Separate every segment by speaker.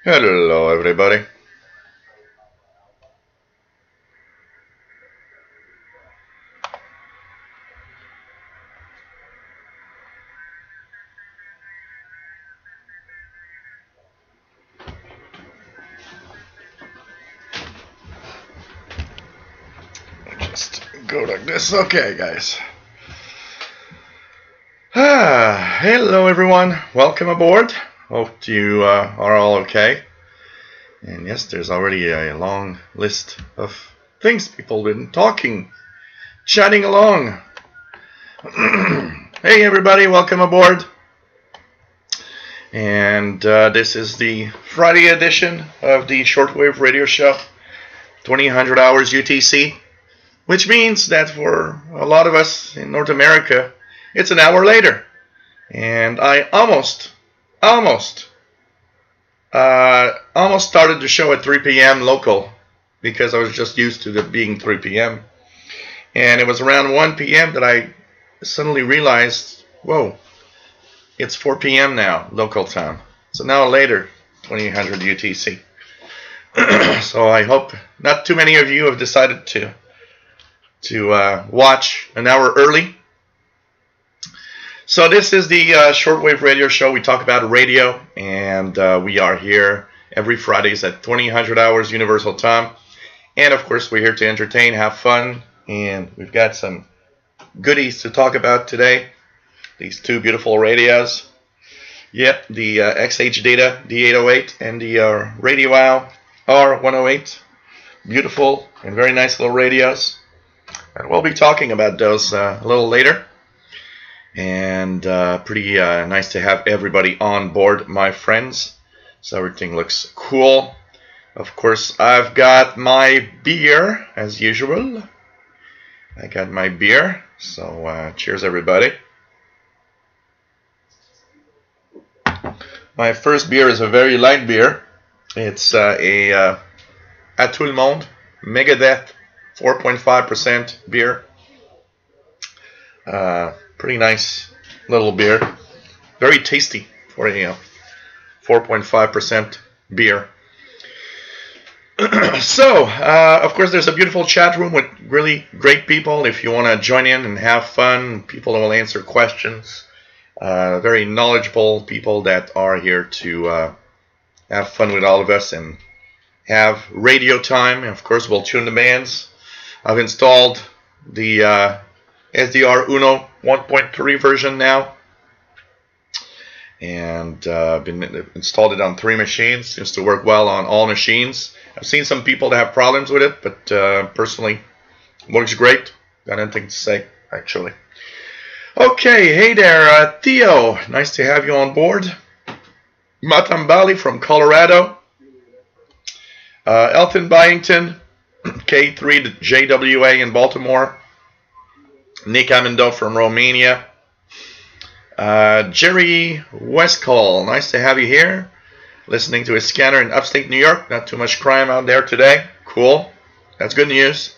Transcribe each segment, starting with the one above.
Speaker 1: Hello, everybody. Just go like this. Okay, guys. Hello, everyone. Welcome aboard. Hope you are all okay. And yes, there's already a long list of things people have been talking, chatting along. Hey, everybody. Welcome aboard. And this is the Friday edition of the Shortwave Radio Show, 2000 hours UTC. Which means that for a lot of us in North America, it's an hour later. And I almost started the show at 3 p.m. local because I was just used to it being 3 p.m. And it was around 1 p.m. that I suddenly realized, whoa, it's 4 p.m. now, local time. So now later, 2000 UTC. So I hope not too many of you have decided to watch an hour early. So this is the Shortwave Radio Show. We talk about radio, and we are here every Fridays at 2000 hours Universal Time. And of course, we're here to entertain, have fun, and we've got some goodies to talk about today. These two beautiful radios. Yep, the XH Data D808 and the Radio Wow R108. Beautiful and very nice little radios. And we'll be talking about those a little later. And pretty nice to have everybody on board, my friends. So everything looks cool. Of course, I've got my beer, as usual. I got my beer. So cheers, everybody. My first beer is a very light beer. It's a À Tout le Monde Megadeth 4.5% beer. Pretty nice little beer. Very tasty for a 4.5% beer. So, of course, there's a beautiful chat room with really great people. If you want to join in and have fun, people will answer questions. Very knowledgeable people that are here to have fun with all of us and have radio time. Of course, we'll tune the bands. I've installed the SDR Uno 1.3 version now, and installed it on 3 machines. Seems to work well on all machines. I've seen some people that have problems with it, but personally, it works great. Got anything to say, actually. Okay, hey there, Theo. Nice to have you on board. Matambali from Colorado. Elton Byington, K3 JWA in Baltimore. Nick Amendo from Romania. Jerry Westcall, nice to have you here. Listening to a scanner in upstate New York. Not too much crime out there today. Cool. That's good news.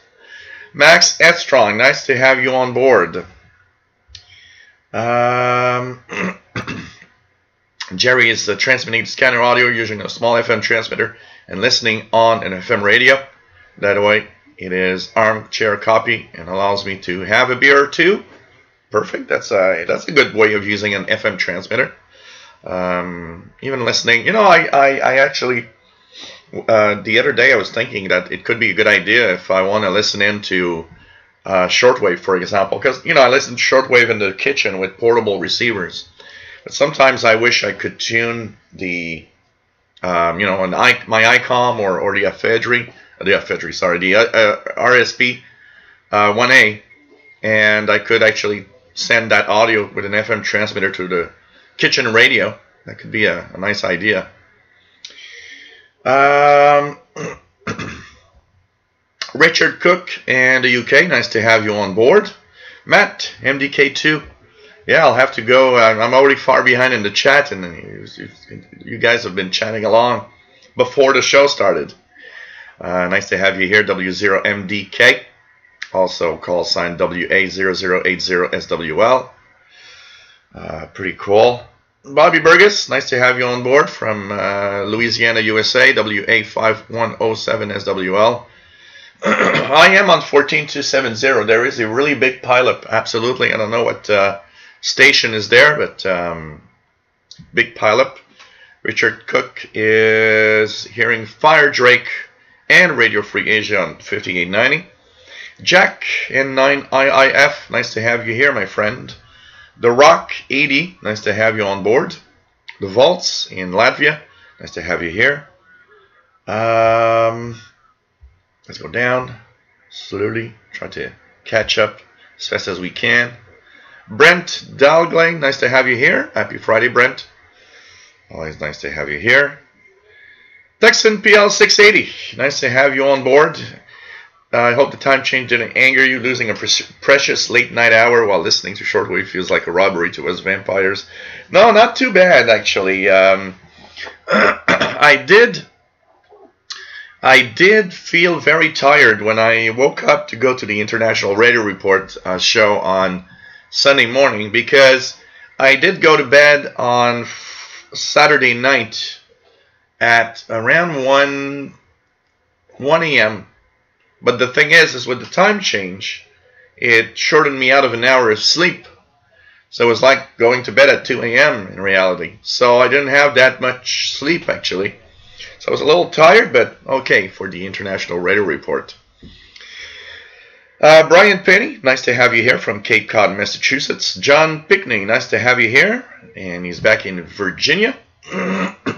Speaker 1: Max Edstrong, nice to have you on board. Jerry is transmitting scanner audio using a small FM transmitter and listening on an FM radio. That way, it is armchair copy and allows me to have a beer or two. Perfect. That's a good way of using an FM transmitter. Even listening, I actually the other day I was thinking that it could be a good idea if I want to listen into shortwave, for example, because I listen to shortwave in the kitchen with portable receivers. But sometimes I wish I could tune the my ICOM or the RSP 1A, and I could actually send that audio with an FM transmitter to the kitchen radio. That could be a nice idea. Richard Cook and the UK, nice to have you on board. Matt, MDK2. Yeah, I'll have to go. I'm already far behind in the chat, and you guys have been chatting along before the show started. Nice to have you here, W0MDK. Also call sign WA0080SWL. Pretty cool. Bobby Burgess, nice to have you on board from Louisiana, USA, WA5107SWL. I am on 14270. There is a really big pileup, absolutely. I don't know what station is there, but big pileup. Richard Cook is hearing Fire Drake and Radio Free Asia on 5890. Jack N9IIF, nice to have you here, my friend. The Rock 80, nice to have you on board. The Vaults in Latvia, nice to have you here. Let's go down slowly, try to catch up as fast as we can. Brent Dalgling, nice to have you here. Happy Friday, Brent. Always nice to have you here. Texan PL680, nice to have you on board. I hope the time change didn't anger you. Losing a precious late night hour while listening to Shortwave feels like a robbery to us vampires. No, not too bad, actually. I did feel very tired when I woke up to go to the International Radio Report show on Sunday morning, because I did go to bed on Saturday night at around 1 a.m. But the thing is with the time change, it shortened me out of an hour of sleep. So it was like going to bed at 2 a.m. in reality. So I didn't have that much sleep, actually. So I was a little tired, but okay for the International Radio Report. Brian Penny, nice to have you here from Cape Cod, Massachusetts. John Pickney, nice to have you here. And he's back in Virginia.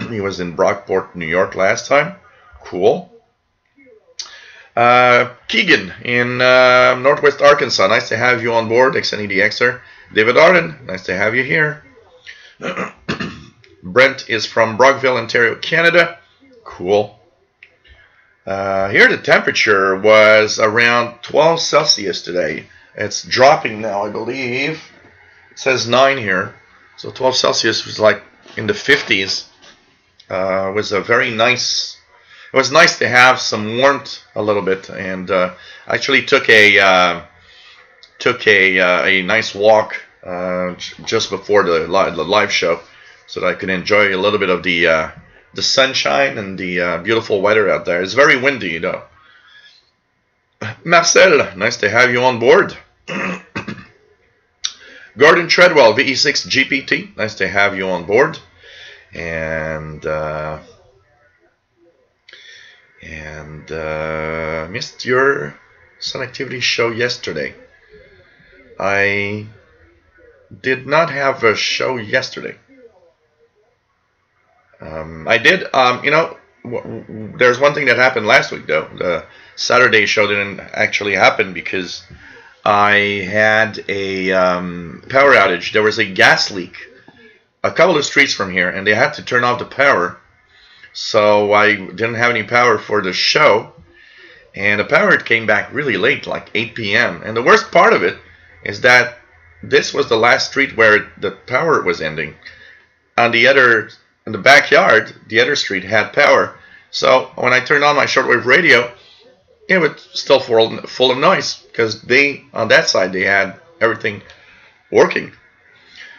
Speaker 1: He was in Brockport, New York last time. Cool. Keegan in Northwest Arkansas, nice to have you on board. XNEDXer. David Arden, nice to have you here. Brent is from Brockville, Ontario, Canada. Cool. Here the temperature was around 12 Celsius today. It's dropping now, I believe. It says 9 here. So 12 Celsius was like in the 50s. It was a very nice... It was nice to have some warmth a little bit, and actually took a nice walk just before the live show, so that I could enjoy a little bit of the sunshine and the beautiful weather out there. It's very windy, you know. Marcel, nice to have you on board. Gordon Treadwell, VE6 GPT, nice to have you on board. And missed your Sun Activity show yesterday. I did not have a show yesterday. I did, you know, there's one thing that happened last week, though. The Saturday show didn't actually happen because I had a power outage. There was a gas leak a couple of streets from here, and they had to turn off the power. So I didn't have any power for the show, and the power came back really late, like 8 p.m. And the worst part of it is that this was the last street where the power was ending. On the other, in the backyard, the other street had power. So when I turned on my shortwave radio, it was still full of noise, because on that side, they had everything working.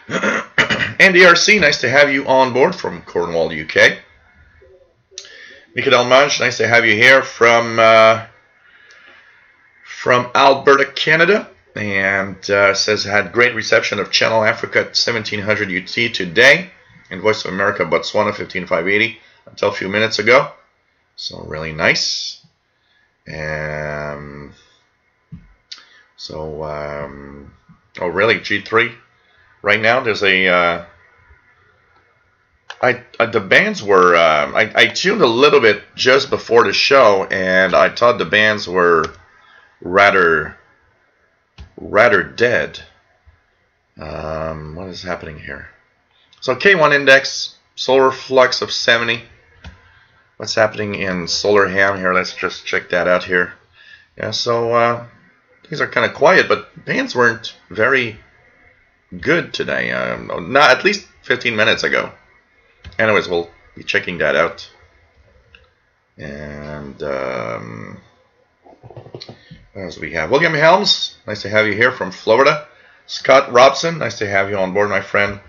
Speaker 1: Andy RC, nice to have you on board from Cornwall, UK. Mika Delmange, nice to have you here from Alberta, Canada, and says had great reception of Channel Africa at 1700 UT today, and Voice of America Botswana 15580 until a few minutes ago. So really nice. Oh really, G3. Right now there's a the bands were I tuned a little bit just before the show, and I thought the bands were rather dead. What is happening here? So K1 index, solar flux of 70. What's happening in solar ham here? Let's just check that out here. Yeah, so things are kind of quiet, but bands weren't very good today. Not at least 15 minutes ago. Anyways, we'll be checking that out. And what else do we have? William Helms, nice to have you here from Florida. Scott Robson, nice to have you on board, my friend.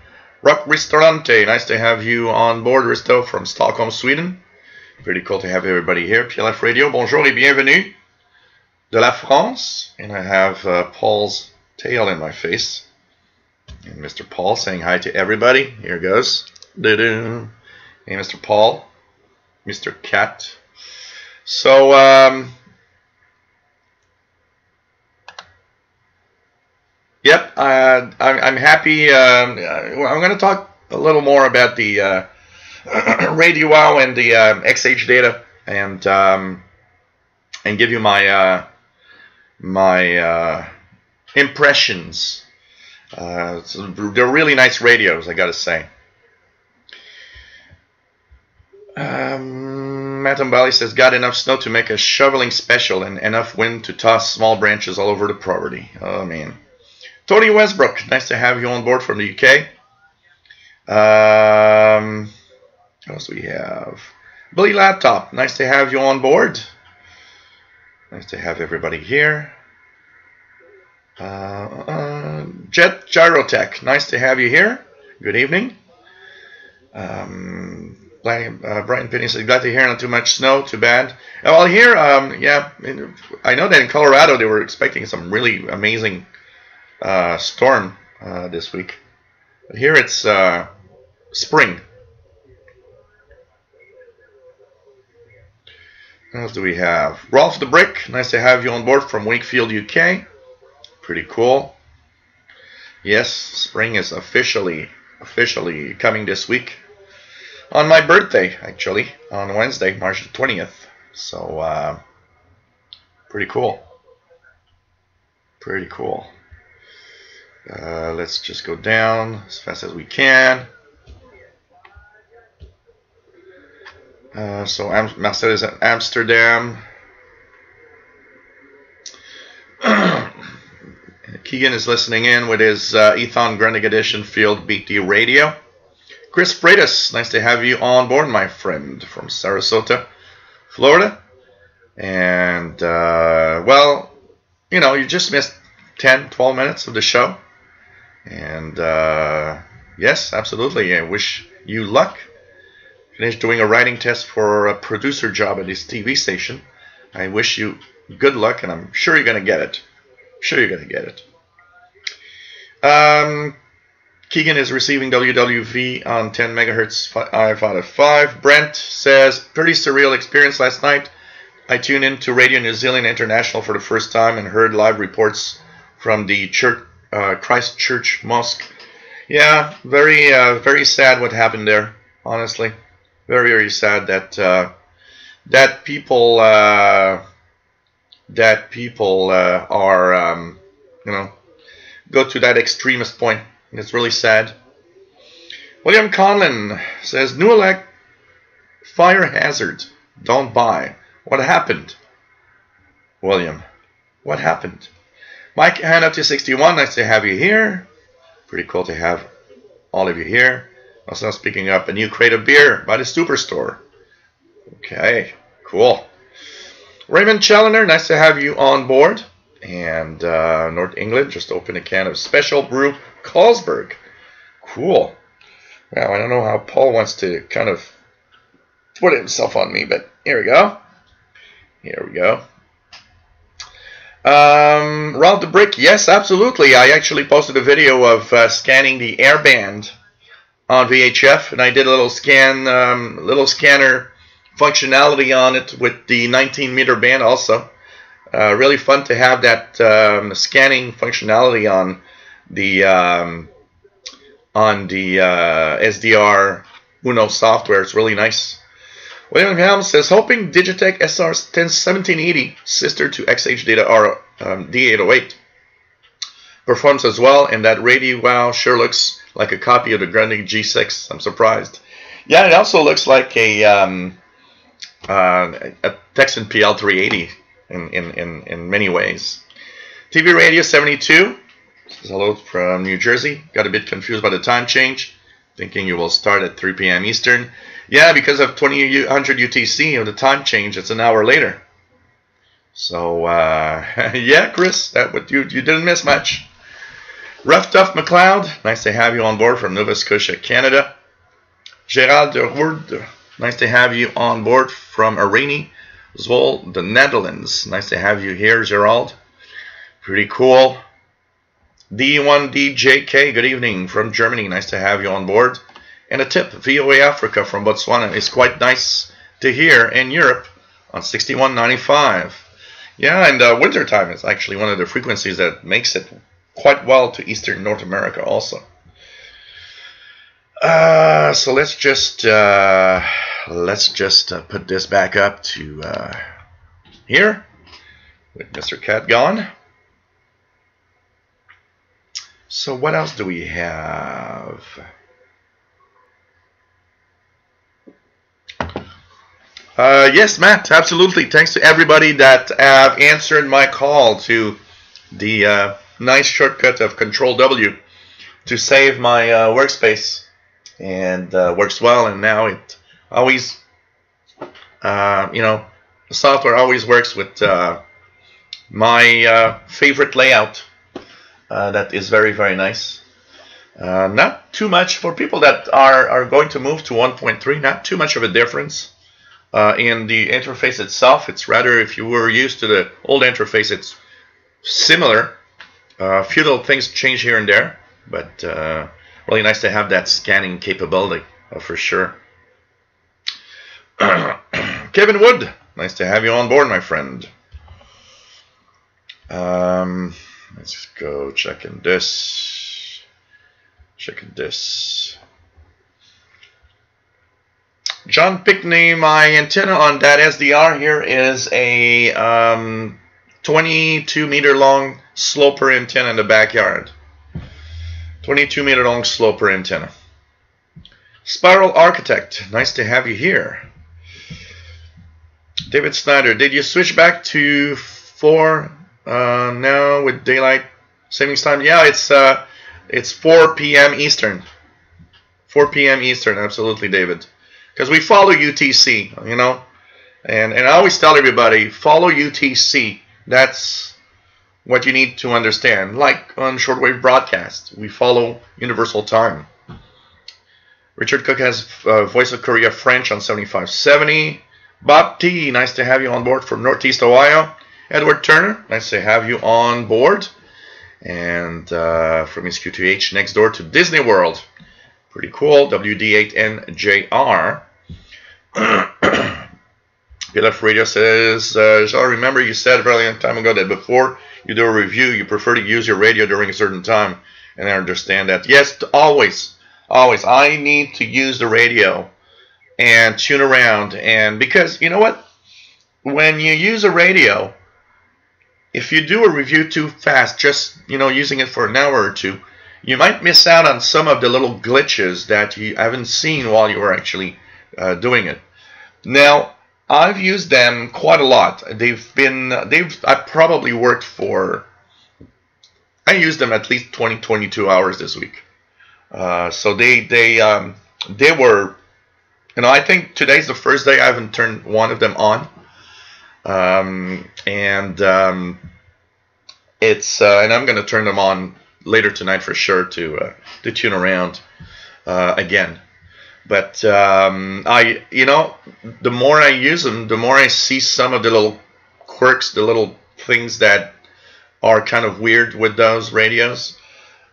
Speaker 1: Rock Ristorante, nice to have you on board, Risto, from Stockholm, Sweden. Pretty cool to have everybody here. PLF Radio, bonjour et bienvenue de la France. And I have Paul's tail in my face. And Mr. Paul saying hi to everybody. Here goes. Hey, Mr. Paul. Mr. Cat. So, yep, I'm happy. I'm going to talk a little more about the Radio Wow and the XH data, and give you my impressions. They're really nice radios, I got to say. Matt Bali says, got enough snow to make a shoveling special and enough wind to toss small branches all over the property. Oh, man. Tony Westbrook, nice to have you on board from the UK. What else do we have? Billy Laptop, nice to have you on board. Nice to have everybody here. Jet Gyrotech, nice to have you here. Good evening. Brian Penny said, glad to hear not too much snow, too bad. Well, here, yeah, I know that in Colorado they were expecting some really amazing storm this week. But here it's spring. What else do we have? Rolf the Brick, nice to have you on board from Wakefield, UK. Pretty cool. Yes, spring is officially coming this week. On my birthday, actually, on Wednesday, March the 20th. So, pretty cool. Pretty cool. Let's just go down as fast as we can. So Marcel is at Amsterdam. Keegan is listening in with his Ethon Grundig Edition Field BT radio. Chris Freitas, nice to have you on board, my friend, from Sarasota, Florida. And, well, you know, you just missed 10, 12 minutes of the show. And, yes, absolutely, I wish you luck. Finished doing a writing test for a producer job at this TV station. I wish you good luck, and I'm sure you're going to get it. Keegan is receiving WWV on 10 megahertz 5 out of 5. Brent says, pretty surreal experience last night. I tuned into Radio New Zealand International for the first time and heard live reports from the Christchurch Mosque. Yeah, very sad what happened there, honestly. Very, very sad that that people are you know, go to that extremist point. It's really sad. William Conlon says, new elect fire hazard. Don't buy. What happened? William, what happened? Mike Hanna 261, nice to have you here. Pretty cool to have all of you here. Also speaking up, a new crate of beer by the Superstore. Okay, cool. Raymond Challoner, nice to have you on board. And North England just opened a can of Special Brew Carlsberg. Cool. Now, I don't know how Paul wants to kind of put himself on me, but here we go. Here we go. Ralph the Brick, yes, absolutely. I actually posted a video of scanning the airband on VHF, and I did a little scanner functionality on it with the 19-meter band also. Really fun to have that scanning functionality on the SDR Uno software. It's really nice. William Helms says, hoping Digitech SR 1780, sister to XH Data R D808, performs as well, and that Radio Wow sure looks like a copy of the Grundig G6. I'm surprised. Yeah, it also looks like a Texan PL380 in many ways. TV Radio 72 says hello from New Jersey. Got a bit confused by the time change, thinking you will start at 3 p.m. Eastern. Yeah, because of 2000 UTC of the time change, it's an hour later. So yeah, Chris, you didn't miss much. Rough Tough McLeod, nice to have you on board from Nova Scotia, Canada. Gerald de Hoorde, nice to have you on board from Areni, Zwol, the Netherlands. Nice to have you here, Gerald. Pretty cool. D1DJK, good evening from Germany. Nice to have you on board. And a tip, VOA Africa from Botswana is quite nice to hear in Europe on 6195. Yeah, and wintertime is actually one of the frequencies that makes it quite well to Eastern North America also. So let's just put this back up to here with Mr. Cat gone. So what else do we have? Yes, Matt, absolutely. Thanks to everybody that have answered my call to the nice shortcut of Control W to save my workspace, and works well. And now it always, the software always works with my favorite layout. That is very, very nice. Not too much for people that are going to move to 1.3. Not too much of a difference. In the interface itself, it's rather, if you were used to the old interface, it's similar. A few little things change here and there, but really nice to have that scanning capability for sure. Kevin Wood, nice to have you on board, my friend. Let's go checking this. John Pickney, my antenna on that SDR here is a 22 meter long sloper antenna in the backyard. 22 meter long sloper antenna. Spiral Architect, nice to have you here. David Snyder, did you switch back to 4 now with daylight savings time? Yeah, it's 4 p.m. Eastern. 4 p.m. Eastern, absolutely, David. Because we follow UTC, and I always tell everybody, follow UTC. That's what you need to understand. Like on shortwave broadcast, we follow universal time. Richard Cook has Voice of Korea French on 7570. Bob T, nice to have you on board from Northeast Ohio. Edward Turner, nice to have you on board. And from SQ2H next door to Disney World. Pretty cool. WD8NJR. PLF Radio says, Jean, remember you said a very long time ago that before you do a review, you prefer to use your radio during a certain time. And I understand that. Yes, always. Always. I need to use the radio and tune around. And because, you know what? When you use a radio, if you do a review too fast, just, using it for an hour or two, you might miss out on some of the little glitches that you haven't seen while you were actually doing it. Now, I've used them quite a lot. I probably worked for, I used them at least 22 hours this week. So they were, I think today's the first day I haven't turned one of them on. And I'm going to turn them on later tonight for sure to tune around again. But the more I use them, the more I see some of the little quirks, the little things that are kind of weird with those radios.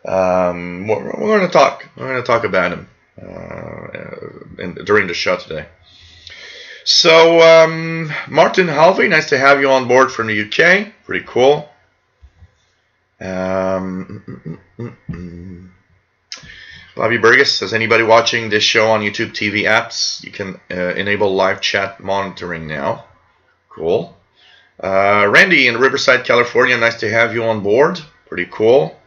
Speaker 1: We're going to talk. We're going to talk about them during the show today. So Martin Halvey, nice to have you on board from the UK. Pretty cool. Bobby Burgess says, anybody watching this show on YouTube TV apps, you can enable live chat monitoring now. Cool. Randy in Riverside, California, nice to have you on board. Pretty cool.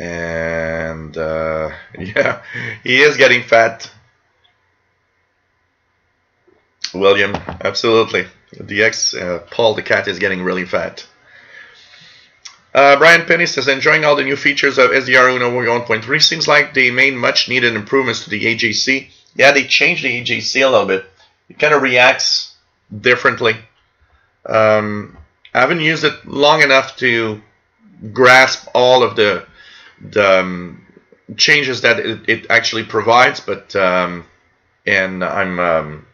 Speaker 1: And yeah, he is getting fat. William, absolutely. Paul the cat is getting really fat. Brian Penny says, enjoying all the new features of SDR Uno 1.3. Seems like they made much needed improvements to the AJC. Yeah, they changed the AJC a little bit. It kind of reacts differently. I haven't used it long enough to grasp all of the the changes that it actually provides, but and I'm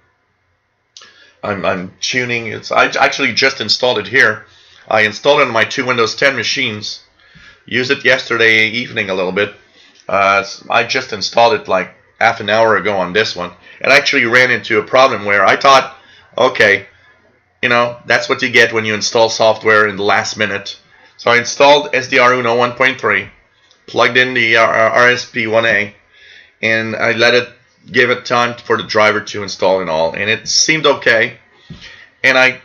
Speaker 1: tuning. I actually just installed it here. I installed it on my two Windows 10 machines. Used it yesterday evening a little bit. I just installed it like half an hour ago on this one, and I actually ran into a problem where I thought, okay, you know, that's what you get when you install software in the last minute. So I installed SDR Uno 1.3, plugged in the RSP1A, and I gave it time for the driver to install and all, and it seemed okay. And I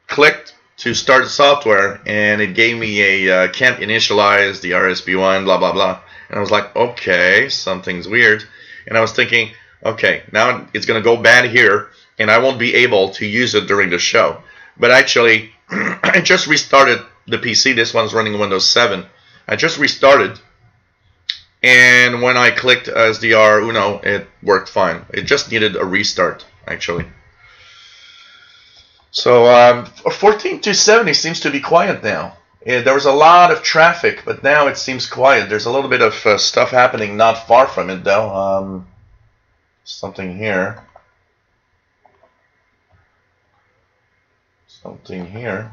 Speaker 1: clicked to start the software, and it gave me a can't initialize the RSP1, blah blah blah. And I was like, okay, something's weird. And I was thinking, okay, now it's gonna go bad here, and I won't be able to use it during the show. But actually, I just restarted the PC. This one's running Windows 7. I just restarted, and when I clicked SDR Uno, it worked fine. It just needed a restart, actually. So 14.270 seems to be quiet now. There was a lot of traffic, but now it seems quiet. There's a little bit of stuff happening not far from it, though. Something here. Something here.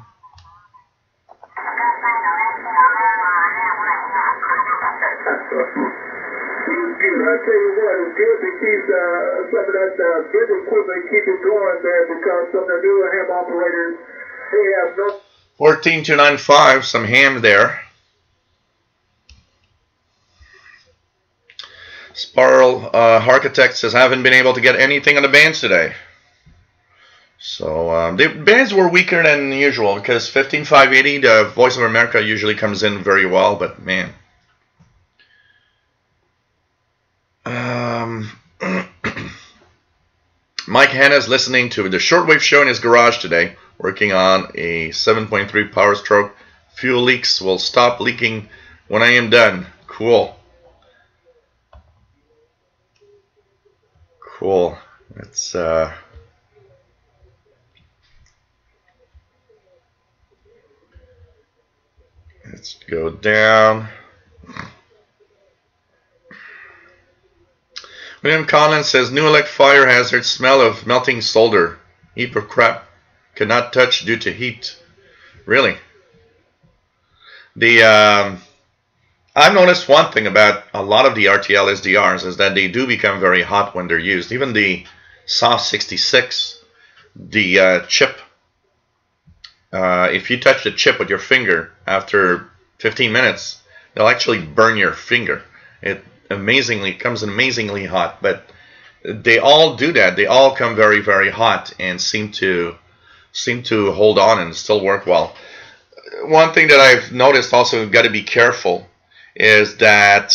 Speaker 2: I tell you what, it's good to keep some of that big equipment, keep it going there, because some of the newer ham operators, they have no...
Speaker 1: 14295, some ham there. Sparl Architect says, I haven't been able to get anything on the bands today. So the bands were weaker than usual, because 15580, the Voice of America usually comes in very well, but man. Mike Hanna's listening to the Shortwave show in his garage today, working on a 7.3 Power Stroke. Fuel leaks will stop leaking when I am done. Cool. Cool. Let's go down. William Collins says, New Elect fire hazard, smell of melting solder. Heap of crap. Cannot touch due to heat. Really? I've noticed one thing about a lot of the RTL SDRs is that they do become very hot when they're used. Even the Soft 66, the chip, if you touch the chip with your finger after 15 minutes, they'll actually burn your finger. It comes amazingly hot, but they all do that. They all come very, very hot and seem to hold on and still work well. One thing that I've noticed also, got to be careful, is that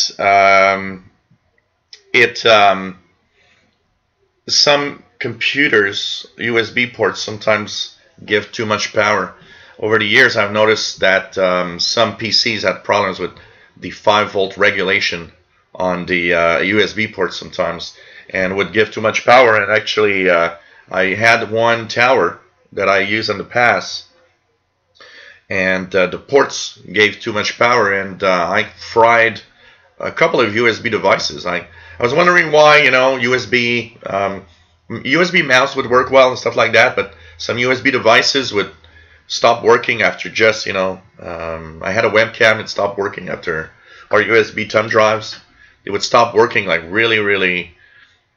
Speaker 1: some computers USB ports sometimes give too much power. Over the years, I've noticed that some PCs had problems with the 5-volt regulation on the USB port sometimes, and would give too much power. And actually, I had one tower that I used in the past, and the ports gave too much power, and I fried a couple of USB devices. I was wondering why, you know, USB mouse would work well and stuff like that, but some USB devices would stop working after just, you know, I had a webcam, it stopped working after, or USB thumb drives. It would stop working like really, really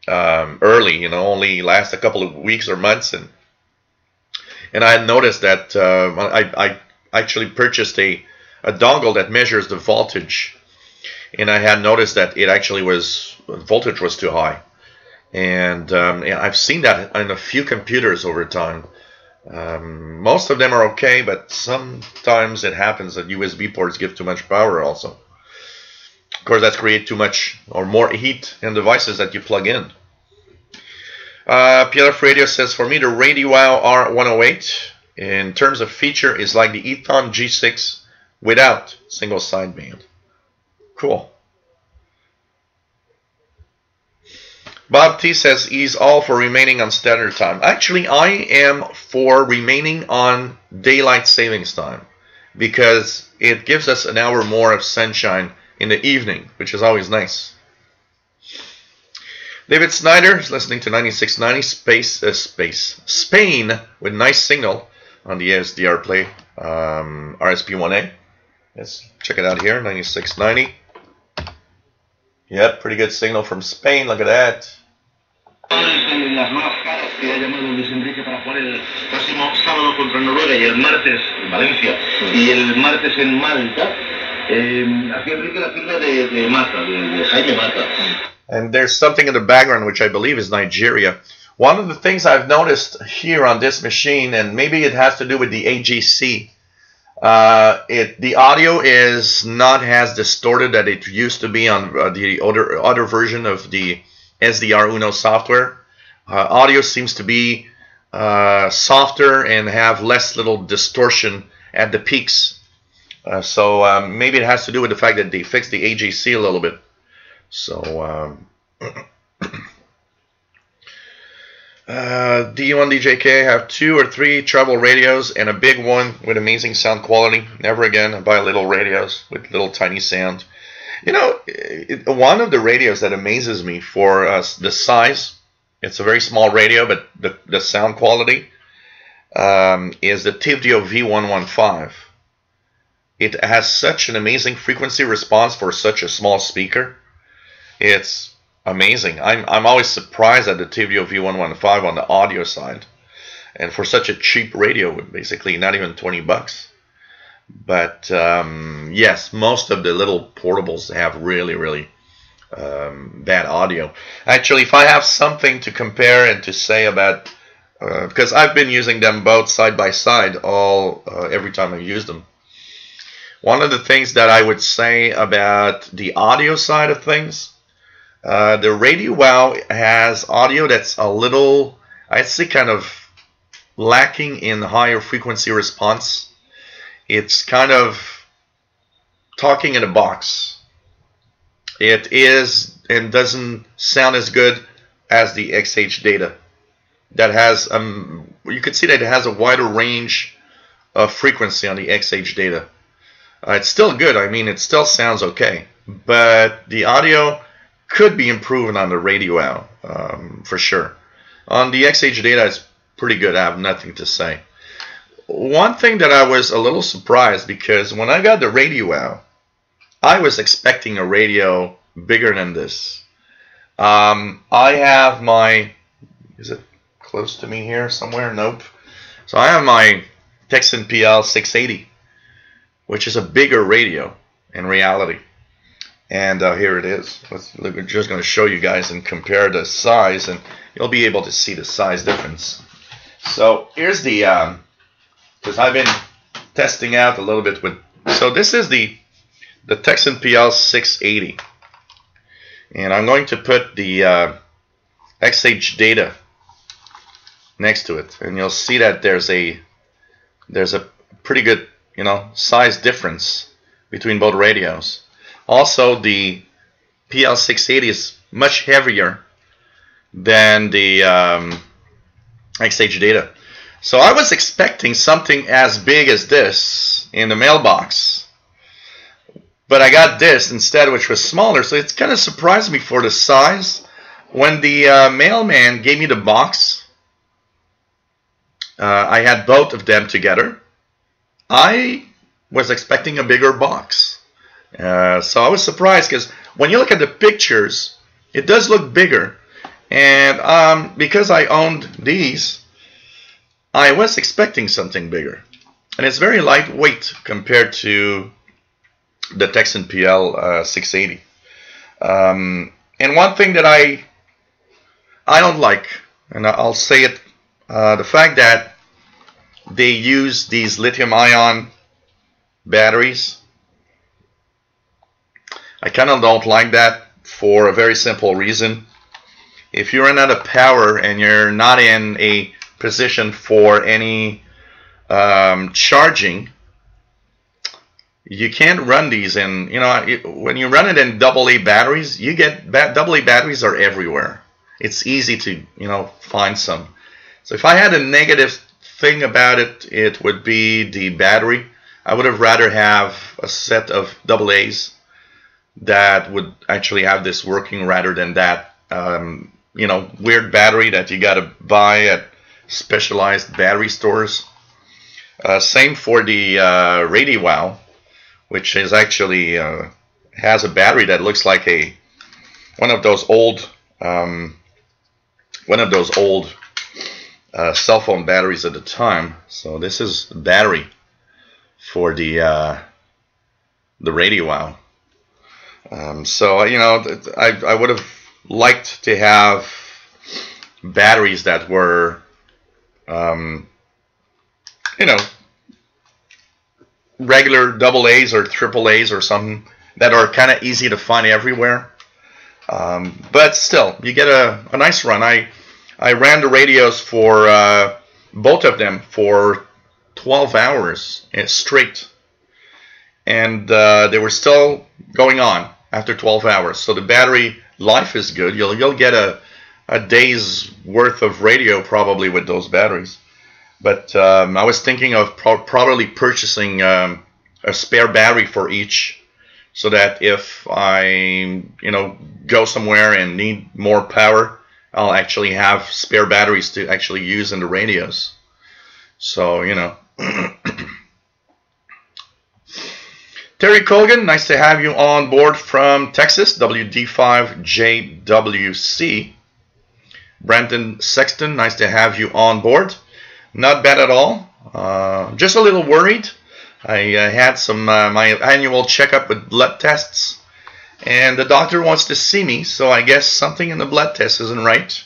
Speaker 1: early, you know, only last a couple of weeks or months. And I had noticed that I actually purchased a dongle that measures the voltage, and I had noticed that it actually voltage was too high. And I've seen that in a few computers over time. Most of them are okay, but sometimes it happens that USB ports give too much power also. Of course, that's create too much or more heat in devices that you plug in. PLF Radio says, for me, the RadioWow R108, in terms of feature, is like the Eton G6 without single sideband. Cool. Bob T says he's all for remaining on standard time. Actually, I am for remaining on daylight savings time, because it gives us an hour more of sunshine in the evening, which is always nice. David Snyder is listening to 9690 Spain with nice signal on the SDR Play RSP1A. Let's check it out here, 9690. Yep, pretty good signal from Spain. Look at that.
Speaker 3: Las nuevas caras que ha llamado Luis Enrique para jugar el próximo sábado contra Noruega y el martes en Valencia y el martes en Malta. Hacía Enrique la firma de Mata, de Jaime Mata.
Speaker 1: And there's something in the background which I believe is Nigeria. One of the things I've noticed here on this machine, and maybe it has to do with the AGC, the audio is not as distorted that it used to be on the other version of the SDR Uno software. Audio seems to be softer and have less little distortion at the peaks. So maybe it has to do with the fact that they fixed the AGC a little bit. So D1DJK, I have 2 or 3 travel radios and a big one with amazing sound quality. Never again I buy little radios with little tiny sound. You know, one of the radios that amazes me for the size, it's a very small radio, but the sound quality, is the Tivdio V115. It has such an amazing frequency response for such a small speaker. It's amazing. I'm always surprised at the Tivdio V115 on the audio side, and for such a cheap radio, basically not even 20 bucks. But yes, most of the little portables have really bad audio. Actually, if I have something to compare and to say about, because I've been using them both side by side every time I use them. One of the things that I would say about the audio side of things, the Radio Wow has audio that's a little, I'd say, kind of lacking in higher frequency response. It's kind of talking in a box. It is and doesn't sound as good as the XH Data. That has, you could see that it has a wider range of frequency on the XH Data. It's still good. I mean, it still sounds okay, but the audio could be improved on the Radio Wow, for sure. On the XH Data, it's pretty good. I have nothing to say. One thing that I was a little surprised, because when I got the Radio Wow, I was expecting a radio bigger than this. I have my, is it close to me here somewhere? Nope. So I have my Texan PL 680, which is a bigger radio in reality. And here it is. We're just going to show you guys and compare the size, and you'll be able to see the size difference. So here's the, because I've been testing out a little bit with, so this is the Texan PL 680. And I'm going to put the XH Data next to it, and you'll see that there's a pretty good, you know, size difference between both radios. Also, the PL 680 is much heavier than the XH Data. So I was expecting something as big as this in the mailbox, but I got this instead, which was smaller. So it's kind of surprised me for the size. When the mailman gave me the box, I had both of them together. I was expecting a bigger box. So I was surprised, because when you look at the pictures, it does look bigger. And because I owned these, I was expecting something bigger. And it's very lightweight compared to the Texan PL 680. And one thing that I don't like, and I'll say it, the fact that they use these lithium-ion batteries. I kind of don't like that for a very simple reason. If you run out of power and you're not in a position for any charging, you can't run these in, you know, when you run it in AA batteries, you get, AA batteries are everywhere. It's easy to, you know, find some. So if I had a negative thing about it, it would be the battery. I would have rather have a set of AA's that would actually have this working rather than that, you know, weird battery that you got to buy at specialized battery stores. Same for the RadioWow, which is actually has a battery that looks like one of those old cell phone batteries at the time. So this is the battery for the RadioWow. So you know, I would have liked to have batteries that were you know, regular AA's or AAA's or something that are kind of easy to find everywhere. But still, you get a nice run. I ran the radios for both of them for 12 hours straight, and they were still going on after 12 hours. So the battery life is good. You'll get a day's worth of radio probably with those batteries. But I was thinking of probably purchasing a spare battery for each, so that if I, you know, go somewhere and need more power, I'll actually have spare batteries to actually use in the radios. So, you know. Terry Colgan, nice to have you on board from Texas, WD5JWC. Brandon Sexton, nice to have you on board. Not bad at all. Just a little worried. I had some my annual checkup with blood tests, and the doctor wants to see me, so I guess something in the blood test isn't right.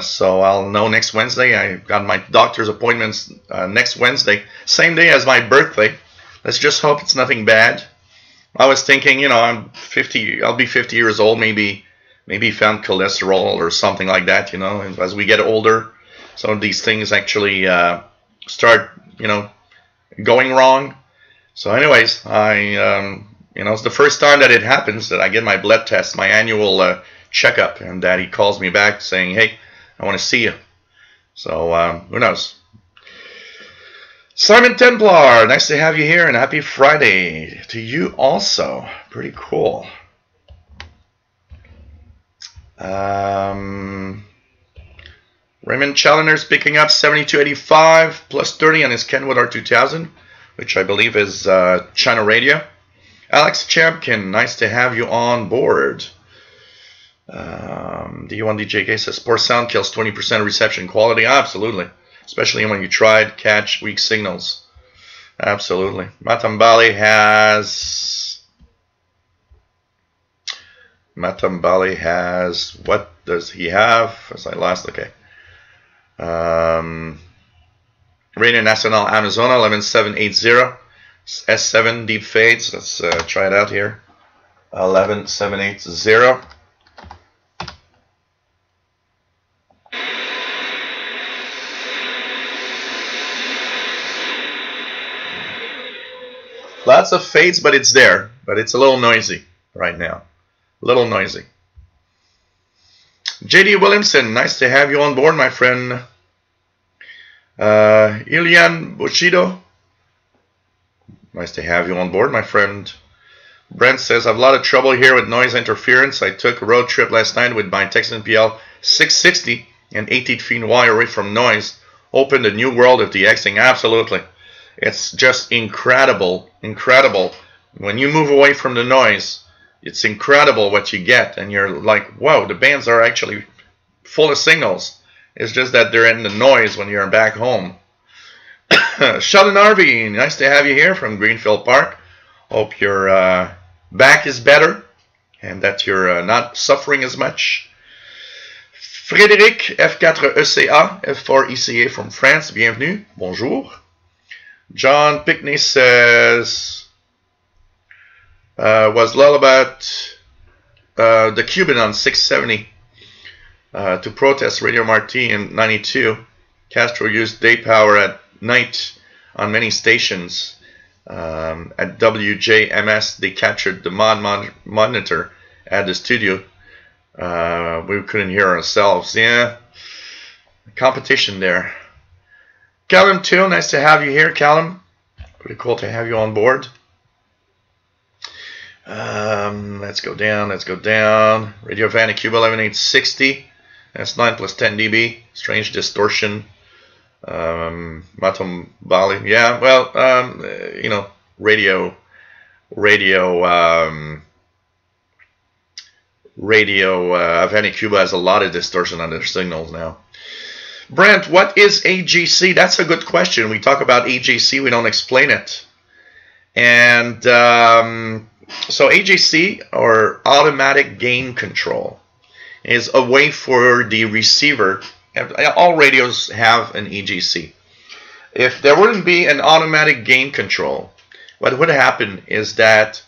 Speaker 1: So I'll know next Wednesday. I got my doctor's appointments next Wednesday, same day as my birthday. Let's just hope it's nothing bad. I was thinking, you know, I'm 50. I'll be 50 years old. Maybe found cholesterol or something like that. You know, as we get older, some of these things actually start, you know, going wrong. So anyways, you know, it's the first time that it happens that I get my blood test, my annual checkup, and that he calls me back saying, hey, I want to see you. So who knows. Simon Templar, nice to have you here, and happy Friday to you also. Pretty cool. Raymond Challener's picking up 7285 plus 30 on his Kenwood R2000, which I believe is China Radio. Alex Champkin, nice to have you on board. D1DJK says poor sound kills 20% reception quality. Absolutely, especially when you try to catch weak signals. Absolutely. Matambali has, what does he have? As I last, okay. Radio Nacional Amazona 11780 S7 deep fades. Let's try it out here. 11780. Lots of fades, but it's there. But it's a little noisy right now. A little noisy. J.D. Williamson, nice to have you on board, my friend. Ilian Bushido, nice to have you on board, my friend. Brent says, I have a lot of trouble here with noise interference. I took a road trip last night with my Texan PL 660 and 18 feet wire away from noise. Opened a new world of DXing. Absolutely. It's just incredible. Incredible. When you move away from the noise, it's incredible what you get. And you're like, whoa, the bands are actually full of signals. It's just that they're in the noise when you're back home. Sheldon Harvey, nice to have you here from Greenfield Park. Hope your back is better and that you're not suffering as much. Frédéric, F4ECA, F4ECA from France, bienvenue, bonjour. John Pickney says, was Lullabat the Cuban on 670 to protest Radio Marti in 92. Castro used day power at night on many stations. At WJMS, they captured the monitor at the studio. We couldn't hear ourselves. Yeah, competition there. Callum Till, nice to have you here, Callum. Pretty cool to have you on board. Let's go down. Let's go down. Radio Havana, Cuba 11860. That's 9 plus 10 dB. Strange distortion. Matom Bali. Yeah, well, you know, radio Havana, Cuba has a lot of distortion on their signals now. Brent, what is AGC? That's a good question. We talk about AGC, we don't explain it. And so AGC, or automatic gain control, is a way for the receiver. All radios have an AGC. If there wouldn't be an automatic gain control, what would happen is that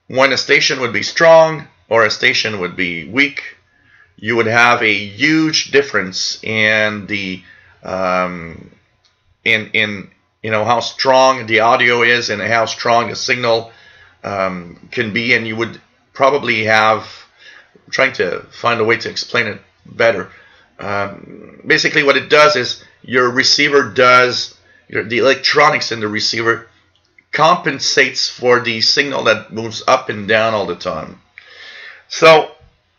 Speaker 1: when a station would be strong or a station would be weak, you would have a huge difference in the in you know, how strong the audio is and how strong the signal can be, and you would probably have, trying to find a way to explain it better. Basically what it does is your receiver does, the electronics in the receiver compensates for the signal that moves up and down all the time. So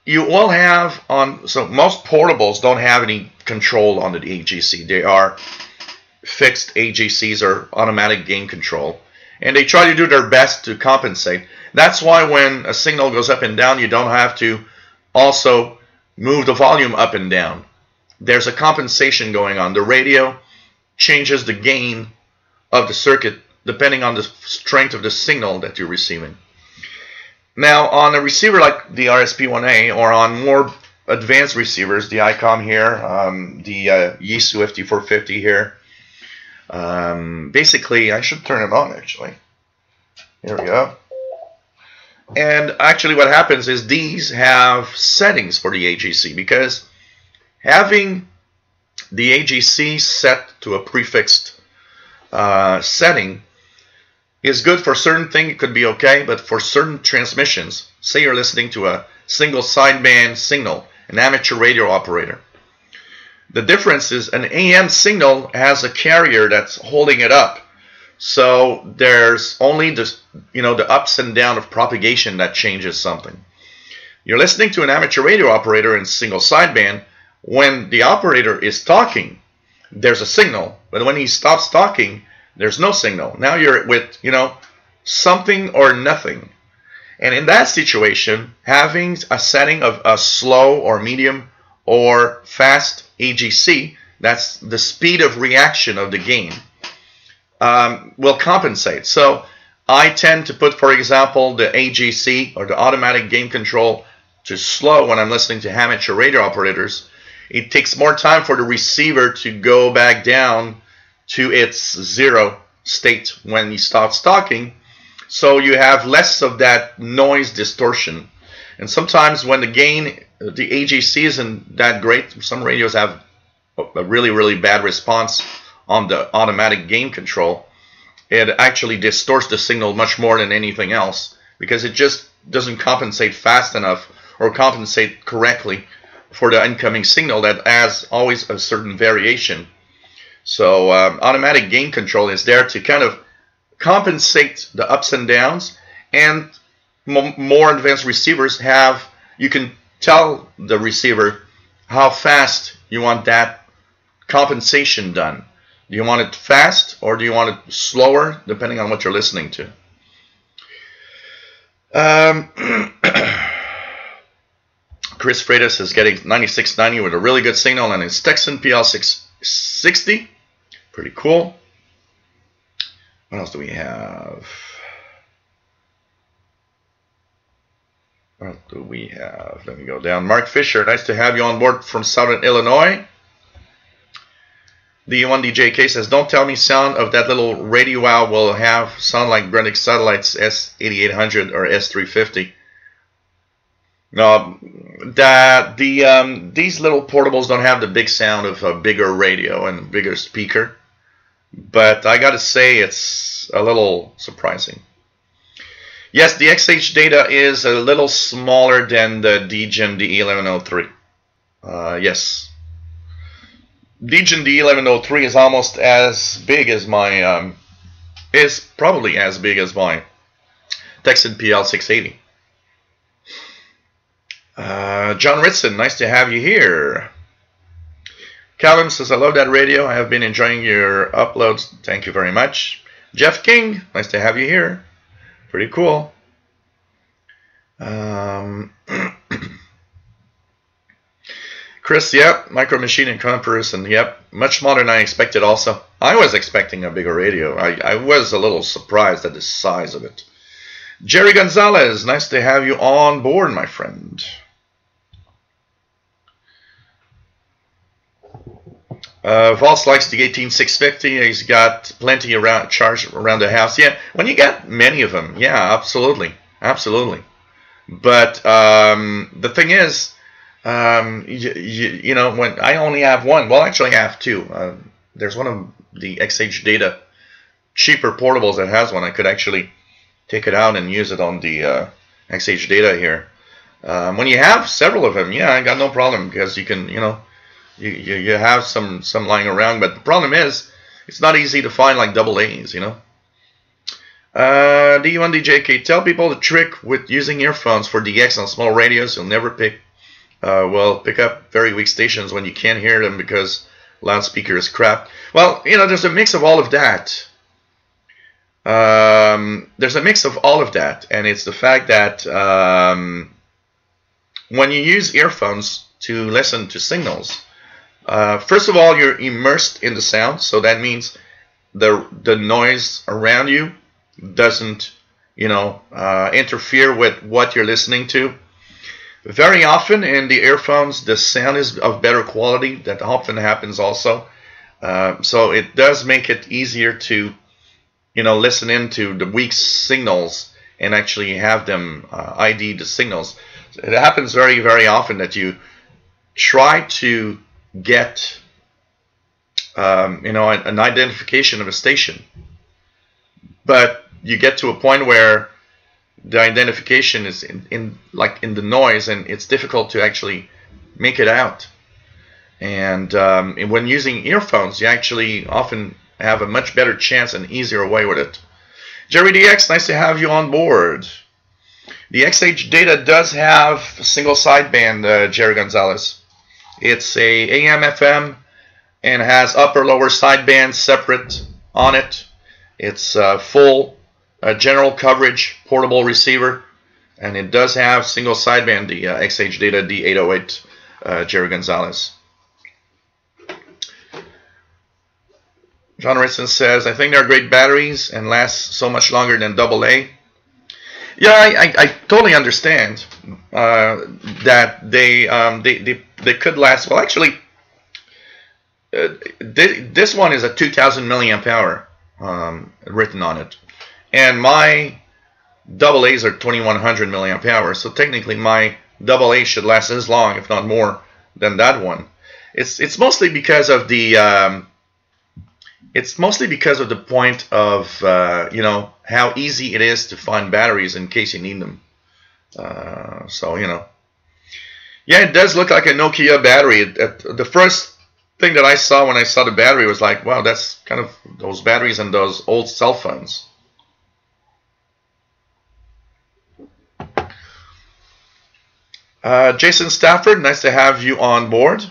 Speaker 1: you will have so most portables don't have any control on the AGC. They are fixed AGCs or automatic gain control, and they try to do their best to compensate. That's why when a signal goes up and down, you don't have to also move the volume up and down. There's a compensation going on. The radio changes the gain of the circuit depending on the strength of the signal that you're receiving. Now, on a receiver like the RSP-1A, or on more advanced receivers, the ICOM here, the Yaesu FT450 here, basically, I should turn it on actually. Here we go. And actually what happens is these have settings for the AGC, because having the AGC set to a prefixed setting is good for certain things. It could be okay, but for certain transmissions, say you're listening to a single sideband signal, an amateur radio operator, the difference is an AM signal has a carrier that's holding it up. So there's only this, you know, the ups and downs of propagation that changes something. You're listening to an amateur radio operator in single sideband. When the operator is talking, there's a signal, but when he stops talking, there's no signal. Now you're with, you know, something or nothing. And in that situation, having a setting of a slow or medium or fast AGC, that's the speed of reaction of the gain, will compensate. So I tend to put, for example, the AGC or the automatic gain control to slow when I'm listening to amateur radio operators. It takes more time for the receiver to go back down to its zero state when he starts talking, so you have less of that noise distortion. And sometimes when the gain, the AGC isn't that great, some radios have a really, really bad response on the automatic gain control. It actually distorts the signal much more than anything else, because it just doesn't compensate fast enough or compensate correctly for the incoming signal that has always a certain variation. So automatic gain control is there to kind of compensate the ups and downs, and more advanced receivers have, you can tell the receiver how fast you want that compensation done. Do you want it fast or do you want it slower, depending on what you're listening to. Chris Freitas is getting 9690 with a really good signal on his Texan PL660. Pretty cool. What else do we have? What do we have? Let me go down. Mark Fisher, nice to have you on board from Southern Illinois. The D1DJK says, don't tell me sound of that little radio wow will have sound like Brennick Satellite's S8800 or S350. No, these little portables don't have the big sound of a bigger radio and bigger speaker, but I gotta say it's a little surprising. Yes, the XH data is a little smaller than the DGen D1103. Yes, DGen D1103 is almost as big as my, is probably as big as my Texan PL 680. John Ritson, nice to have you here. Callum says, I love that radio. I have been enjoying your uploads. Thank you very much. Jeff King, nice to have you here. Pretty cool. Chris, yep, Micro Machine and comparison, yep, much smaller than I expected also. I was expecting a bigger radio. I was a little surprised at the size of it. Jerry Gonzalez, nice to have you on board, my friend. Voss likes the 18650. He's got plenty around charged around the house. Yeah, when you got many of them, yeah, absolutely, absolutely. But the thing is, you know, when I only have one, well, actually I have two. There's one of the XH Data cheaper portables that has one. I could actually take it out and use it on the XH Data here. When you have several of them, yeah, I got no problem because you can, you know, you have some lying around. But the problem is, it's not easy to find like double A's, you know. D1DJK, tell people the trick with using earphones for DX on small radios. You'll never pick up very weak stations when you can't hear them because loudspeaker is crap. Well, you know, there's a mix of all of that. There's a mix of all of that, and it's the fact that when you use earphones to listen to signals, first of all, you're immersed in the sound, so that means the noise around you doesn't, you know, interfere with what you're listening to. Very often in the earphones, the sound is of better quality. That often happens also. So it does make it easier to, you know, listen into the weak signals and actually have them ID the signals. It happens very, very often that you try to get, you know, an identification of a station, but you get to a point where the identification is in the noise, and it's difficult to actually make it out. And when using earphones, you actually often have a much better chance and easier way with it. Jerry DX, nice to have you on board. The XH Data does have a single sideband, Jerry Gonzalez. It's a AM/FM and has upper-lower sidebands separate on it. It's full general coverage portable receiver, and it does have single sideband, the XH Data D808, Jerry Gonzalez. John Ritson says, I think they're great batteries and last so much longer than AA. Yeah, I totally understand that they could last. Well, actually, this one is a 2,000 milliamp hour written on it, and my AA's are 2,100 milliamp hour. So technically, my AA should last as long, if not more, than that one. It's mostly because of the point of you know, how easy it is to find batteries in case you need them. So, you know, yeah, it does look like a Nokia battery. The first thing that I saw when I saw the battery was like, wow, that's kind of those batteries in those old cell phones. Jason Stafford, nice to have you on board.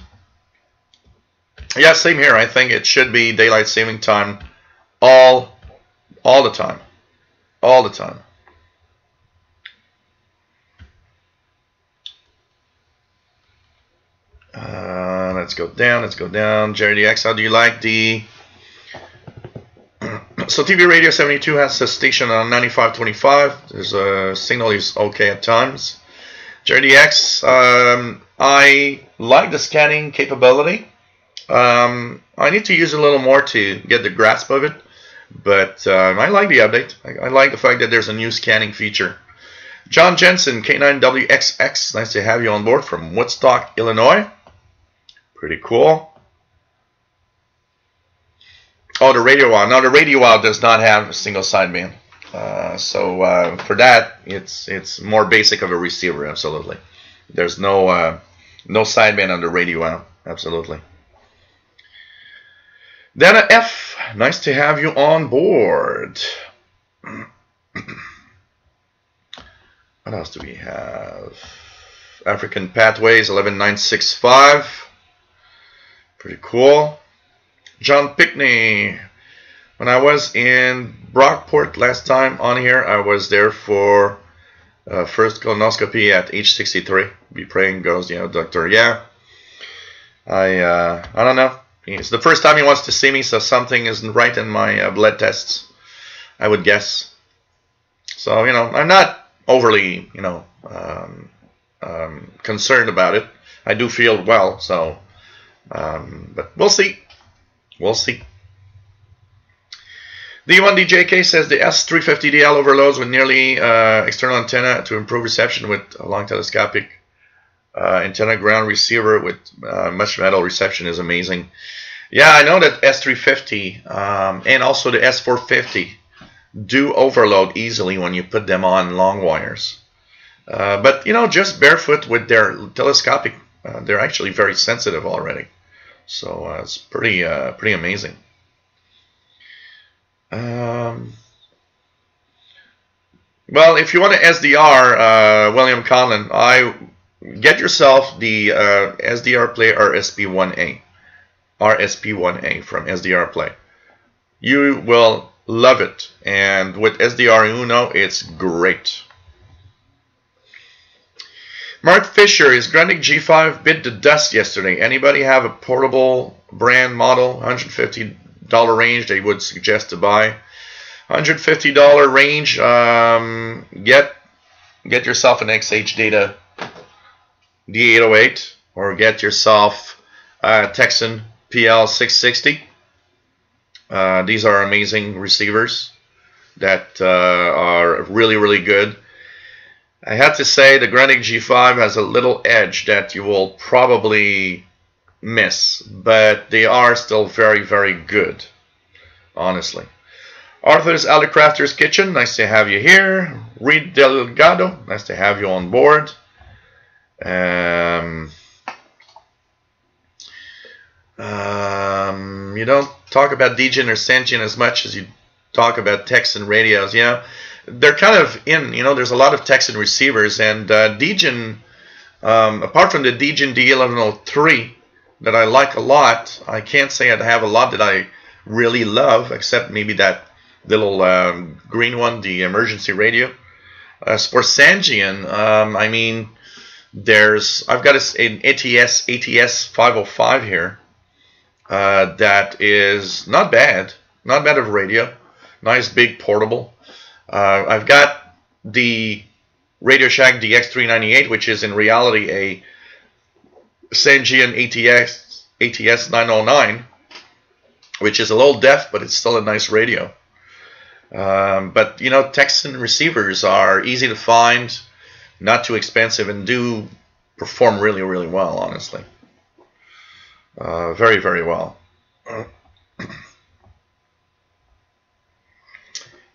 Speaker 1: Yeah, same here. I think it should be daylight saving time all the time. All the time. Let's go down. Let's go down. Jerry DX, how do you like the... So TV Radio 72 has a station on 95.25. There's a signal is okay at times. Jerry DX, I like the scanning capability. I need to use a little more to get the grasp of it, but I like the update. I like the fact that there's a new scanning feature. John Jensen, K9WXX, nice to have you on board from Woodstock, Illinois. Pretty cool. Oh, the radio wow. Now the radio wow does not have a single sideband, so for that it's more basic of a receiver. Absolutely, there's no sideband on the radio wow. Absolutely. Dana F, nice to have you on board. What else do we have? African Pathways 11965. Pretty cool. John Pickney. When I was in Brockport last time on here, I was there for first colonoscopy at age 63. Be praying, goes, doctor. Yeah, I don't know. It's the first time he wants to see me, so something isn't right in my blood tests, I would guess. So I'm not overly concerned about it. I do feel well, so but we'll see. We'll see. D1DJK says the S350DL overloads with nearly external antenna to improve reception with a long telescopic antenna ground receiver with much metal reception is amazing. Yeah, I know that S350 and also the S450 do overload easily when you put them on long wires. But just barefoot with their telescopic, they're actually very sensitive already. So it's pretty amazing. Well, if you want to SDR, William Conlon, get yourself the SDR Play RSP1A from SDR Play. You will love it, and with SDR Uno, it's great. Mark Fisher, his Grundig G5 bit to dust yesterday. Anybody have a portable brand model, $150 range they would suggest to buy? $150 range, get yourself an XH Data D808 or get yourself a Texan PL660. These are amazing receivers that are really good. I have to say the Grundig G5 has a little edge that you will probably miss, but they are still very good, honestly. Arthur's Crafter's Kitchen, nice to have you here. Reed Delgado, nice to have you on board. You don't talk about Degen or Sentient as much as you talk about Texan radios. They're kind of in, there's a lot of Texan receivers, and Degen, apart from the Degen D1103 that I like a lot, I can't say I have a lot that I really love, except maybe that little green one, the emergency radio. For Sangean, I mean, I've got an ATS 505 here that is not bad of radio, nice big portable. I've got the Radio Shack DX398, which is in reality a Sangean ATS 909, which is a little deaf, but it's still a nice radio. But Texan receivers are easy to find, not too expensive, and do perform really well, honestly. Very well.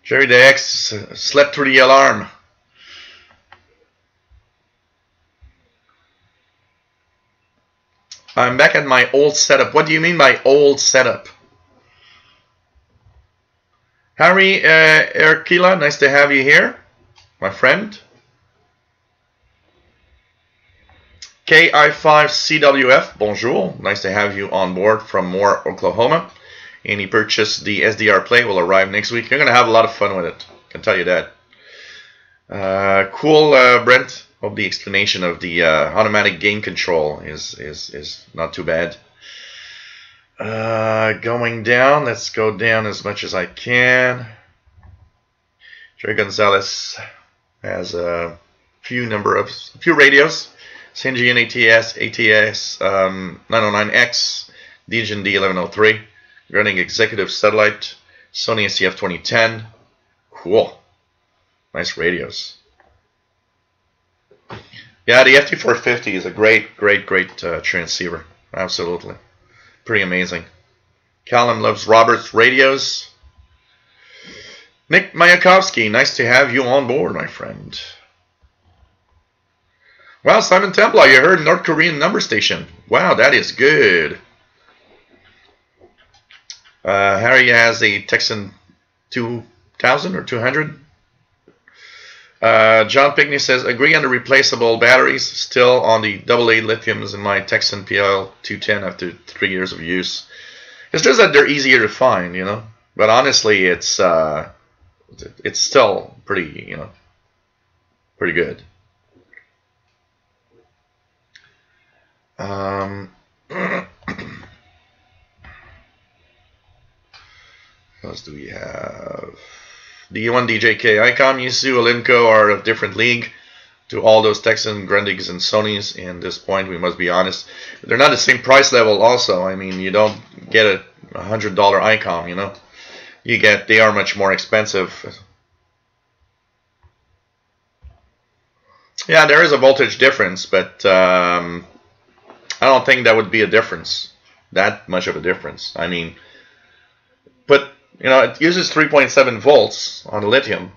Speaker 1: Jerry the X slept through the alarm. I'm back at my old setup. What do you mean by old setup? Harry Erkila, nice to have you here, my friend. KI5CWF, bonjour, nice to have you on board from Moore, Oklahoma. And he purchased the SDR Play, will arrive next week. You're going to have a lot of fun with it, I can tell you that. Cool, Brent. Hope the explanation of the automatic gain control is not too bad. Going down, let's go down as much as I can. Jerry Gonzalez has a few radios. Sangean ATS 909X, Degen D1103, running Executive Satellite, Sony SCF 2010. Cool. Nice radios. Yeah, the FT450 is a great transceiver. Absolutely. Pretty amazing. Callum loves Robert's radios. Nick Mayakovsky, nice to have you on board, my friend. Wow, Simon Templar, you heard North Korean number station. Wow, that is good. Harry has a Texan 2000 or 200. John Pickney says, agree on the replaceable batteries. Still on the AA lithiums in my Texan PL210 after 3 years of use. It's just that they're easier to find, you know. But honestly, it's still pretty, you know, pretty good. What else do we have? D1, DJK, ICOM, Yaesu, Olimco are of different league to all those Texan, Grundigs, and Sonys. And at this point, we must be honest, they're not the same price level. Also, I mean, you don't get a $100 ICOM, you know. They are much more expensive. Yeah, there is a voltage difference, but I don't think that would be a difference, that much of a difference. I mean, but you know, it uses 3.7 volts on lithium.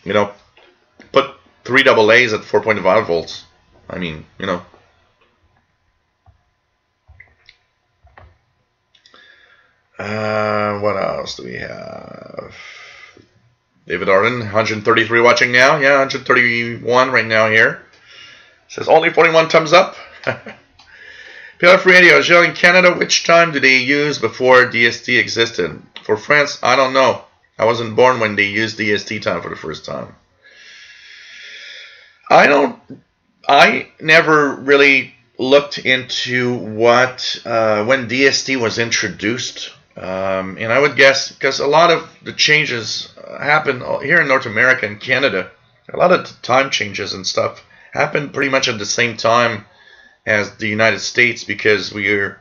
Speaker 1: You know, put 3 AA's at 4.5 volts. I mean, you know. What else do we have? David Arden, 133 watching now. Yeah, 131 right now here. Says only 41 thumbs up. PLF Radio, Gilles, in Canada, which time do they use before DST existed? For France, I don't know. I wasn't born when they used DST time for the first time. I never really looked into what when DST was introduced. And I would guess, because a lot of the changes happen here in North America and Canada, a lot of the time changes and stuff happen pretty much at the same time as the United States, because we're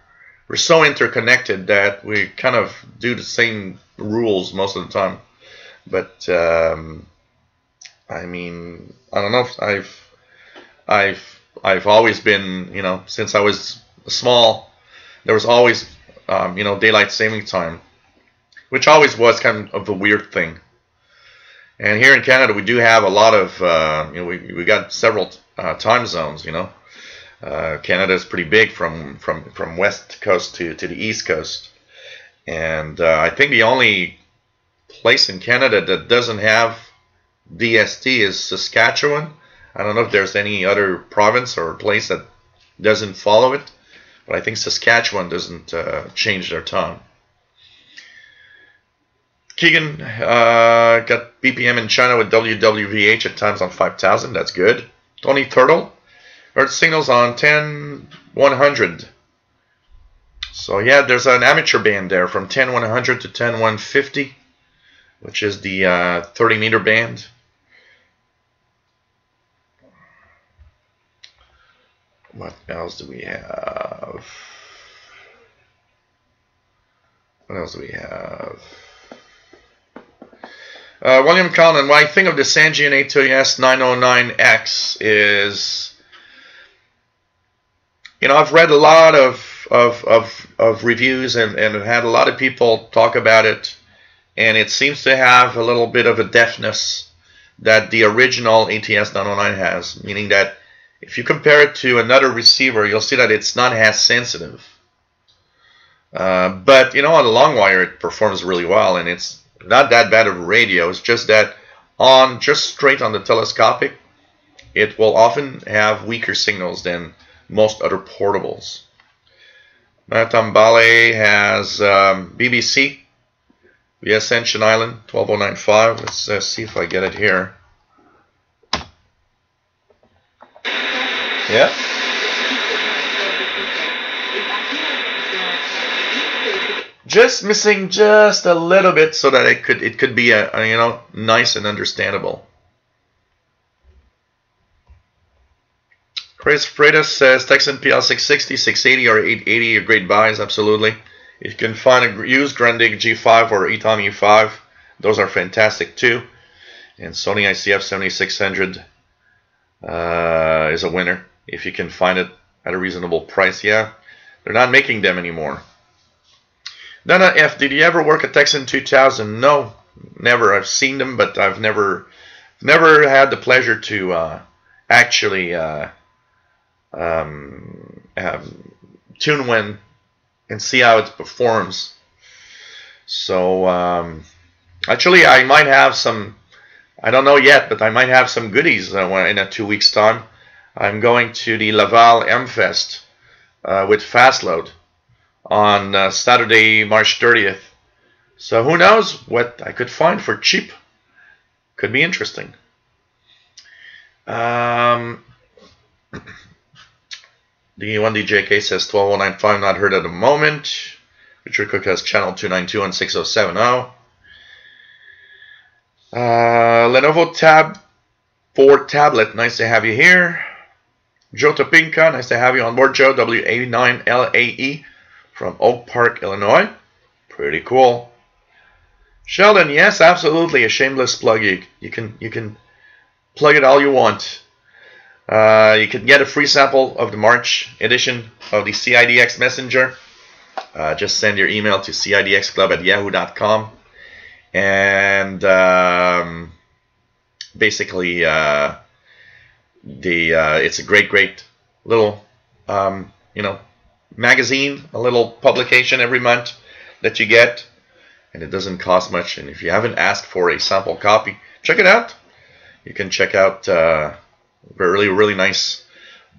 Speaker 1: so interconnected that we kind of do the same rules most of the time. But I mean, I don't know. I've always been, you know, since I was small, there was always you know, daylight saving time, which always was kind of a weird thing. And here in Canada, we do have a lot of you know, we got several time zones, you know. Canada is pretty big from west coast to the east coast, and I think the only place in Canada that doesn't have DST is Saskatchewan. I don't know if there's any other province or place that doesn't follow it, but I think Saskatchewan doesn't change their time. Keegan got BPM in China with WWVH at times on 5,000. That's good. Tony Turtle heard signals on 10-100. So yeah, there's an amateur band there from 10-100 to 10-150, which is the 30-meter band. What else do we have? What else do we have? William Collin, what I think of the Sangean A2S 909X is, you know, I've read a lot of reviews and had a lot of people talk about it, and it seems to have a little bit of a deafness that the original ATS 909 has, meaning that if you compare it to another receiver, you'll see that it's not as sensitive. But, you know, on the long wire, it performs really well, and it's not that bad of a radio. It's just that just straight on the telescopic, it will often have weaker signals than most other portables. Matambale has BBC, via Ascension Island, 12095. Let's see if I get it here. Yeah. Just missing just a little bit so that it could be a you know, nice and understandable. Chris Freitas says Texan PL 660, 680, or 880 are great buys. Absolutely. If you can find a used Grundig G5 or ETOM U5, those are fantastic too. And Sony ICF 7600 is a winner if you can find it at a reasonable price. Yeah, they're not making them anymore. Donna F, did you ever work at Texan 2000? No, never. I've seen them, but I've never had the pleasure to actually tune one and see how it performs. So Actually, I might have some. I don't know yet, but I might have some goodies in a 2 weeks time. I'm going to the Laval M Fest with Fastload on Saturday, March 30th. So who knows what I could find for cheap? Could be interesting. The one DJK says 12095 not heard at the moment. Richard Cook has channel 292 on 6070. Lenovo Tab 4 tablet, nice to have you here. Joe Topinka, nice to have you on board. Joe, W89LAE from Oak Park, Illinois. Pretty cool. Sheldon, yes, absolutely, a shameless plug. You can plug it all you want. You can get a free sample of the March edition of the CIDX Messenger. Just send your email to cidxclub@yahoo.com. And basically, it's a great little, magazine, a little publication every month that you get, and it doesn't cost much. And if you haven't asked for a sample copy, check it out. You can check out really nice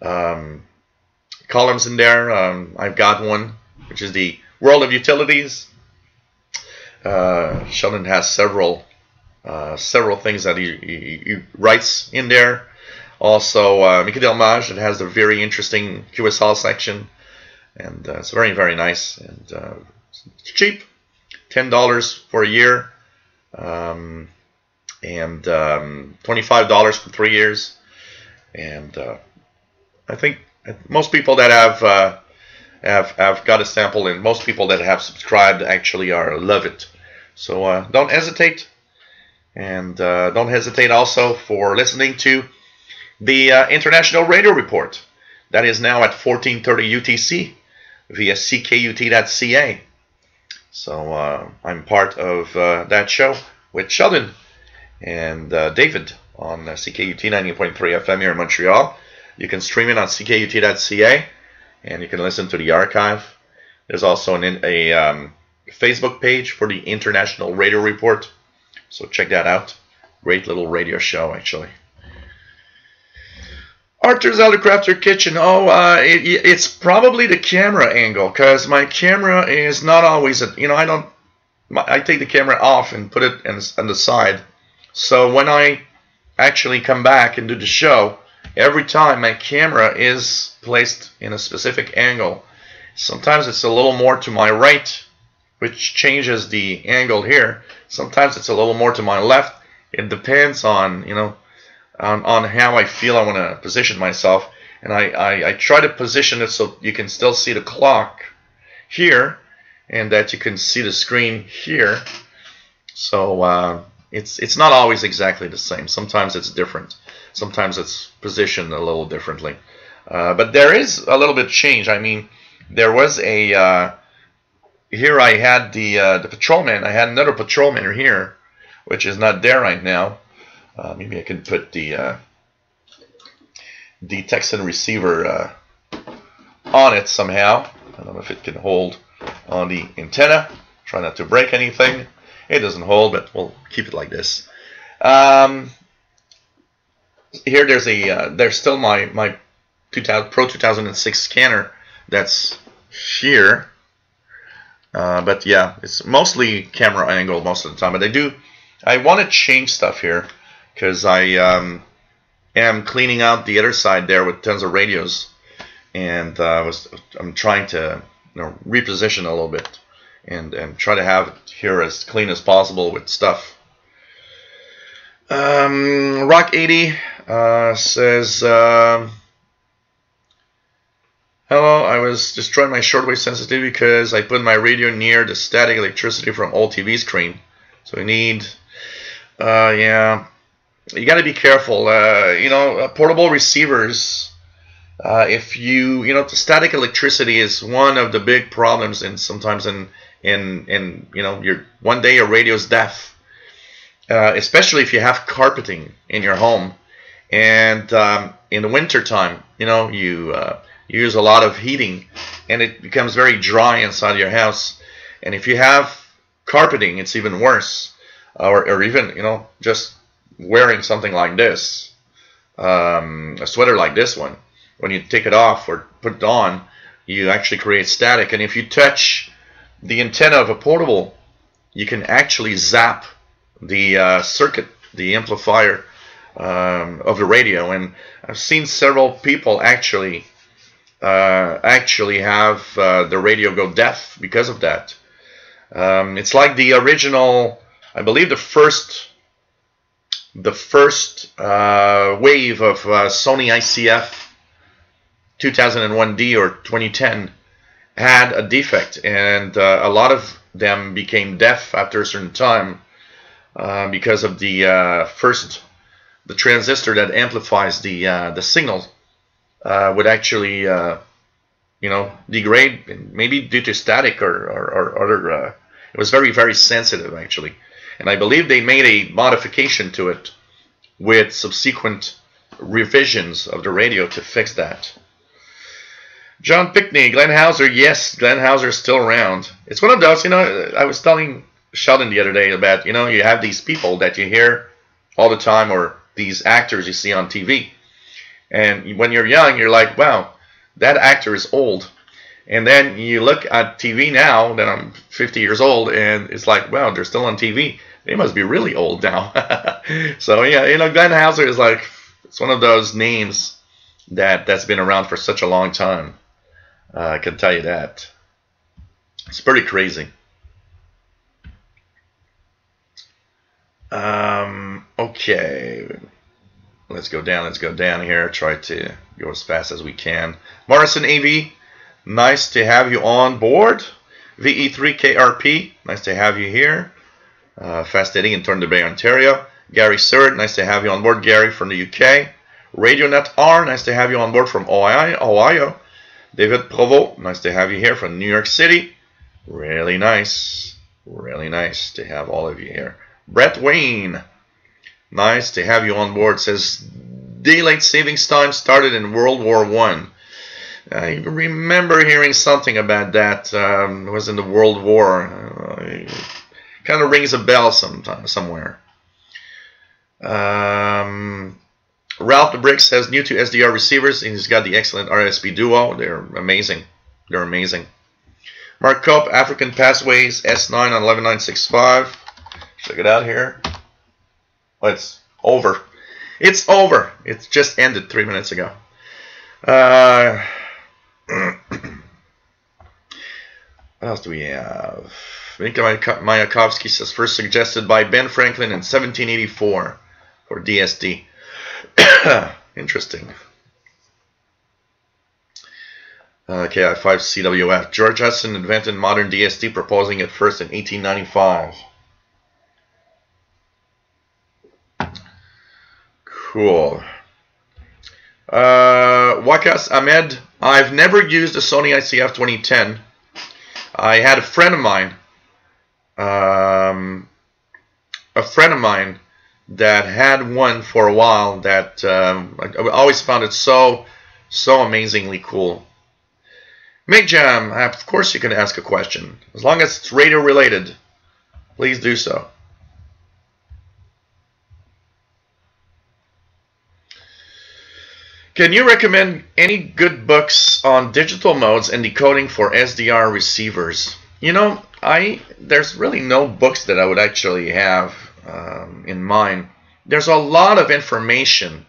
Speaker 1: columns in there. I've got one, which is the World of Utilities. Sheldon has several things that he writes in there. Also, Mickey Delmage, it has a very interesting QSL section, and it's very nice, and it's cheap, $10 for a year, and $25 for 3 years. And I think most people that have got a sample, and most people that have subscribed actually love it. So don't hesitate, and don't hesitate also for listening to the International Radio Report. That is now at 14:30 UTC via ckut.ca. So I'm part of that show with Sheldon and David on CKUT 90.3 FM here in Montreal. You can stream it on ckut.ca, and you can listen to the archive. There's also a Facebook page for the International Radio Report, so check that out. Great little radio show, actually. Arthur's Elder Crafter Kitchen. It's probably the camera angle, because my camera is not always I take the camera off and put it on the side. So when I actually come back and do the show, every time my camera is placed in a specific angle. Sometimes it's a little more to my right, which changes the angle here. Sometimes it's a little more to my left. It depends on on how I feel I want to position myself. And I try to position it so you can still see the clock here, and that you can see the screen here. So it's not always exactly the same. Sometimes it's different. Sometimes it's positioned a little differently. But there is a little bit of change. I mean, there was a here I had the patrolman. I had another patrolman here, which is not there right now. Maybe I can put the text and receiver on it somehow. I don't know if it can hold on the antenna. Try not to break anything. It doesn't hold, but we'll keep it like this. Here there's still my Pro 2006 scanner that's here. But yeah, it's mostly camera angle most of the time. But I want to change stuff here, because I am cleaning out the other side there with tons of radios, and I'm trying to reposition a little bit and try to have it here as clean as possible with stuff. Rock 80 says, hello, I was destroying my shortwave sensitivity because I put my radio near the static electricity from old TV screen. So we need, yeah, you got to be careful. Portable receivers, if the static electricity is one of the big problems, and sometimes in one day your radio's deaf, especially if you have carpeting in your home, and in the winter time, you use a lot of heating, and it becomes very dry inside your house. And if you have carpeting, it's even worse. or even, you know, just wearing something like this, a sweater like this one. When you take it off or put it on, you actually create static. And if you touch the antenna of a portable, you can actually zap the circuit, the amplifier of the radio. And I've seen several people actually have the radio go deaf because of that. It's like the original, I believe the first wave of Sony ICF 2001D or 2010 had a defect, and a lot of them became deaf after a certain time because of the transistor that amplifies the signal would actually you know, degrade, maybe due to static or other. It was very, very sensitive actually, and I believe they made a modification to it with subsequent revisions of the radio to fix that. John Pickney, Glenn Hauser, yes, Glenn Hauser is still around. It's one of those, you know, I was telling Sheldon the other day about, you know, you have these people that you hear all the time, or these actors you see on TV. And when you're young, you're like, wow, that actor is old. And then you look at TV now, that I'm 50 years old, and it's like, wow, they're still on TV. They must be really old now. So, yeah, you know, Glenn Hauser is like, it's one of those names that's been around for such a long time. I can tell you that. It's pretty crazy. Okay. Let's go down here. Try to go as fast as we can. Morrison AV, nice to have you on board. VE3KRP, nice to have you here. Fast Eddie in Thunder Bay, Ontario. Gary Seward, nice to have you on board. Gary from the UK. RadioNet R, nice to have you on board from Ohio. David Provo, nice to have you here from New York City. Really nice to have all of you here. Brett Wayne, nice to have you on board. Says daylight savings time started in World War I. I remember hearing something about that. It was in the World War. Kind of rings a bell somewhere. Ralph the Brick says new to SDR receivers, and he's got the excellent RSP Duo. They're amazing. Mark Cope, African Pathways S9 on 11965. Check it out here. Oh, it's over. It's over. It just ended 3 minutes ago. What else do we have? Mika Mayakovsky says first suggested by Ben Franklin in 1784 for DSD. Interesting. KI5CWF. George Hudson invented modern DSD, proposing it first in 1895. Cool. Wakas Ahmed. I've never used a Sony ICF 2010. I had a friend of mine that had one for a while that I always found it so amazingly cool. Mick Jam, of course you can ask a question. As long as it's radio related, please do so. Can you recommend any good books on digital modes and decoding for SDR receivers? You know, there's really no books that I would actually have in mind. There's a lot of information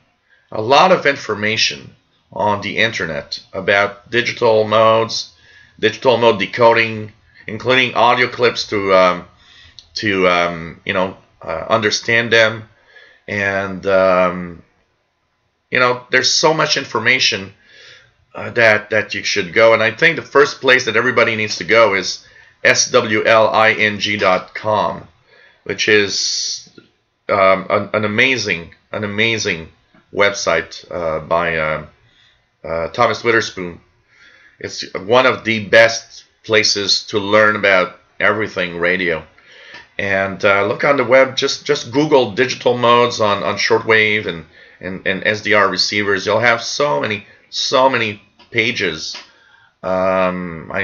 Speaker 1: on the internet about digital modes, digital mode decoding, including audio clips to understand them, and you know, there's so much information that you should go. And I think the first place that everybody needs to go is swling.com, which is an amazing website by Thomas Witherspoon. It's one of the best places to learn about everything radio. And look on the web, just Google digital modes on shortwave and SDR receivers. You'll have so many pages. I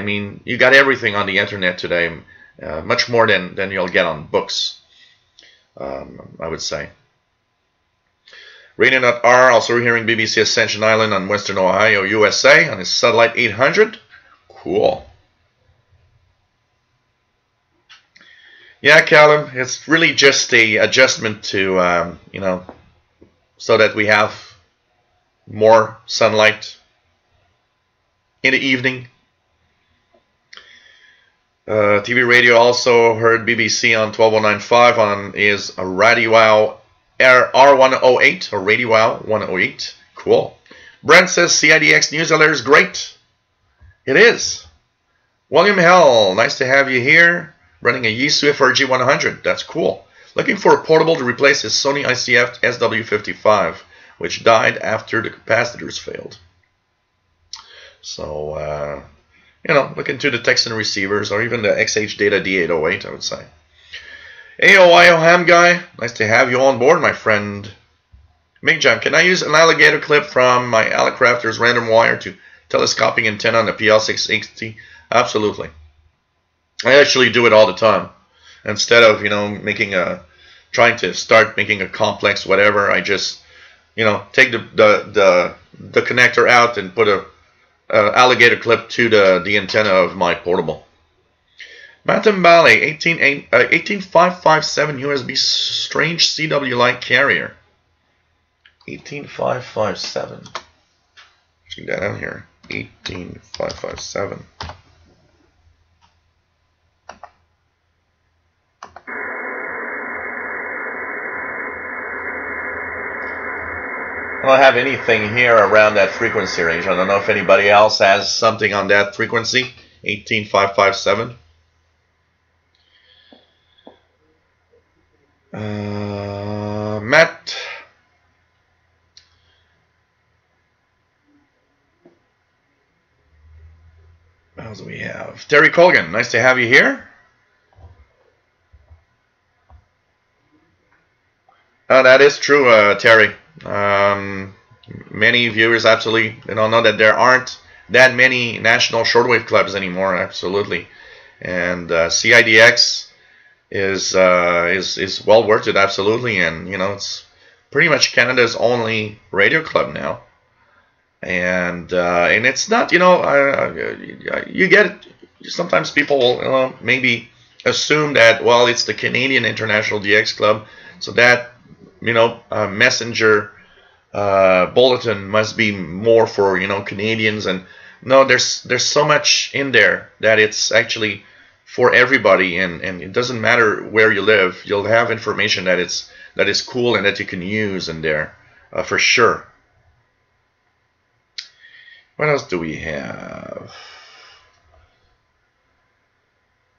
Speaker 1: mean, you got everything on the internet today, much more than you'll get on books. I would say. Radio.R, also hearing BBC Ascension Island on Western Ohio, USA, on his satellite 800. Cool. Yeah, Callum, it's really just a adjustment to, you know, so that we have more sunlight in the evening. TV radio also heard BBC on 12095 on is a Radio Wow R108 or Radio Wow 108. Cool. Brent says CIDX news alert is great. It is. William Hell, nice to have you here. Running a Yisu FRG100. That's cool. Looking for a portable to replace his Sony ICF SW55, which died after the capacitors failed. So, you know, look into the Texan receivers or even the XH Data D808, I would say. Hey, Ohio Ham guy, nice to have you on board, my friend. Big John, can I use an alligator clip from my Alicrafter's random wire to telescoping antenna on the PL660? Absolutely. I actually do it all the time. Instead of, you know, trying to start making a complex whatever, I just, you know, take the connector out and put a alligator clip to the antenna of my portable. Mountain Valley 18557 USB strange CW light carrier. 18557. Check that out here. 18557. I don't have anything here around that frequency range. I don't know if anybody else has something on that frequency. 18557. Matt. What else do we have? Terry Colgan, nice to have you here. That is true, Terry. Many viewers absolutely don't know that there aren't that many national shortwave clubs anymore. Absolutely, and CIDX is well worth it. Absolutely, and you know it's pretty much Canada's only radio club now. And it's not, you know, you get it. Sometimes people will, you know, maybe assume that, well, it's the Canadian International DX Club, so that, you know, messenger bulletin must be more for, you know, Canadians. And no, there's so much in there that it's actually for everybody, and it doesn't matter where you live. You'll have information that is cool and that you can use in there for sure. What else do we have?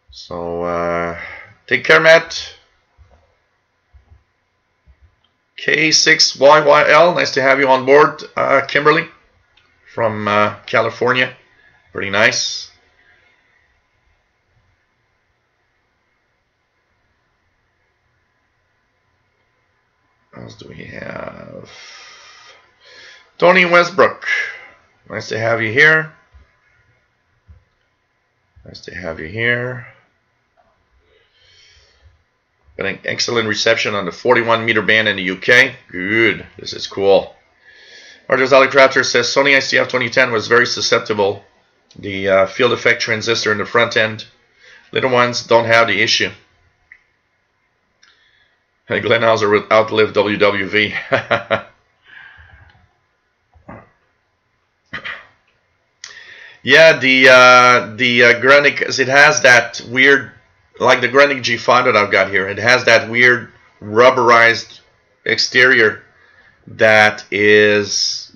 Speaker 1: So take care, Matt. K6YYL, nice to have you on board. Kimberly from California, pretty nice. What else do we have? Tony Westbrook, nice to have you here. Nice to have you here. Got an excellent reception on the 41 meter band in the UK. Good. This is cool. Rogers Alicrafter says Sony ICF 2010 was very susceptible. The field effect transistor in the front end. Little ones don't have the issue. Glenn Hauser would outlive WWV. Yeah, the Grundig, it has that weird, like the Grundig G5 that I've got here. It has that weird rubberized exterior that is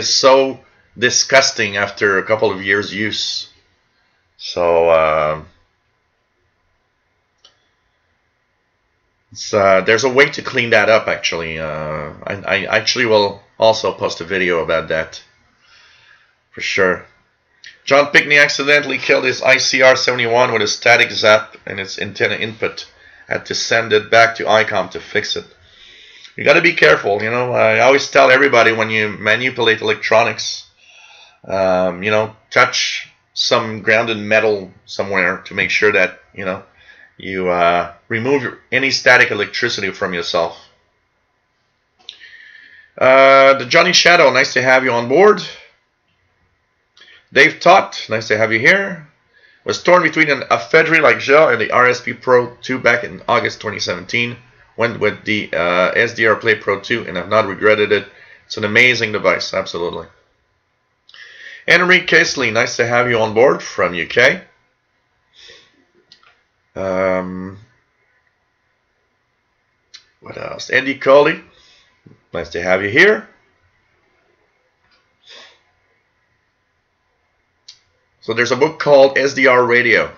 Speaker 1: so disgusting after a couple of years use. So there's a way to clean that up. Actually, I actually will also post a video about that for sure. John Pickney accidentally killed his ICR-71 with a static zap and its antenna input. Had to send it back to ICOM to fix it. You got to be careful, you know. I always tell everybody when you manipulate electronics, you know, touch some grounded metal somewhere to make sure that, you know, you remove any static electricity from yourself. The Johnny Shadow, nice to have you on board. Dave Todd, nice to have you here. Was torn between a Fedri like Gel and the RSP Pro 2 back in August 2017. Went with the SDR Play Pro 2 and have not regretted it. It's an amazing device, absolutely. Henry Casely, nice to have you on board from UK. What else? Andy Coley, nice to have you here. So there's a book called SDR Radio.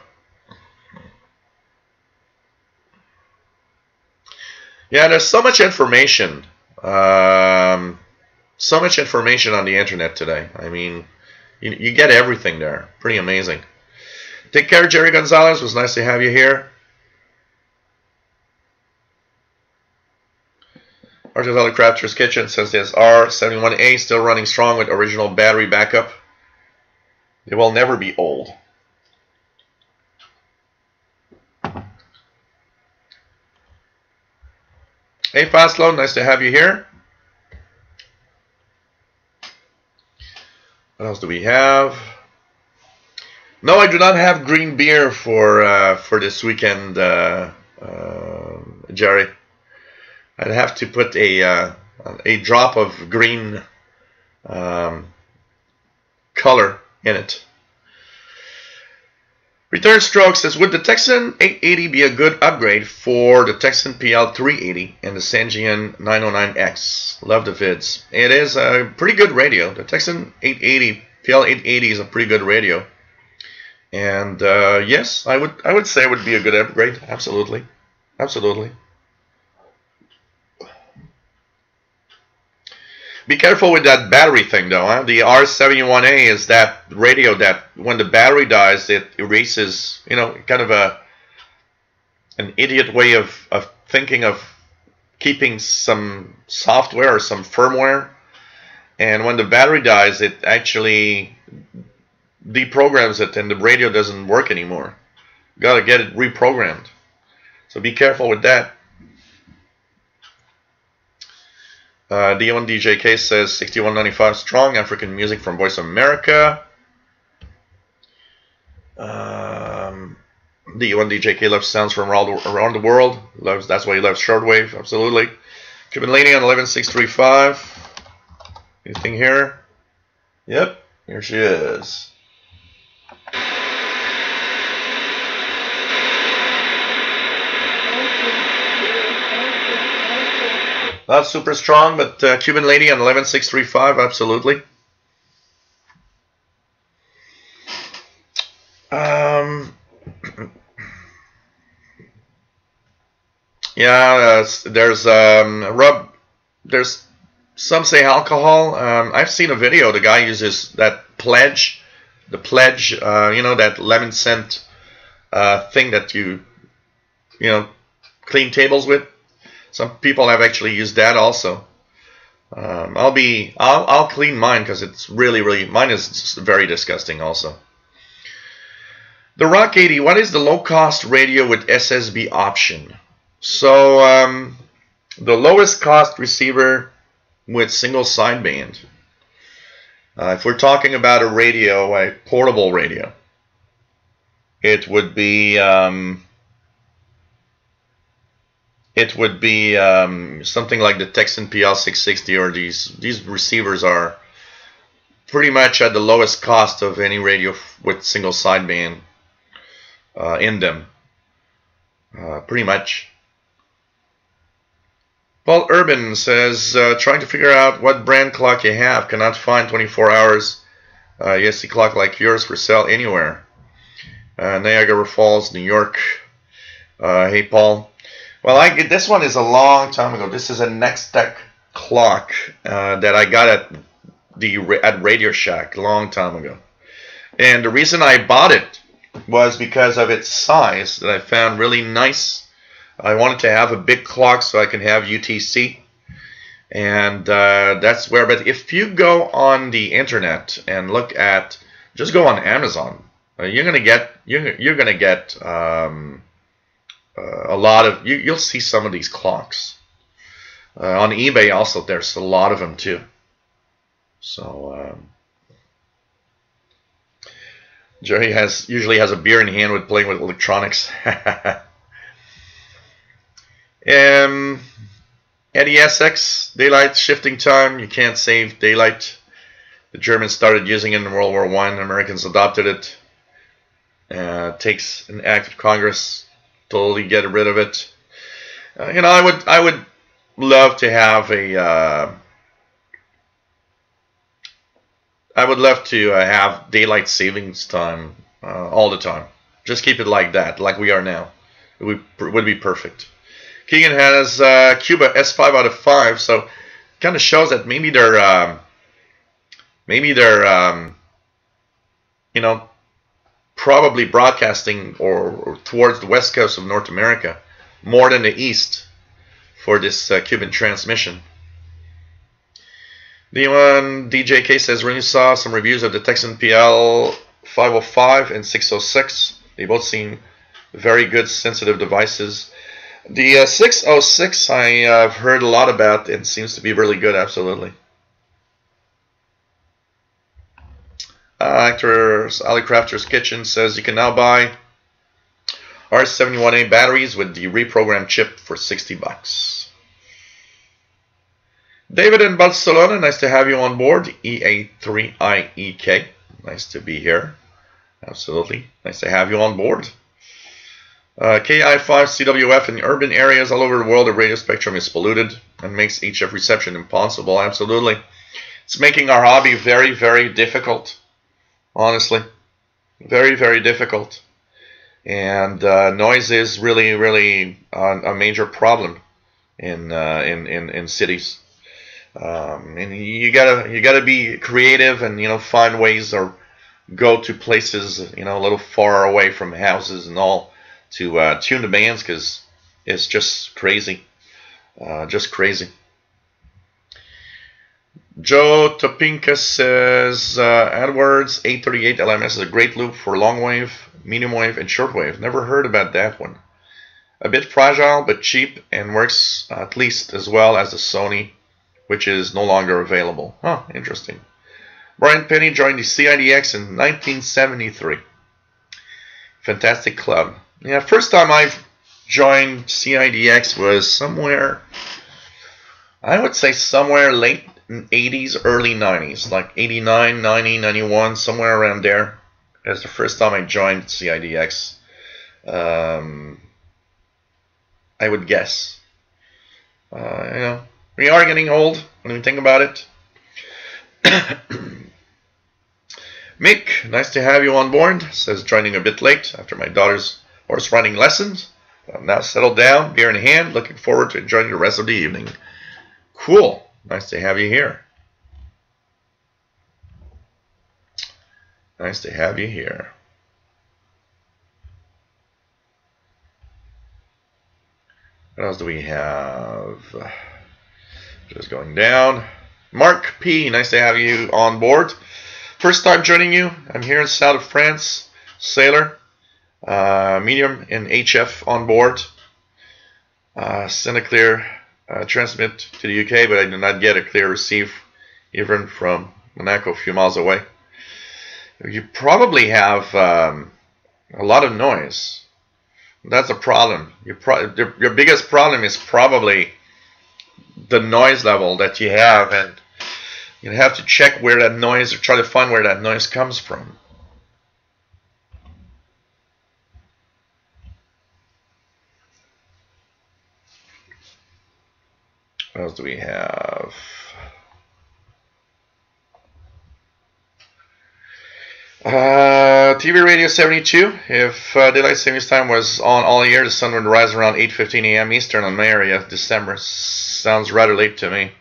Speaker 1: Yeah, there's so much information. So much information on the internet today. I mean, you get everything there. Pretty amazing. Take care, Jerry Gonzalez. It was nice to have you here. Artificial Crafter's Kitchen says this R71A still running strong with original battery backup. They will never be old. Hey, Fastload, nice to have you here. What else do we have? No, I do not have green beer for this weekend, Jerry. I'd have to put a drop of green color in it. Return Stroke says, would the Texan 880 be a good upgrade for the Texan PL 380 and the Sangean 909X? Love the vids. It is a pretty good radio. The Texan 880 PL 880 is a pretty good radio, and yes, I would say it would be a good upgrade. Absolutely, absolutely. Be careful with that battery thing, though. Huh? The R71A is that radio that when the battery dies, it erases. You know, kind of an idiot way of thinking of keeping some software or some firmware. And when the battery dies, it actually deprograms it, and the radio doesn't work anymore. You gotta get it reprogrammed. So be careful with that. D1 DJK says 6195 strong African music from Voice America. D1 DJK loves sounds from around the world. That's why he loves Shortwave. Absolutely. Cuban Lady on 11635. Anything here? Yep, here she is. Not super strong, but Cuban Lady on 11635, absolutely. Yeah, there's Rob. There's some say alcohol. I've seen a video. The guy uses that pledge, you know, that lemon scent thing that you clean tables with. Some people have actually used that also. I'll clean mine because it's really mine is very disgusting also. The Rock 80. What is the low cost radio with SSB option? So the lowest cost receiver with single sideband. If we're talking about a radio, a portable radio, it would be something like the Texan PL660, or these receivers are pretty much at the lowest cost of any radio with single sideband in them. Pretty much. Paul Urban says, trying to figure out what brand clock you have. Cannot find 24 hours ESC clock like yours for sale anywhere. Niagara Falls, New York. Hey, Paul. Well, this one is a long time ago. This is a Nextech clock that I got at Radio Shack a long time ago. And the reason I bought it was because of its size that I found really nice. I wanted to have a big clock so I can have UTC, and that's where. But if you go on the internet and look at, just go on Amazon, you're gonna get a lot of you'll see some of these clocks on eBay. Also, there's a lot of them too. So Jerry usually has a beer in hand with playing with electronics. ADSX, daylight shifting time. You can't save daylight. The Germans started using it in World War I. Americans adopted it. It takes an act of Congress to totally get rid of it. You know, I would love to have a. I would love to have daylight savings time all the time. Just keep it like that, like we are now. It would be perfect. Keegan has Cuba S5 out of 5, so kind of shows that maybe they're you know, probably broadcasting or towards the west coast of North America more than the east for this Cuban transmission. D1 DJK says when you saw some reviews of the Texan PL 505 and 606, they both seem very good sensitive devices. The 606 I've heard a lot about and seems to be really good, absolutely. Actors Ali Crafter's Kitchen says you can now buy R71A batteries with the reprogrammed chip for $60. David in Barcelona, nice to have you on board. EA3IEK, nice to be here. Absolutely, nice to have you on board. KI5CWF in urban areas all over the world, the radio spectrum is polluted and makes HF reception impossible. Absolutely. It's making our hobby very, very difficult. Honestly. Very, very difficult. And noise is really, really a major problem in cities. And you gotta be creative and, you know, find ways or go to places, you know, a little far away from houses and all, to tune the bands, because it's just crazy. Just crazy. Joe Topinka says, AdWords 838 LMS is a great loop for long wave, medium wave, and shortwave. Never heard about that one. A bit fragile, but cheap, and works at least as well as the Sony, which is no longer available. Huh, interesting. Brian Penny joined the CIDX in 1973. Fantastic club. Yeah, first time I joined CIDX was somewhere, I would say somewhere late 80s, early 90s, like 89, 90, 91, somewhere around there. That's the first time I joined CIDX. I would guess. You know, we are getting old when we think about it. Mick, nice to have you on board. Says joining a bit late after my daughter's horse riding lessons. I'm now settled down, beer in hand, looking forward to enjoying the rest of the evening. Cool. Nice to have you here. Nice to have you here. What else do we have? Just going down. Mark P, nice to have you on board. First time joining you. I'm here in the south of France. Sailor. Medium in HF on board. Send a clear transmit to the UK, but I did not get a clear receive even from Monaco a few miles away. You probably have a lot of noise. That's a problem. Your biggest problem is probably the noise level that you have, and you have to check where that noise, or try to find where that noise comes from. What else do we have? TV Radio 72. If daylight savings time was on all year, the sun would rise around 8:15 a.m. Eastern on my area. December sounds rather late to me.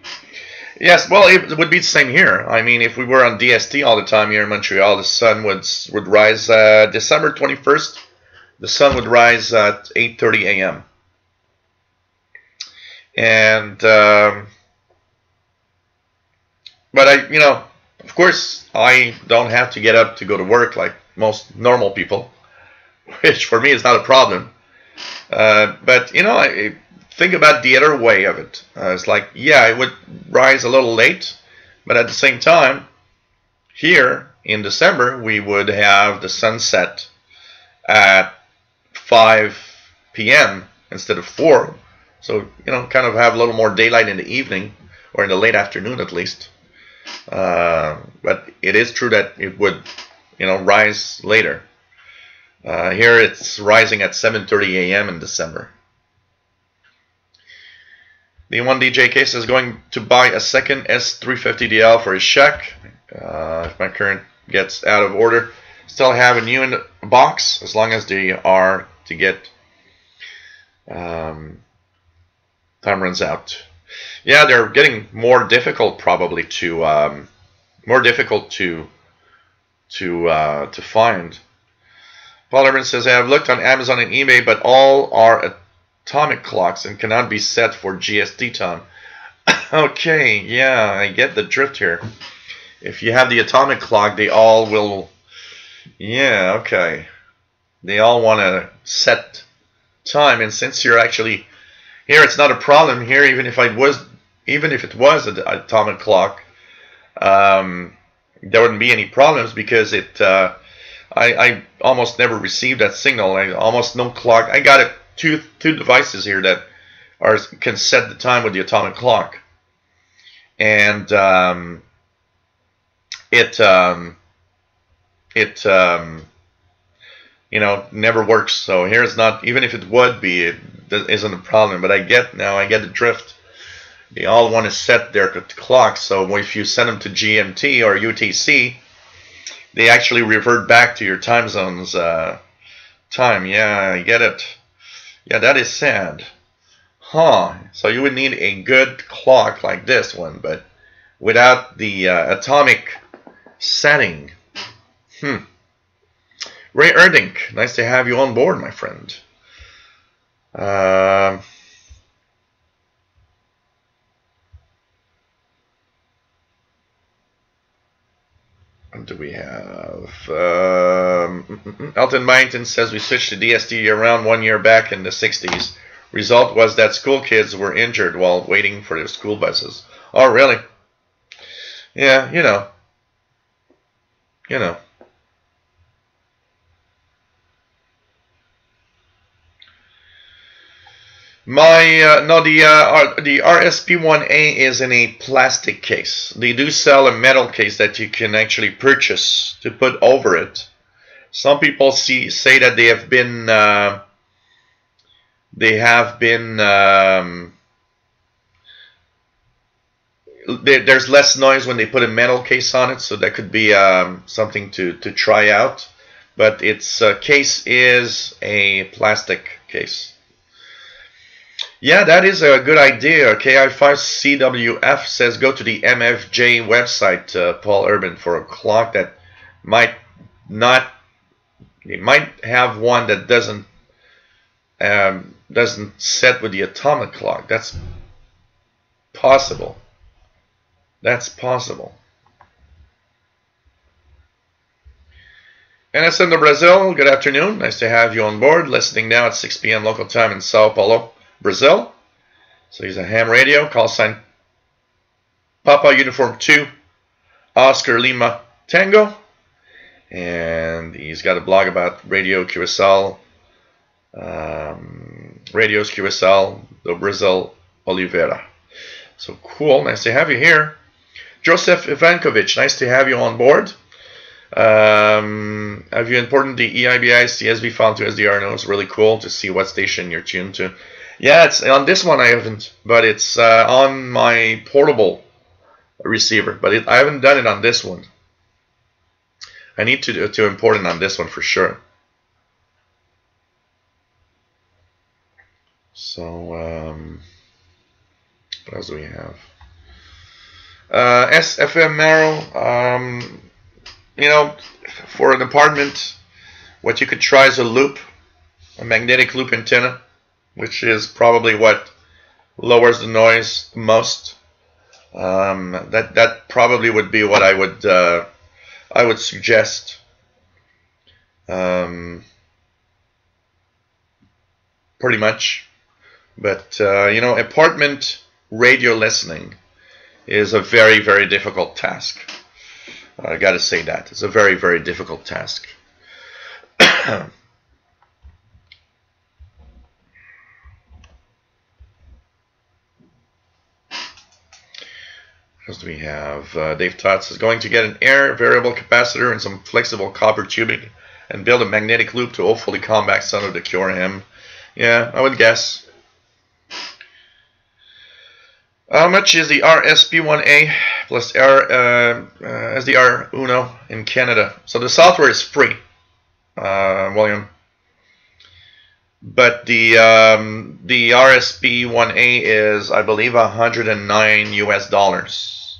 Speaker 1: Yes, well, it would be the same here. I mean, if we were on DST all the time here in Montreal, the sun would rise December 21st. The sun would rise at 8:30 a.m. And but of course, I don't have to get up to go to work like most normal people, which for me is not a problem. But you know, I think about the other way of it. It's like, yeah, it would rise a little late, but at the same time, here in December we would have the sunset at 5 p.m. instead of 4. So, you know, kind of have a little more daylight in the evening, or in the late afternoon at least. But it is true that it would, you know, rise later. Here it's rising at 7:30 a.m. in December. The one DJK says going to buy a second S350DL for his shack. If my current gets out of order, still have a new in the box as long as they are to get time runs out. Yeah, they're getting more difficult probably to find. Paul Urban says, I have looked on Amazon and eBay, but all are atomic clocks and cannot be set for GST time. Okay, yeah, I get the drift here. If you have the atomic clock, they all will, yeah, okay. They all want to set time, and since you're actually here, it's not a problem here. Even if it was an atomic clock, there wouldn't be any problems because it. I almost never received that signal. I almost no clock. I got two devices here that can set the time with the atomic clock, and it you know, never works. So here it's not. Even if it would be, it isn't a problem. But I get the drift. They all want to set their clocks. So if you send them to GMT or UTC, they actually revert back to your time zone's time. Yeah, I get it. Yeah, that is sad. Huh. So you would need a good clock like this one, but without the atomic setting. Ray Erdink, nice to have you on board, my friend. What do we have? Elton Byington says we switched to DST around 1 year back in the 60s. Result was that school kids were injured while waiting for their school buses. Oh, really? Yeah, you know. The RSP1A is in a plastic case. They do sell a metal case that you can actually purchase to put over it. Some people say that there's less noise when they put a metal case on it, so that could be something to try out. But its case is a plastic case. Yeah, that is a good idea. KI5CWF says go to the MFJ website, Paul Urban, for a clock that might not. It might have one that doesn't set with the atomic clock. That's possible. That's possible. NSN do Brazil, good afternoon. Nice to have you on board. Listening now at 6 p.m. local time in Sao Paulo, Brazil. So he's a ham radio, call sign Papa Uniform 2, Oscar Lima Tango. And he's got a blog about Radio QSL, Radios QSL do Brazil Oliveira. So cool, nice to have you here. Joseph Ivankovic, nice to have you on board. Have you imported the EIBI CSV file to SDR? No, it's really cool to see what station you're tuned to. Yeah, it's on this one I haven't, but it's on my portable receiver. But I haven't done it on this one. I need to import it on this one for sure. So what else do we have? SFM Marrow. You know, for an apartment, what you could try is a loop, a magnetic loop antenna, which is probably what lowers the noise the most. That probably would be what I would suggest. pretty much. But you know, apartment radio listening is a very, very difficult task. I gotta say that. It's a very, very difficult task. What else do we have? Dave Tots is going to get an air variable capacitor and some flexible copper tubing and build a magnetic loop to hopefully combat some of the cure him. Yeah, I would guess. How much is the RSP1A plus SDR Uno in Canada? So the software is free, William. But the RSP1A is, I believe, $109 US.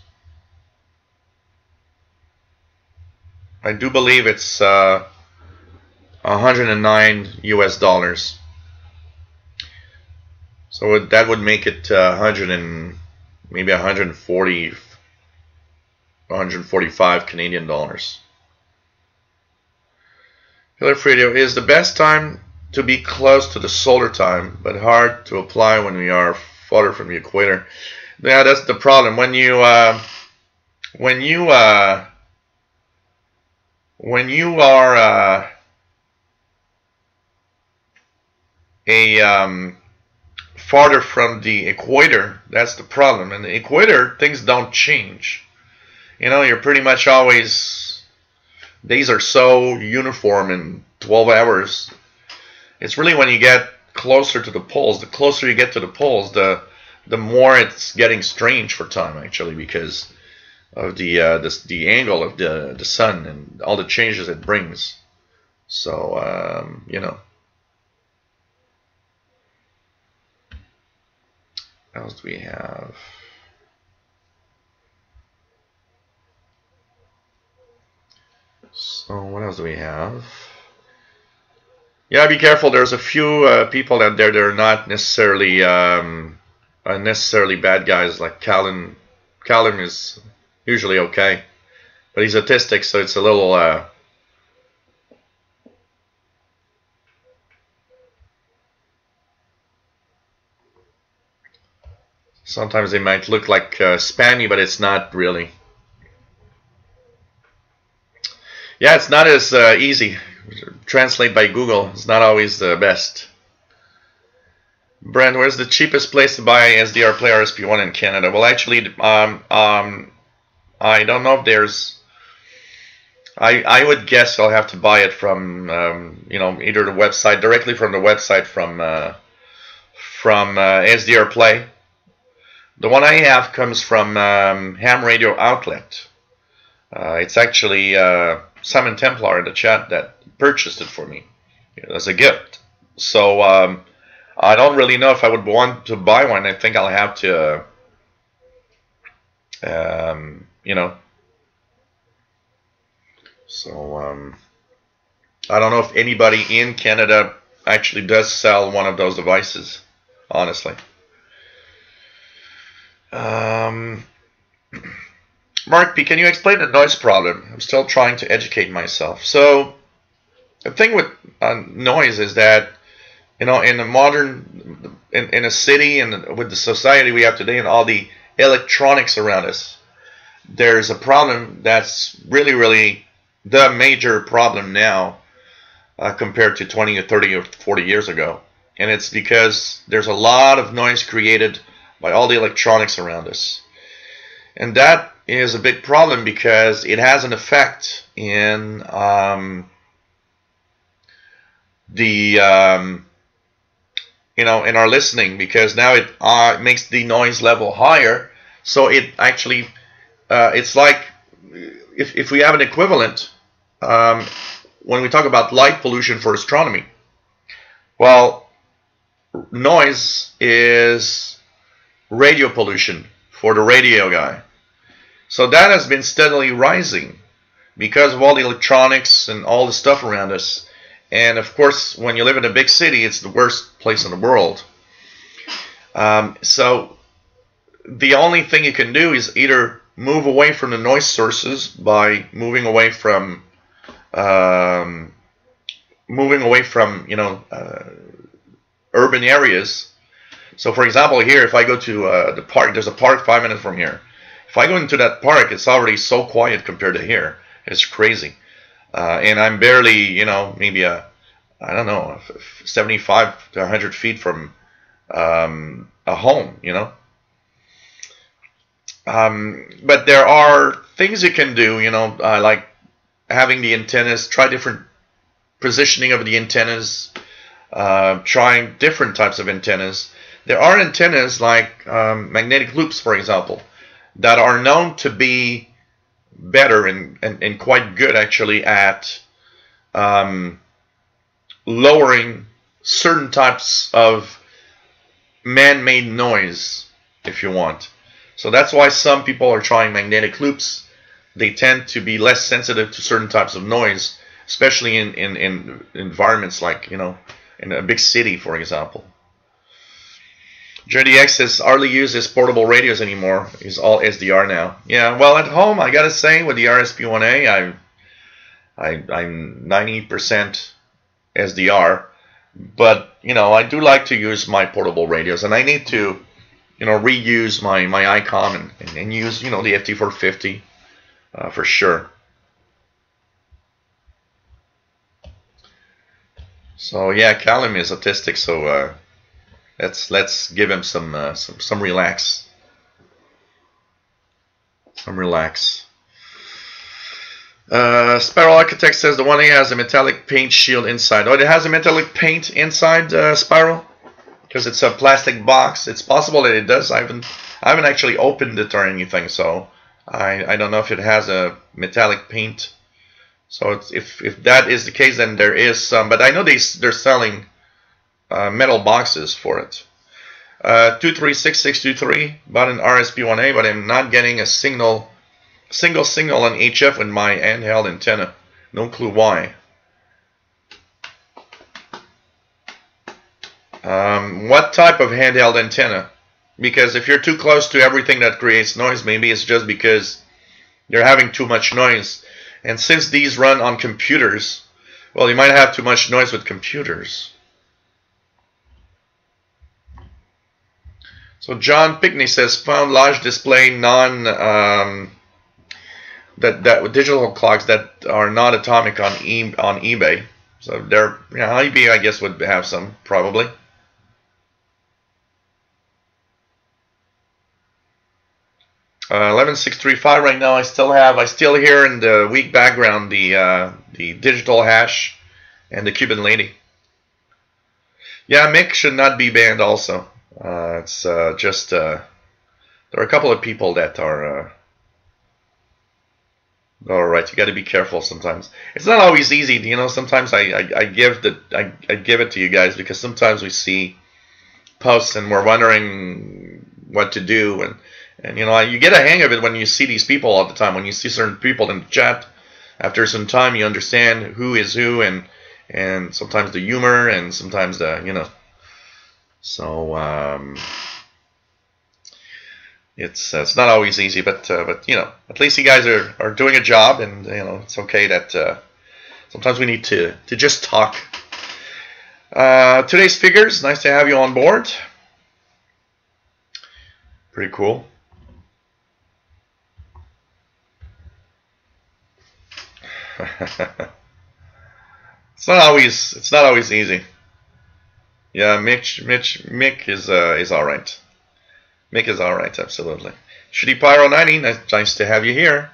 Speaker 1: I do believe it's $109 US. So that would make it 100 and maybe 140, 145 Canadian dollars. Hello, Radio is the best time to be close to the solar time, but hard to apply when we are farther from the equator. Yeah, that's the problem. When you are farther from the equator, that's the problem. And the equator, things don't change. You know, you're pretty much always, days are so uniform in 12 hours. It's really when you get closer to the poles, the closer you get to the poles, the more it's getting strange for time, actually, because of the angle of the sun and all the changes it brings. So you know. What else do we have? So what else do we have? Yeah, be careful. There's a few people out there that are not necessarily bad guys. Like Callum is usually okay, but he's autistic, so it's a little. Sometimes they might look like spammy, but it's not really. Yeah, it's not as easy. Translate by Google. It's not always the best. Brent, where's the cheapest place to buy SDR Play RSP1 in Canada? Well, actually, I don't know if there's. I would guess I'll have to buy it from you know, either the website, directly from the website from SDR Play. The one I have comes from Ham Radio Outlet. It's actually Simon Templar in the chat that purchased it for me as a gift. So I don't really know if I would want to buy one. I think I'll have to, you know. So I don't know if anybody in Canada actually does sell one of those devices, honestly. Mark P, can you explain the noise problem? I'm still trying to educate myself. So the thing with noise is that, you know, in a modern, in a city and with the society we have today and all the electronics around us, there's a problem that's really, really the major problem now compared to 20 or 30 or 40 years ago. And it's because there's a lot of noise created by all the electronics around us. And that is a big problem because it has an effect in you know, in our listening, because now it makes the noise level higher. So it actually, it's like if we have an equivalent when we talk about light pollution for astronomy. Well, noise is radio pollution for the radio guy. So that has been steadily rising because of all the electronics and all the stuff around us. And of course, when you live in a big city, it's the worst place in the world. So the only thing you can do is either move away from the noise sources by moving away from you know, urban areas. So for example, here, if I go to the park, there's a park 5 minutes from here. If I go into that park, it's already so quiet compared to here. It's crazy. And I'm barely, you know, maybe I don't know, 75 to 100 feet from a home, you know. But there are things you can do, you know, like having the antennas, try different positioning of the antennas, trying different types of antennas. There are antennas like magnetic loops, for example, that are known to be better and quite good actually at lowering certain types of man-made noise, if you want. So that's why some people are trying magnetic loops. They tend to be less sensitive to certain types of noise, especially in environments like, you know, in a big city, for example. JDX says hardly uses portable radios anymore. It's all SDR now. Yeah, well, at home, I gotta say, with the RSP1A, I'm 90% SDR, but you know, I do like to use my portable radios, and I need to, you know, reuse my ICOM and use, you know, the FT450 for sure. So yeah, Callum is autistic, so let's give him some relax. Some relax. Sparrow Architect says the 1A has a metallic paint shield inside. Oh, it has a metallic paint inside, Sparrow? Because it's a plastic box. It's possible that it does. I haven't actually opened it or anything, so I don't know if it has a metallic paint. So it's, if that is the case, then there is some. But I know they're selling metal boxes for it. 236623 bought an RSP1A, but I'm not getting a single signal on HF with my handheld antenna. No clue why. What type of handheld antenna? Because if you're too close to everything that creates noise, maybe it's just because you're having too much noise. And since these run on computers, well, you might have too much noise with computers. So John Pickney says found large display that digital clocks that are not atomic on eBay. So they're, you know, eBay I guess would have some probably. Uh, 11635 right now. I still hear in the weak background the digital hash and the Cuban lady. Yeah, Mick should not be banned also. It's just there are a couple of people that are all right. You got to be careful sometimes. It's not always easy, you know. Sometimes I give it to you guys because sometimes we see posts and we're wondering what to do, and you know, you get a hang of it when you see these people all the time. When you see certain people in the chat, after some time you understand who is who, and sometimes the humor and sometimes the, you know. So it's not always easy, but you know, at least you guys are doing a job, and you know, it's okay that sometimes we need to just talk. Today's figures, nice to have you on board. Pretty cool. It's not always easy. Yeah, Mick is all right. Mick is all right, absolutely. Shitty Pyro 90, nice to have you here.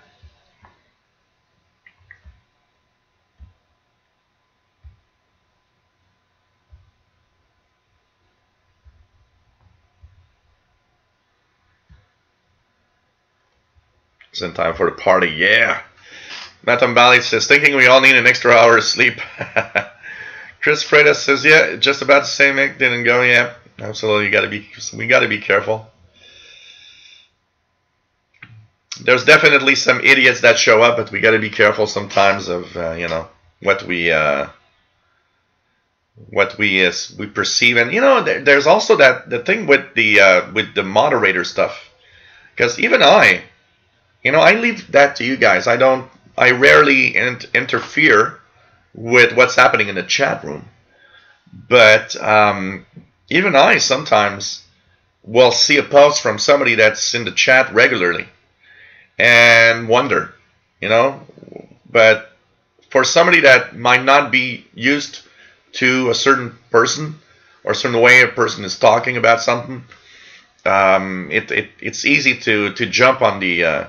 Speaker 1: It's in time for the party, yeah. Matam Bali says, thinking we all need an extra hour of sleep. Chris Freitas says, yeah, just about the same. Mick didn't go yet. Absolutely, we gotta be careful. There's definitely some idiots that show up, but we gotta be careful sometimes of you know, what we perceive, and you know, there's also the thing with the moderator stuff, because even you know, I leave that to you guys. I rarely interfere with what's happening in the chat room, but even I sometimes will see a post from somebody that's in the chat regularly and wonder, you know. But for somebody that might not be used to a certain person or a certain way a person is talking about something, it's easy to jump on the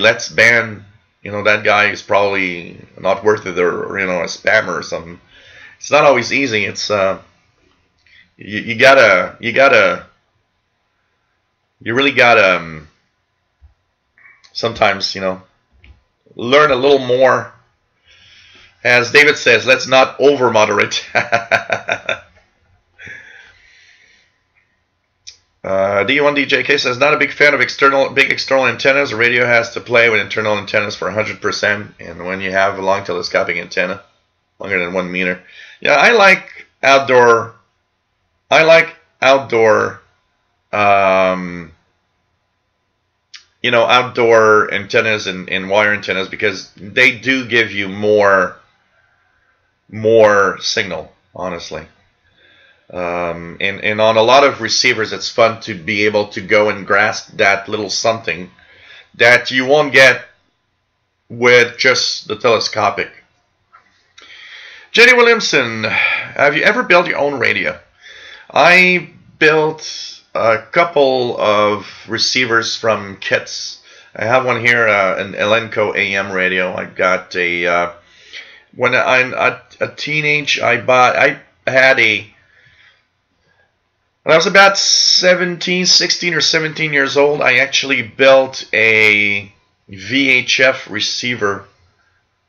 Speaker 1: let's ban, you know, that guy is probably not worth it, or you know, a spammer or something. It's not always easy. It's you really gotta sometimes, you know, learn a little more. As David says, let's not over moderate. D1DJK says, not a big fan of big external antennas. A radio has to play with internal antennas for 100%, and when you have a long telescopic antenna, longer than 1 meter. Yeah, I like outdoor. You know, outdoor antennas and wire antennas, because they do give you more signal, honestly. And on a lot of receivers, it's fun to be able to go and grasp that little something that you won't get with just the telescopic. Jenny Williamson, have you ever built your own radio? I built a couple of receivers from kits. I have one here, an Elenco AM radio. I got a when I'm a teenage, I had a, when I was about 16 or 17 years old, I actually built a VHF receiver,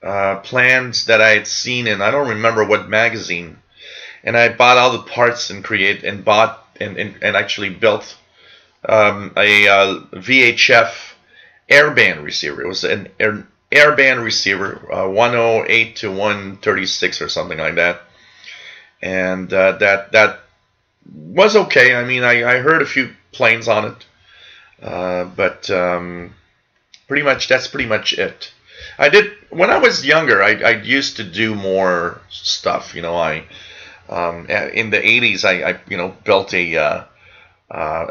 Speaker 1: plans that I had seen in, I don't remember what magazine, and I bought all the parts and actually built a VHF airband receiver. It was an airband receiver, 108 to 136 or something like that, and that was okay. I mean, I heard a few planes on it, but that's pretty much it. I did, when I was younger, I used to do more stuff. You know, in the 80s, I you know, built a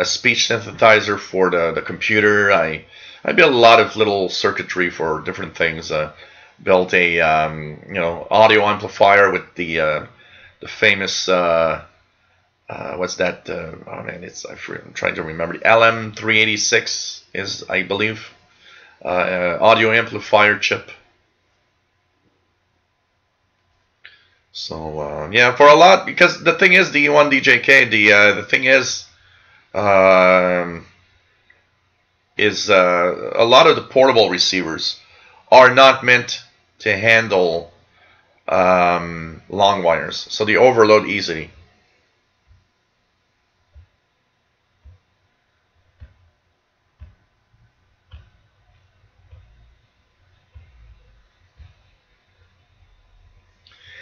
Speaker 1: speech synthesizer for the computer. I built a lot of little circuitry for different things. Built a you know, audio amplifier with the famous what's that? Oh man, I'm trying to remember. The LM386 is, I believe, audio amplifier chip. So yeah, for a lot, because the thing is, D1DJK, the thing is a lot of the portable receivers are not meant to handle long wires, so they overload easily.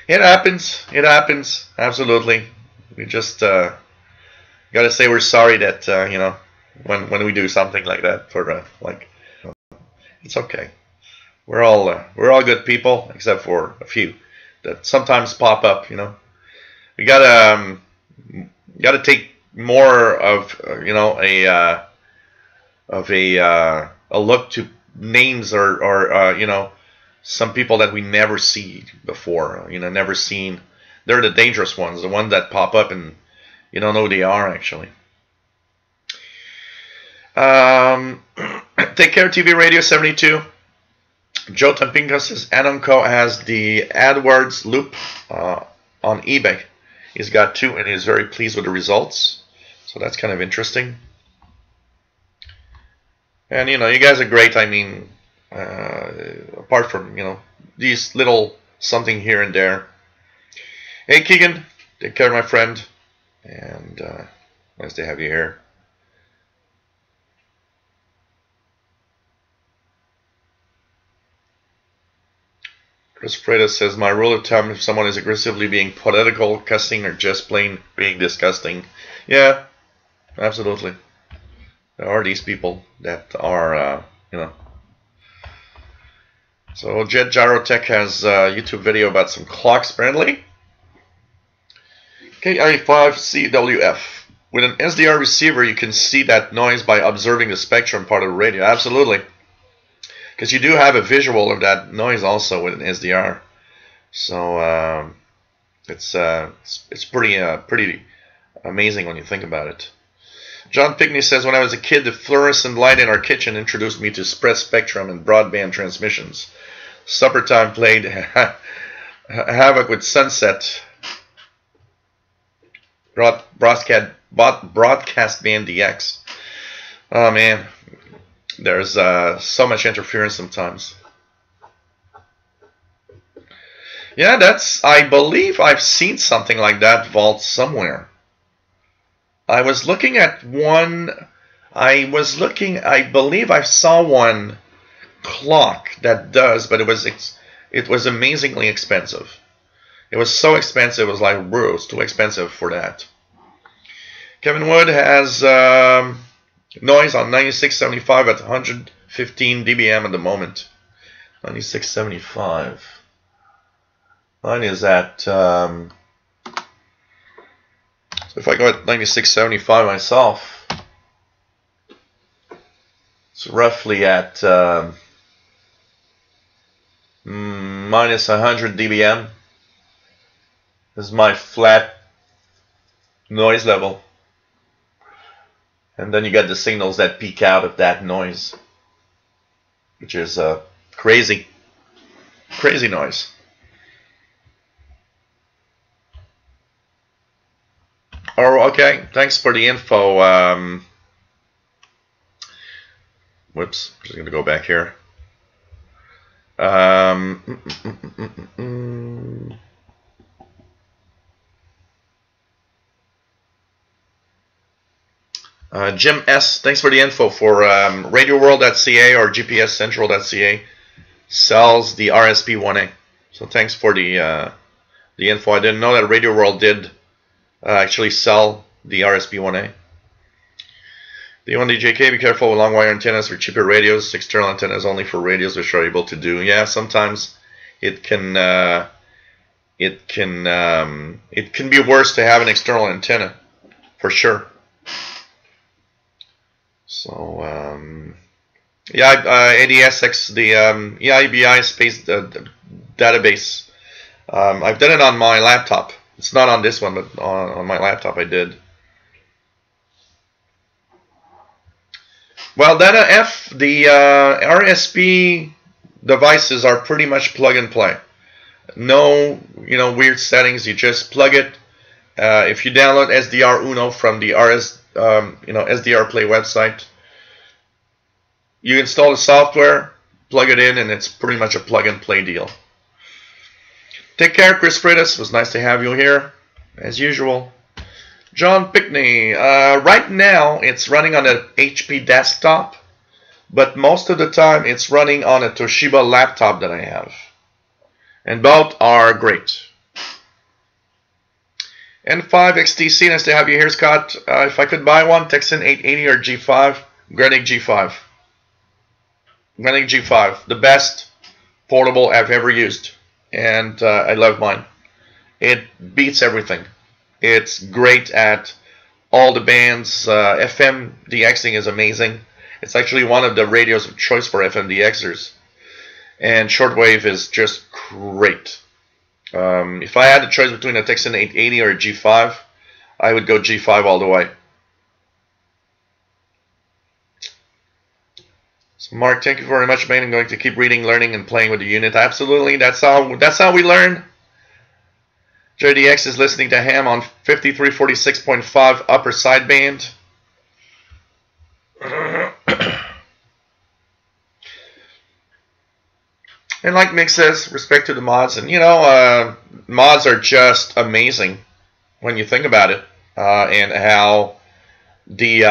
Speaker 1: It happens. It happens. Absolutely. We just gotta say we're sorry that you know, when we do something like that, for like, it's okay. We're all good people, except for a few that sometimes pop up. You know, we gotta take more of you know, a look to names, or you know, some people that we never see before, you know, never seen. They're the dangerous ones, the ones that pop up and you don't know who they are, actually. Take Care TV Radio 72. Joe Tampinka says Anonco has the AdWords loop on eBay. He's got 2 and he's very pleased with the results. So that's kind of interesting. And you know, you guys are great. I mean, apart from, you know, these little something here and there. Hey Keegan, take care, my friend, and nice to have you here. Chris Freda says, my rule of thumb, if someone is aggressively being political, cussing, or just plain being disgusting. Yeah, absolutely. There are these people that are, you know. So Jet Gyrotech has a YouTube video about some clocks, apparently. KI5CWF. With an SDR receiver, you can see that noise by observing the spectrum part of the radio. Absolutely. Because you do have a visual of that noise also with an SDR. So it's pretty amazing when you think about it. John Pickney says, when I was a kid, the fluorescent light in our kitchen introduced me to spread spectrum and broadband transmissions. Supper time played havoc with Sunset. Broadcast band DX. Oh man, there's so much interference sometimes. Yeah, I believe I've seen something like that vault somewhere. I was looking at one. I believe I saw one clock that does, but it was amazingly expensive. It was so expensive, it was like, bro, it's too expensive for that. Kevin Wood has noise on 9675 at 115 dBm at the moment. 9675. Mine is at, so if I go at 9675 myself, it's roughly at minus 100 dBm. This is my flat noise level. And then you get the signals that peak out of that noise, which is crazy noise. Oh, okay. Thanks for the info. Whoops. Just going to go back here. Jim S., thanks for the info for RadioWorld.ca or GPSCentral.ca sells the RSP1A. So thanks for the info. I didn't know that Radio World did actually sell the RSP1A. The only JK, be careful with long wire antennas for cheaper radios. External antennas only for radios which are able to do. Yeah, sometimes it can be worse to have an external antenna, for sure. So yeah, ADSX, the EIBI space database. I've done it on my laptop. It's not on this one, but on my laptop I did. Well, Data F, the RSP devices are pretty much plug and play. No, weird settings. You just plug it. If you download SDR Uno from the SDR Play website, you install the software, plug it in, and it's pretty much a plug and play deal. Take care, Chris Freitas. It was nice to have you here, as usual. John Pickney. Right now, it's running on a HP desktop, but most of the time, it's running on a Toshiba laptop that I have. And both are great. N5XTC, nice to have you here, Scott. If I could buy one, Texan 880 or G5, Grenic G5. Grenic G5, the best portable I've ever used. And I love mine. It beats everything. It's great at all the bands. FM DXing is amazing. It's actually one of the radios of choice for FM DXers. And shortwave is just great. If I had a choice between a Texan 880 or a G5, I would go G5 all the way. So Mark, thank you very much, man. I'm going to keep reading, learning, and playing with the unit. Absolutely, that's how we learn. JDX is listening to Ham on 5346.5 upper sideband. And like Mick says, respect to the mods. And, mods are just amazing when you think about it. And how the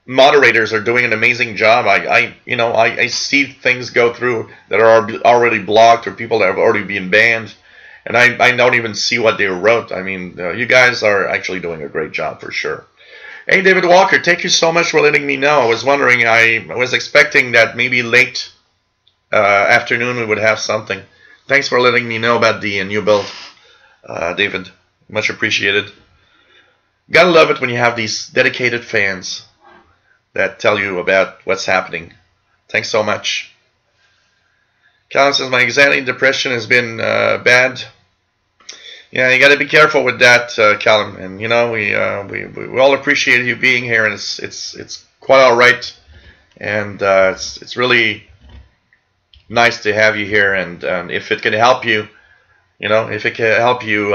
Speaker 1: moderators are doing an amazing job. I see things go through that are already blocked or people that have already been banned. And I don't even see what they wrote. I mean, you guys are actually doing a great job for sure. Hey, David Walker, thank you so much for letting me know. I was wondering, I was expecting that maybe late afternoon we would have something. Thanks for letting me know about the new build, David. Much appreciated. Gotta love it when you have these dedicated fans that tell you about what's happening. Thanks so much. Callum says, my anxiety and depression has been bad. Yeah, you got to be careful with that, Callum. And you know, we all appreciate you being here, and it's quite all right. And it's really nice to have you here. And if it can help you, you know, if it can help you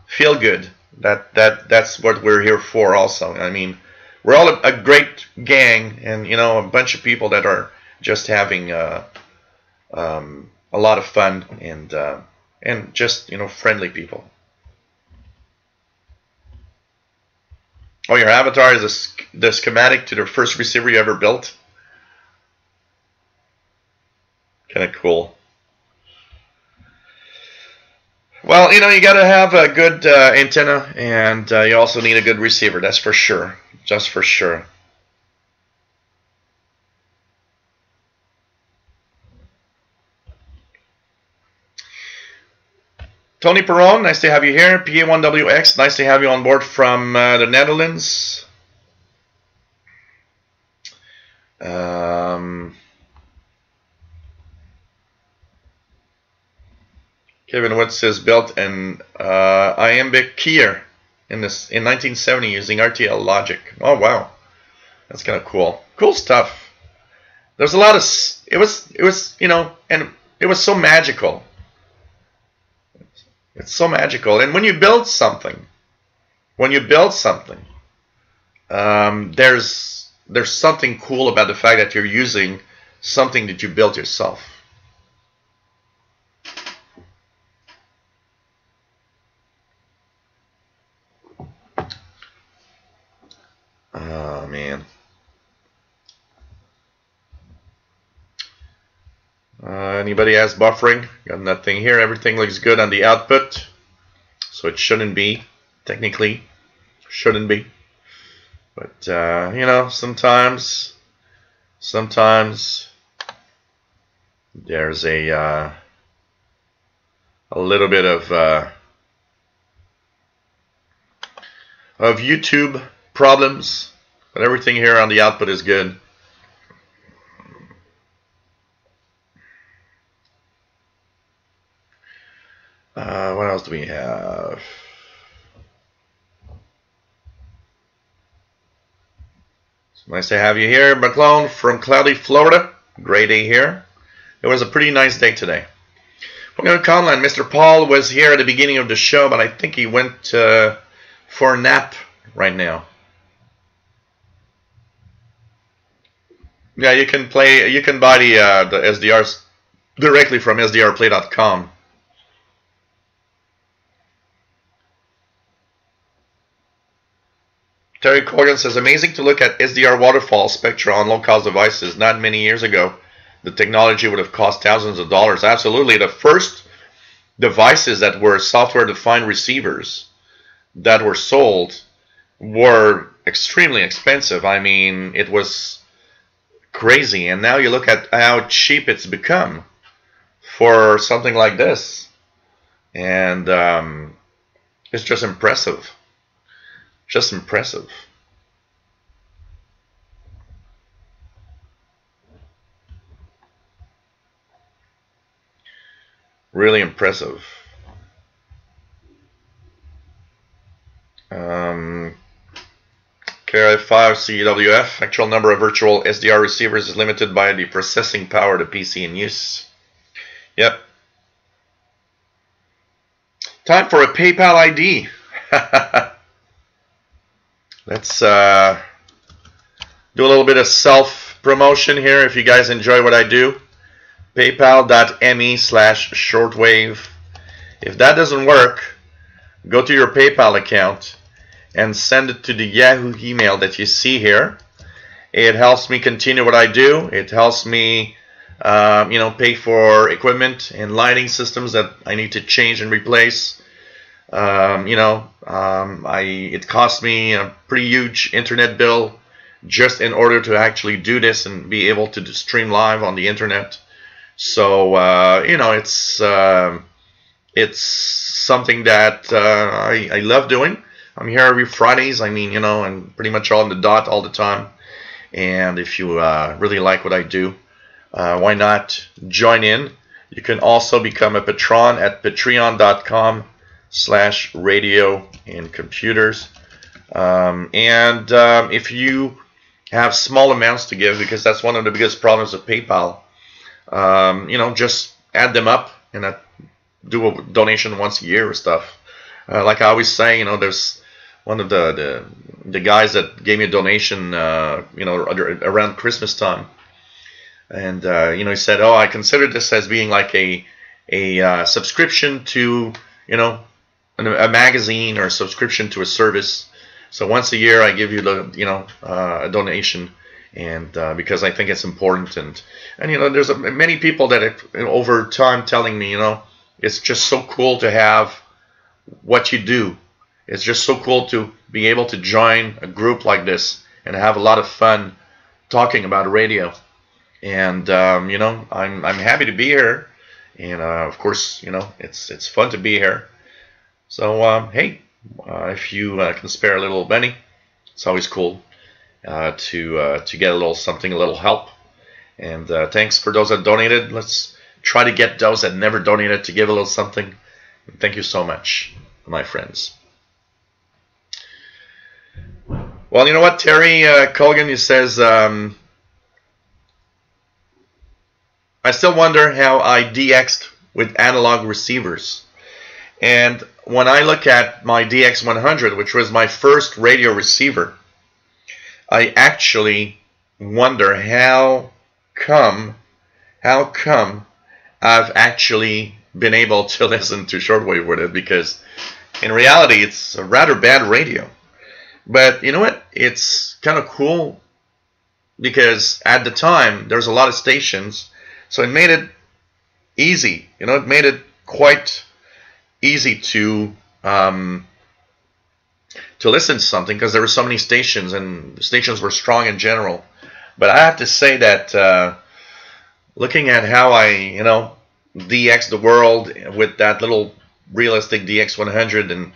Speaker 1: feel good, that's what we're here for. Also, I mean, we're all a great gang, and you know, a bunch of people that are just having a lot of fun and just, you know, friendly people. Oh, your avatar is the schematic to the first receiver you ever built? Kind of cool. Well, you know, you got to have a good antenna, and you also need a good receiver. That's for sure. Just for sure. Tony Perron, nice to have you here. PA1WX, nice to have you on board from the Netherlands. Kevin Wood says built an iambic keyer in 1970 using RTL logic. Oh wow, that's kind of cool. Cool stuff. There's a lot of it was you know, and it was so magical. It's so magical. And when you build something, there's something cool about the fact that you're using something that you built yourself. Oh man. Anybody has buffering? Got nothing here. Everything looks good on the output, so it shouldn't be. Technically, shouldn't be. But you know, sometimes there's a little bit of YouTube problems, but everything here on the output is good. What else do we have? It's nice to have you here, McClone from cloudy Florida. Great day here. It was a pretty nice day today. We're going to Conland. Mr. Paul was here at the beginning of the show, but I think he went for a nap right now. Yeah, you can buy the SDRs directly from sdrplay.com. Terry Corgan says, amazing to look at SDR waterfall spectra on low-cost devices. Not many years ago, the technology would have cost thousands of dollars. Absolutely. The first devices that were software-defined receivers that were sold were extremely expensive. I mean, it was crazy. And now you look at how cheap it's become for something like this. And it's just impressive. Just impressive. Really impressive. KI5 CWF, actual number of virtual SDR receivers is limited by the processing power of the PC in use. Yep. Time for a PayPal ID. Let's do a little bit of self-promotion here if you guys enjoy what I do. PayPal.me/shortwave. If that doesn't work, go to your PayPal account and send it to the Yahoo email that you see here. It helps me continue what I do. It helps me pay for equipment and lighting systems that I need to change and replace. It cost me a pretty huge internet bill just in order to actually do this and be able to stream live on the internet. So you know, it's something that I love doing. I'm here every Fridays. I mean, you know, and pretty much on the dot all the time. And if you really like what I do, why not join in? You can also become a patron at patreon.com/radio and computers. If you have small amounts to give, because that's one of the biggest problems with PayPal, you know, just add them up and do a donation once a year or stuff. Like I always say, you know, there's one of the guys that gave me a donation, you know, around Christmas time, and you know, he said, "Oh, I consider this as being like a subscription to, you know, a magazine or a subscription to a service. So once a year, I give you the, you know, a donation, and because I think it's important, and you know, there's many people that have, over time telling me, you know, it's just so cool to have what you do. It's just so cool to be able to join a group like this and have a lot of fun talking about radio. And you know, I'm happy to be here, and of course, you know, it's fun to be here. So hey, if you can spare a little money, it's always cool to get a little something, a little help. And thanks for those that donated. Let's try to get those that never donated to give a little something. Thank you so much, my friends. Well, you know what, Terry Colgan, he says, I still wonder how I DX'd with analog receivers. And when I look at my DX100, which was my first radio receiver, I actually wonder how come I've actually been able to listen to shortwave with it, because in reality it's a rather bad radio. But you know what? It's kind of cool because at the time there's a lot of stations, so it made it easy. You know, it made it quite easy to listen to something because there were so many stations, and the stations were strong in general. But I have to say that looking at how I, you know, DX the world with that little realistic DX100 and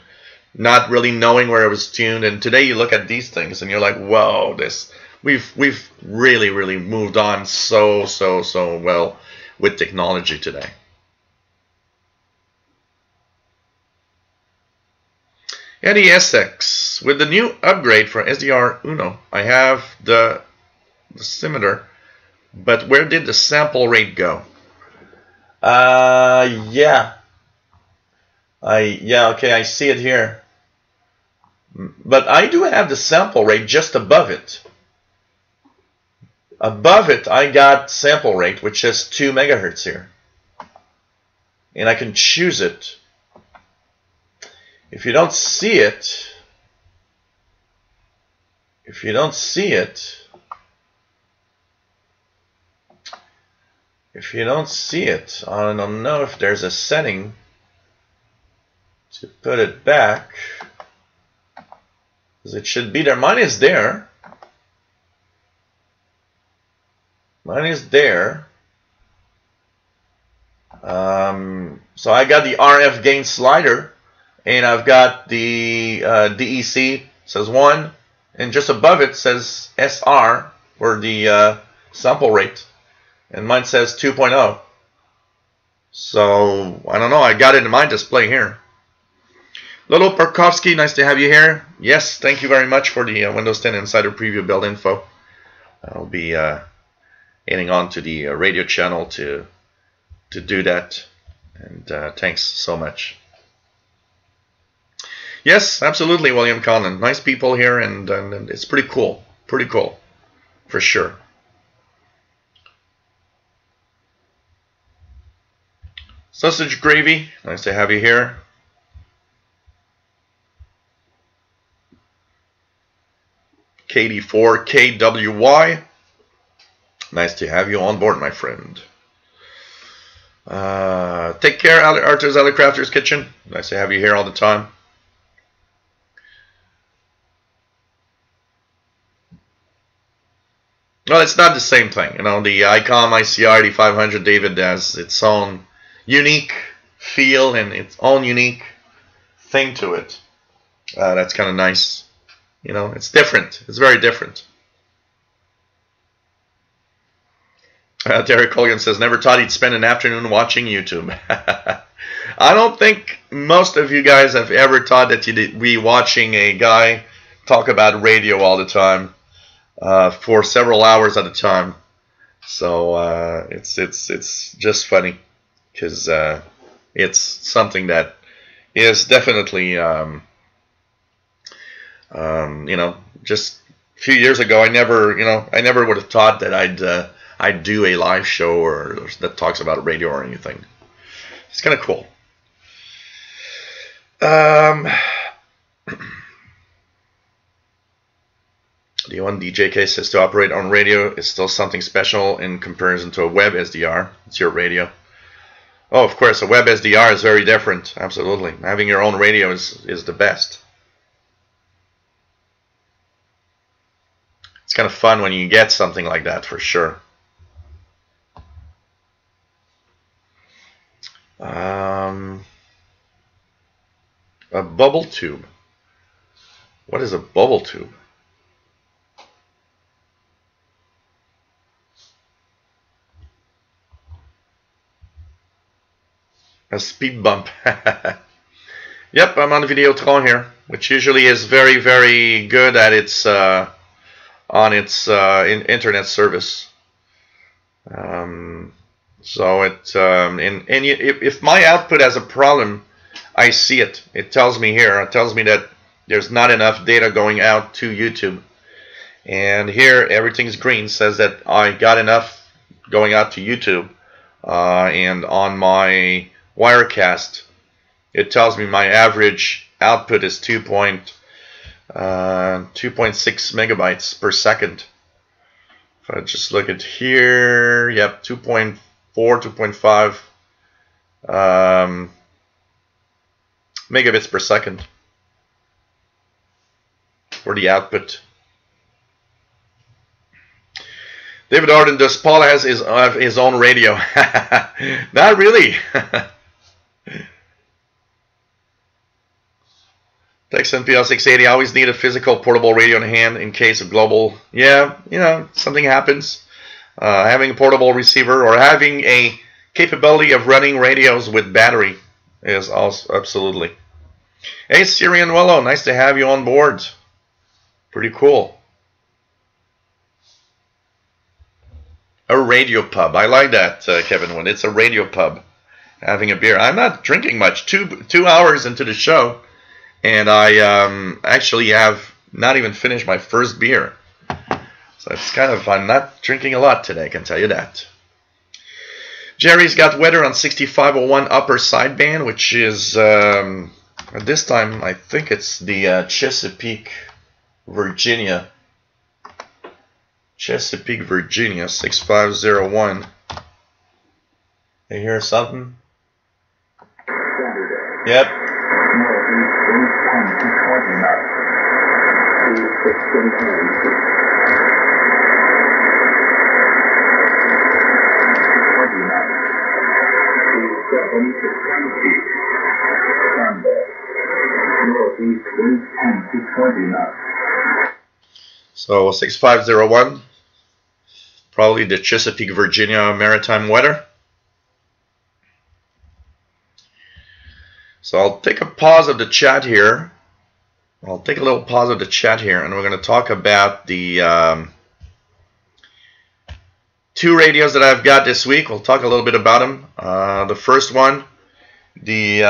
Speaker 1: not really knowing where it was tuned, and today you look at these things and you're like, whoa, we've really moved on so well with technology today. Eddie SX, with the new upgrade for SDR Uno, I have the decimeter, but where did the sample rate go? Yeah, okay, I see it here. But I do have the sample rate just above it. Above it, I got sample rate, which is 2 megahertz here. And I can choose it. If you don't see it, I don't know if there's a setting to put it back, because it should be there. Mine is there. So I got the RF gain slider, and I've got the DEC, says 1, and just above it says SR, or the sample rate, and mine says 2.0. So I don't know, I got it in my display here. Lolo Parkovsky, nice to have you here. Yes, thank you very much for the Windows 10 Insider Preview build info. I'll be adding on to the radio channel to do that, and thanks so much. Yes, absolutely, William Conlon. Nice people here, and it's pretty cool, for sure. Sausage Gravy, nice to have you here. KD4KWY, nice to have you on board, my friend. Take care, Arthur's Alley Crafter's Kitchen, nice to have you here all the time. Well, it's not the same thing. You know, the ICOM ICR 8500 David has its own unique feel and its own unique thing to it. That's kind of nice. You know, it's different. It's very different. Derek Colgan says, never thought he'd spend an afternoon watching YouTube. I don't think most of you guys have ever thought that you'd be watching a guy talk about radio all the time for several hours at a time. So it's just funny because it's something that is definitely you know, just a few years ago I never would have thought that I'd do a live show or that talks about radio or anything. It's kind of cool. The one DJK says to operate on radio is still something special in comparison to a web SDR. It's your radio. Oh, of course, a web SDR is very different. Absolutely. Having your own radio is the best. It's kind of fun when you get something like that, for sure. A bubble tube. What is a bubble tube? A speed bump. Yep, I'm on Videotron here, which usually is very, very good at its on its internet service. So it if my output has a problem, I see it. It tells me here. It tells me that there's not enough data going out to YouTube. And here everything's green, says that I got enough going out to YouTube. And on my Wirecast, it tells me my average output is 2.6 megabytes per second. If I just look at here, yep, 2.4, 2.5 megabits per second for the output. David Arden, does Paul have his own radio? Not really. Tex NPL 680, I always need a physical portable radio in hand in case of global. Yeah, you know, something happens. Having a portable receiver or having a capability of running radios with battery is also absolutely. Hey, Syrian Wello, nice to have you on board. Pretty cool. A radio pub. I like that, Kevin, when it's a radio pub. Having a beer. I'm not drinking much. Two hours into the show, and I actually have not even finished my first beer. So it's kind of, I'm not drinking a lot today, I can tell you that. Jerry's got weather on 6501 upper sideband, which is, at this time, I think it's the Chesapeake, Virginia. Chesapeake, Virginia, 6501. You hear something? Yep. So 6501, probably the Chesapeake, Virginia maritime weather. So I'll take a pause of the chat here. I'll take a little pause of the chat here, and we're going to talk about the two radios that I've got this week. We'll talk a little bit about them. The first one, the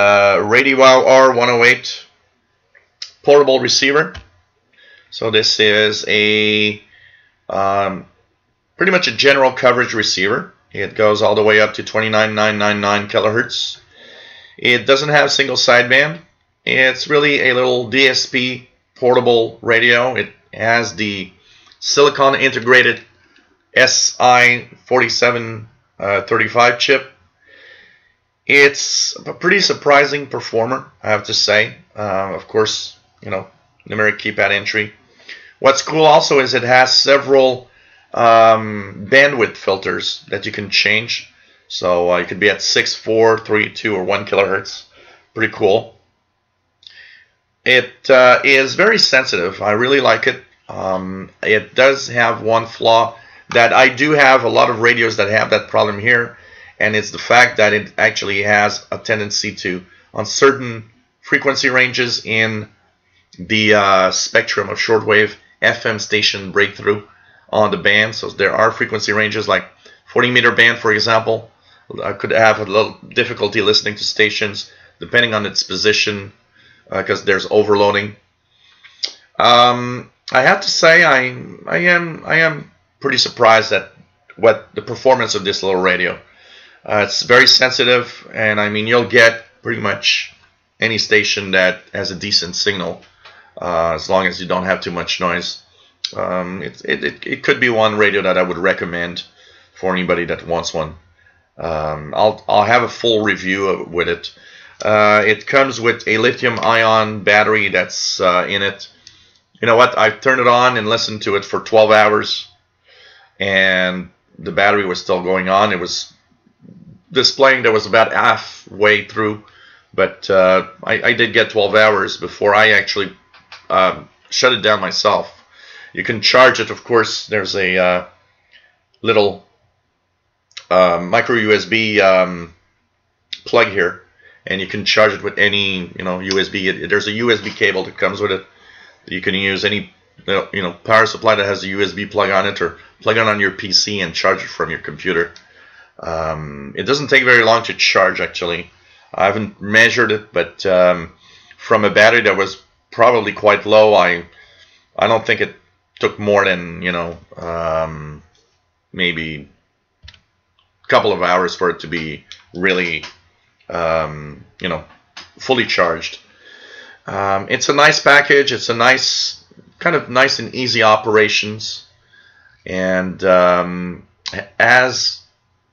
Speaker 1: Radio Wow R108 portable receiver. So this is a pretty much a general coverage receiver. It goes all the way up to 29,999 kilohertz. It doesn't have single sideband. It's really a little DSP portable radio. It has the silicon integrated SI4735 chip. It's a pretty surprising performer, I have to say. Of course, you know, numeric keypad entry. What's cool also is it has several bandwidth filters that you can change. So you could be at 6, 4, 3, 2, or 1 kilohertz. Pretty cool. It is very sensitive. I really like it. It does have one flaw that I do have a lot of radios that have that problem here, and it's the fact that it actually has a tendency to, on certain frequency ranges in the spectrum of shortwave, FM station breakthrough on the band. So there are frequency ranges like 40-meter band, for example. I could have a little difficulty listening to stations depending on its position because there's overloading. I have to say I am pretty surprised at what the performance of this little radio. It's very sensitive, and I mean you'll get pretty much any station that has a decent signal as long as you don't have too much noise. It could be one radio that I would recommend for anybody that wants one. I'll have a full review with it. It comes with a lithium-ion battery that's in it. You know what? I've turned it on and listened to it for 12 hours, and the battery was still going on. It was displaying that was about halfway through, but I did get 12 hours before I actually shut it down myself. You can charge it, of course. There's a little micro USB plug here, and you can charge it with any USB. There's a USB cable that comes with it. You can use any power supply that has a USB plug on it, or plug it on your PC and charge it from your computer. It doesn't take very long to charge, actually. I haven't measured it, but from a battery that was probably quite low, I don't think it took more than maybe a couple of hours for it to be really fully charged. It's a nice package. It's a nice and easy operations, and as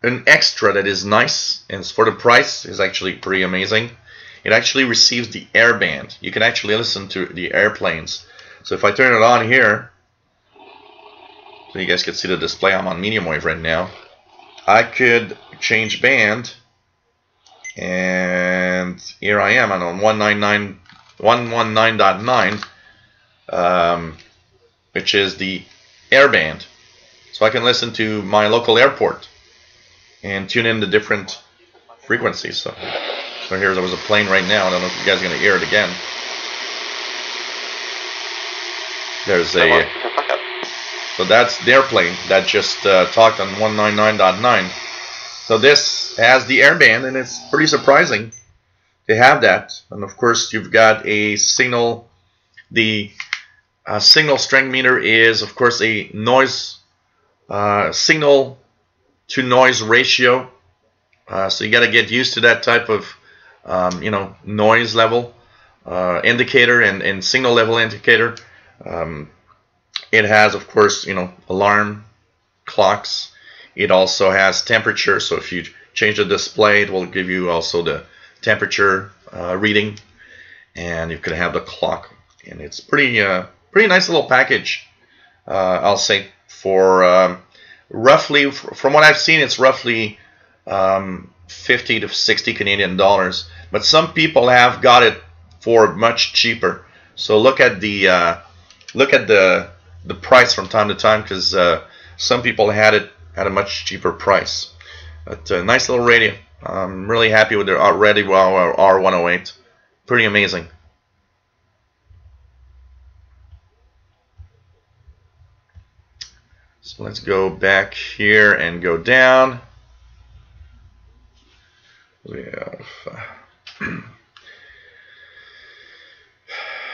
Speaker 1: an extra that is nice, and for the price is actually pretty amazing. It actually receives the air band. You can actually listen to the airplanes. So if I turn it on here, so you guys can see the display, I'm on medium wave right now. I could change band, and here I am. I'm on 119.9, which is the air band. So I can listen to my local airport and tune in the different frequencies. So here there was a plane right now. I don't know if you guys are going to hear it again. There's a... So that's the airplane that just talked on 199.9. So this has the airband, and it's pretty surprising to have that. And of course, you've got a signal. The signal strength meter is, of course, a noise signal to noise ratio. So you got to get used to that type of noise level indicator and signal level indicator. It has, of course, alarm clocks. It also has temperature. So if you change the display, it will give you also the temperature reading, and you can have the clock. And it's pretty nice little package. I'll say for roughly, from what I've seen, it's roughly 50 to 60 Canadian dollars. But some people have got it for much cheaper. So look at the price from time to time, because some people had it at a much cheaper price. But nice little radio. I'm really happy with their RadioWow R108. Pretty amazing. So let's go back here and go down. We have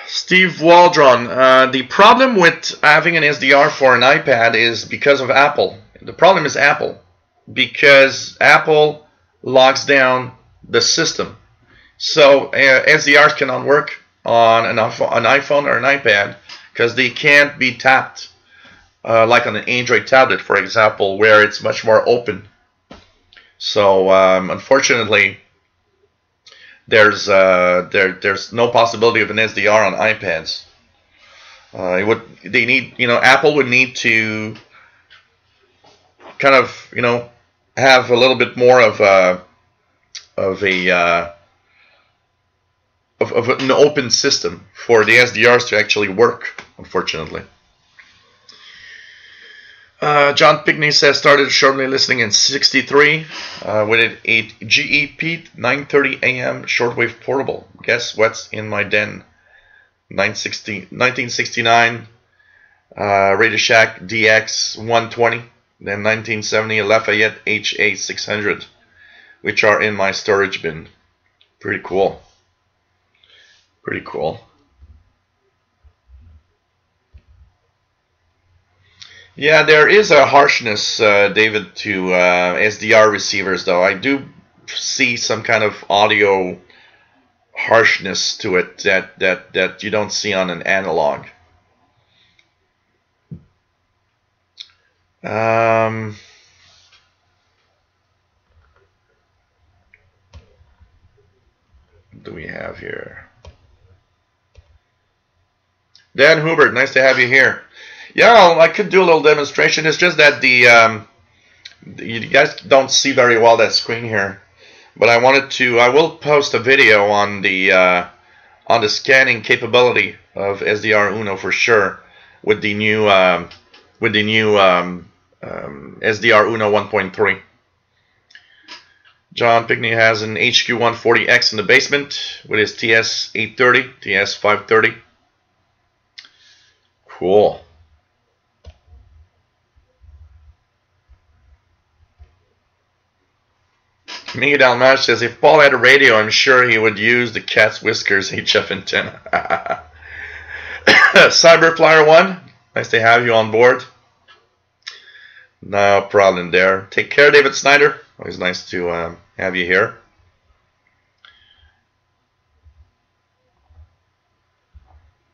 Speaker 1: Steve Waldron. The problem with having an SDR for an iPad is because of Apple. The problem is Apple, because Apple locks down the system. So SDRs cannot work on an iPhone or an iPad because they can't be tapped like on an Android tablet, for example, where it's much more open. So unfortunately, there's no possibility of an SDR on iPads. Apple would need to kind of, you know, have a little bit more of an open system for the SDRs to actually work, unfortunately. John Pickney says, started shortly listening in 63 with a GE Pete 9:30 AM shortwave portable. Guess what's in my den? 1969 Radio Shack DX 120, then 1970 Lafayette HA 600, which are in my storage bin. Pretty cool. Pretty cool. Yeah, there is a harshness, David, to SDR receivers, though. I do see some kind of audio harshness to it that you don't see on an analog. What do we have here? Dan Hubert, nice to have you here. Yeah, I could do a little demonstration. It's just that you guys don't see very well that screen here, but I will post a video on the scanning capability of SDR Uno for sure with the new SDR Uno 1.3. John Pickney has an HQ140X in the basement with his TS830, TS530. Cool. Miguel Dalmash says, if Paul had a radio, I'm sure he would use the cat's whiskers HF antenna. Cyberflyer1, nice to have you on board. No problem there. Take care, David Snyder. Always nice to have you here.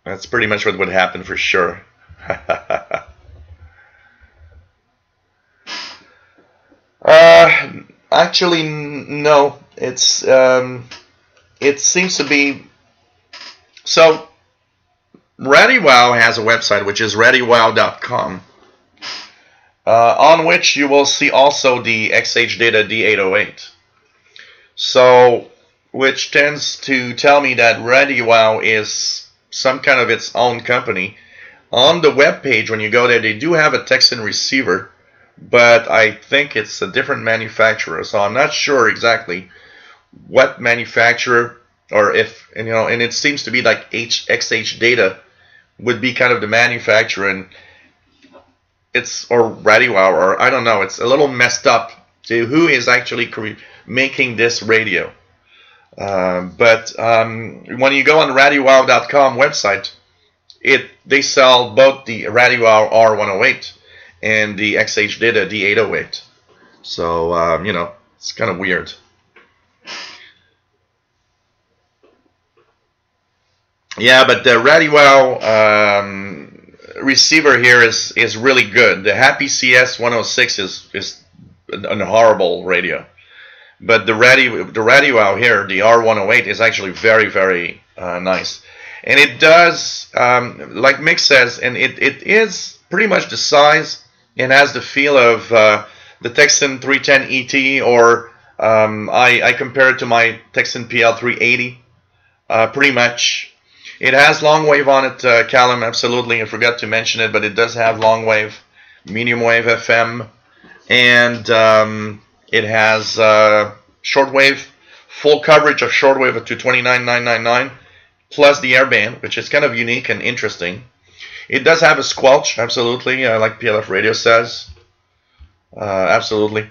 Speaker 1: That's pretty much what would happen for sure. Actually, no. It seems to be so. ReadyWow has a website which is readywow.com, on which you will see also the XH Data D808. So, which tends to tell me that ReadyWow is some kind of its own company. On the web page, when you go there, they do have a Texan receiver, but I think it's a different manufacturer. So I'm not sure exactly what manufacturer, or if, and it seems to be like XH Data would be kind of the manufacturer, and it's, or ReadyWow, or I don't know. It's a little messed up to who is actually making this radio. But when you go on the ReadyWow.com website, they sell both the ReadyWow R108 and the XH Data D808. So it's kind of weird. Yeah, but the ReadyWow receiver here is really good. The Happy CS 106 is a horrible radio, but the ReadyWow here, the R108, is actually very, very nice, and it does like Mick says, and it is pretty much the size and has the feel of the Texan 310 ET, or I compare it to my Texan PL 380 pretty much. It has long wave on it, Callum, absolutely. I forgot to mention it, but it does have long wave, medium wave FM, and it has shortwave, full coverage of shortwave to 29999, plus the airband, which is kind of unique and interesting. It does have a squelch, absolutely, like PLF Radio says. Absolutely.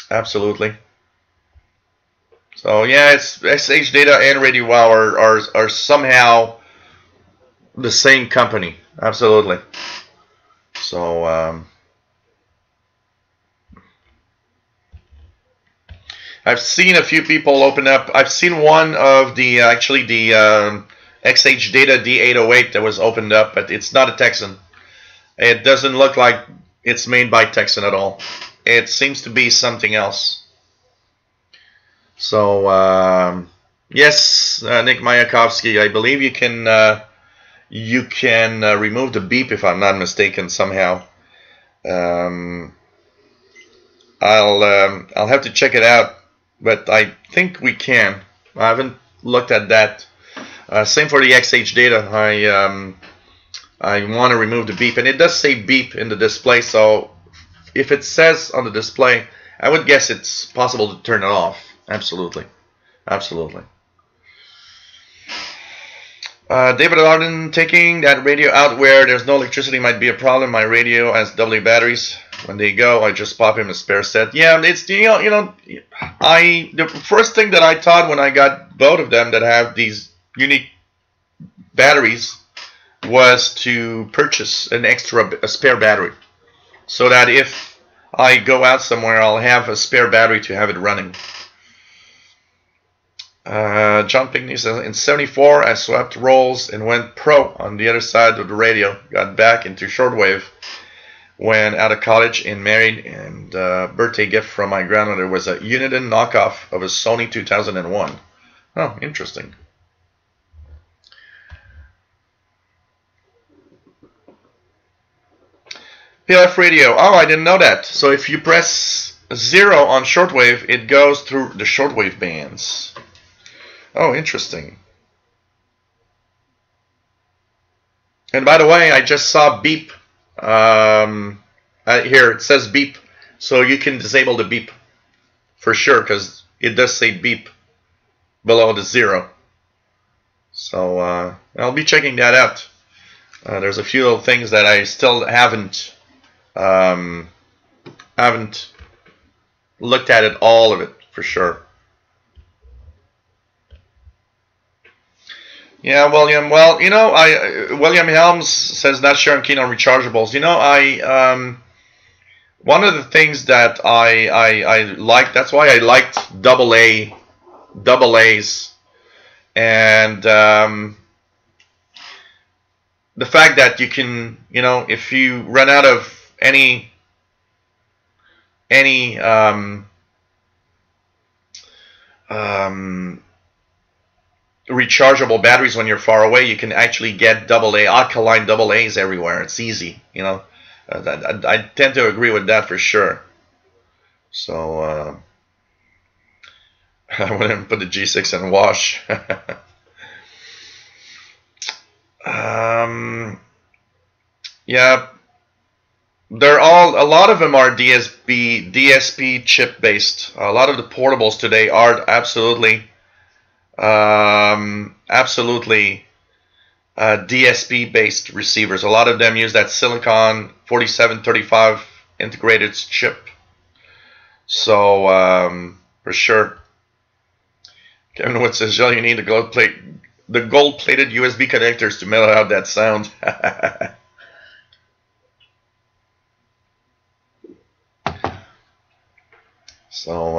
Speaker 1: Absolutely. So yeah, it's XH Data and ReadyWow are somehow the same company. Absolutely. So I've seen a few people open up. I've seen one of the XH Data D808 that was opened up, but it's not a Texan. It doesn't look like it's made by Texan at all. It seems to be something else. So yes, Nick Mayakovsky, I believe you can remove the beep, if I'm not mistaken, somehow. I'll have to check it out, but I think we can. I haven't looked at that. Same for the XH data. I want to remove the beep, and it does say beep in the display. So if it says on the display, I would guess it's possible to turn it off. Absolutely, absolutely. David Arden, taking that radio out where there's no electricity might be a problem. My radio has AA batteries. When they go, I just pop in a spare set. Yeah, it's the first thing that I thought when I got both of them that have these unique batteries was to purchase a spare battery, so that if I go out somewhere, I'll have a spare battery to have it running. John Pinkney says, in '74 I swapped roles and went pro on the other side of the radio. Got back into shortwave when out of college and married, and birthday gift from my grandmother was a Uniden knockoff of a Sony 2001. Oh, interesting. PLF radio. Oh, I didn't know that. So if you press 0 on shortwave, it goes through the shortwave bands. Oh, interesting. And by the way, I just saw beep. Here it says beep, so you can disable the beep for sure, because it does say beep below the 0. So I'll be checking that out. There's a few little things that I still haven't looked at it, all of it for sure. Yeah, William. Well, William Helms says not sure I'm keen on rechargeables. One of the things that I like, that's why I liked AA's, and the fact that you can, if you run out of any rechargeable batteries when you're far away, you can actually get AA, alkaline AA's everywhere. It's easy, I tend to agree with that for sure. So I wouldn't put the G6 in wash. Yeah, a lot of them are DSP chip based. A lot of the portables today are absolutely DSP based receivers. A lot of them use that silicon 4735 integrated chip. So for sure. Kevin Wood says, Jill, you need the gold-plated USB connectors to mellow out that sound. So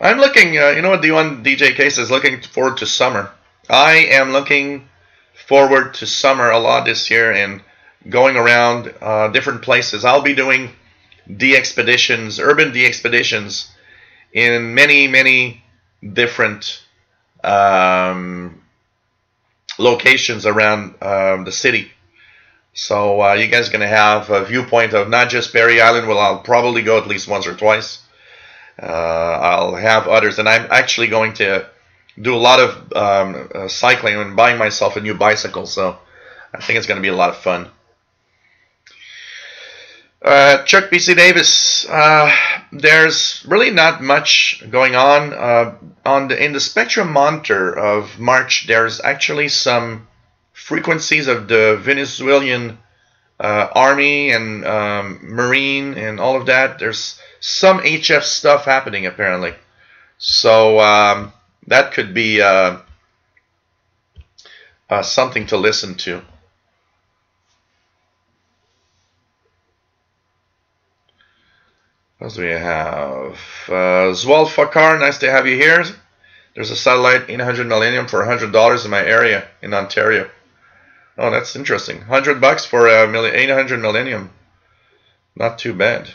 Speaker 1: I'm looking, what D1 DJ Case is looking forward to summer. I am looking forward to summer a lot this year and going around different places. I'll be doing urban de-expeditions in many, many different locations around the city. So you guys are going to have a viewpoint of not just Perry Island, where I'll probably go at least once or twice. I'll have others, and I'm actually going to do a lot of cycling and buying myself a new bicycle, so I think it's going to be a lot of fun. Chuck B.C. Davis, there's really not much going on in the spectrum monitor of March. There's actually some frequencies of the Venezuelan Army and Marine and all of that. There's some HF stuff happening apparently, so that could be something to listen to. What else do we have? Zwal Fakar, nice to have you here. There's a satellite 800 Millennium for $100 in my area in Ontario. Oh, that's interesting. $100 for 800 Millennium. Not too bad.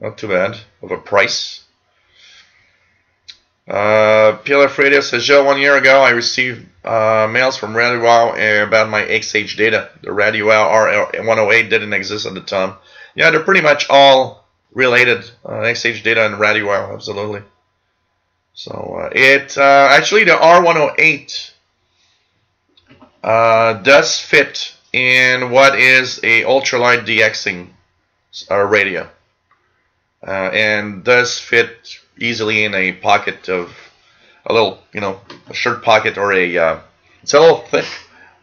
Speaker 1: Not too bad of a price. PLF Radio says, Joe, 1 year ago I received mails from Radio Wow about my XH data. The Radio Wow R108 didn't exist at the time. Yeah, they're pretty much all related. XH data and Radio Wow, absolutely. So actually the R108 does fit in what is a ultralight DXing radio, and does fit easily in a pocket of a little, a shirt pocket, or a it's a little thick,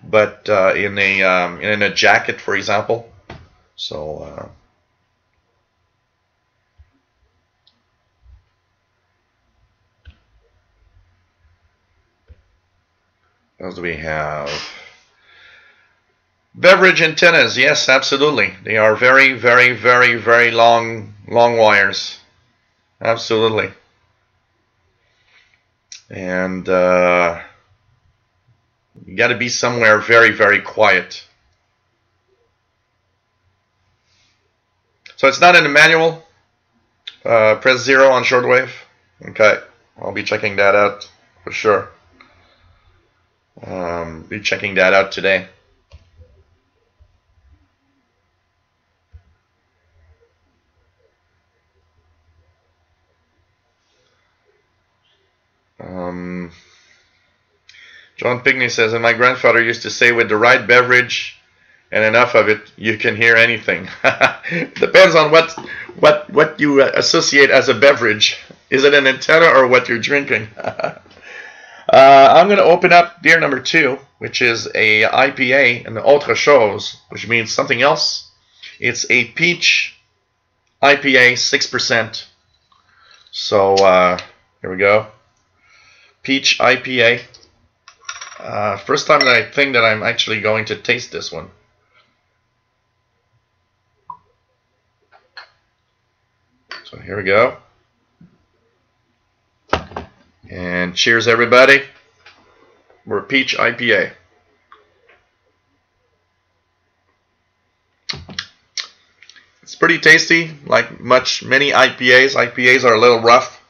Speaker 1: but in a jacket, for example. So what else do we have? Beverage antennas, yes, absolutely. They are very, very, very, very long wires. Absolutely. And you got to be somewhere very, very quiet. So it's not in the manual. Press 0 on shortwave. Okay, I'll be checking that out for sure. Be checking that out today. John Pigney says, and my grandfather used to say, with the right beverage and enough of it, you can hear anything. Depends on what you associate as a beverage. Is it an antenna or what you're drinking? I'm going to open up beer number 2, which is a IPA, and autre chose, which means something else. It's a peach IPA, 6%. So here we go. Peach IPA. First time that I think that I'm actually going to taste this one. So here we go. And cheers, everybody. We're peach IPA. It's pretty tasty, like many IPAs. IPAs are a little rough.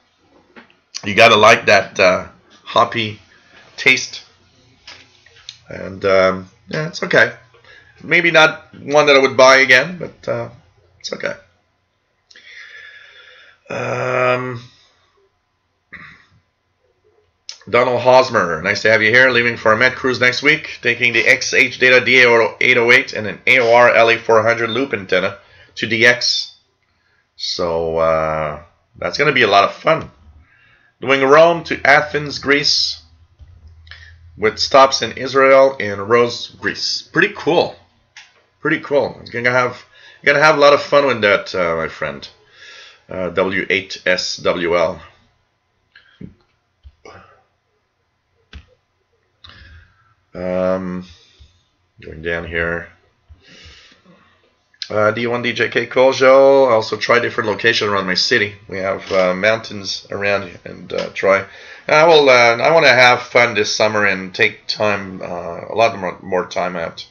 Speaker 1: You gotta like that hoppy taste. And yeah, it's okay. Maybe not one that I would buy again, but it's okay. Donald Hosmer, nice to have you here. Leaving for a Met cruise next week, taking the XH Data DA808 and an AOR LA400 loop antenna to DX. So that's going to be a lot of fun. Doing Rome to Athens, Greece, with stops in Israel and Rhodes, Greece. Pretty cool. Pretty cool. You're gonna have a lot of fun with that, my friend. W8SWL. Going down here. D1 DJK Koljo. Also try different locations around my city. We have mountains around, and try. I want to have fun this summer and take time, a lot more time out.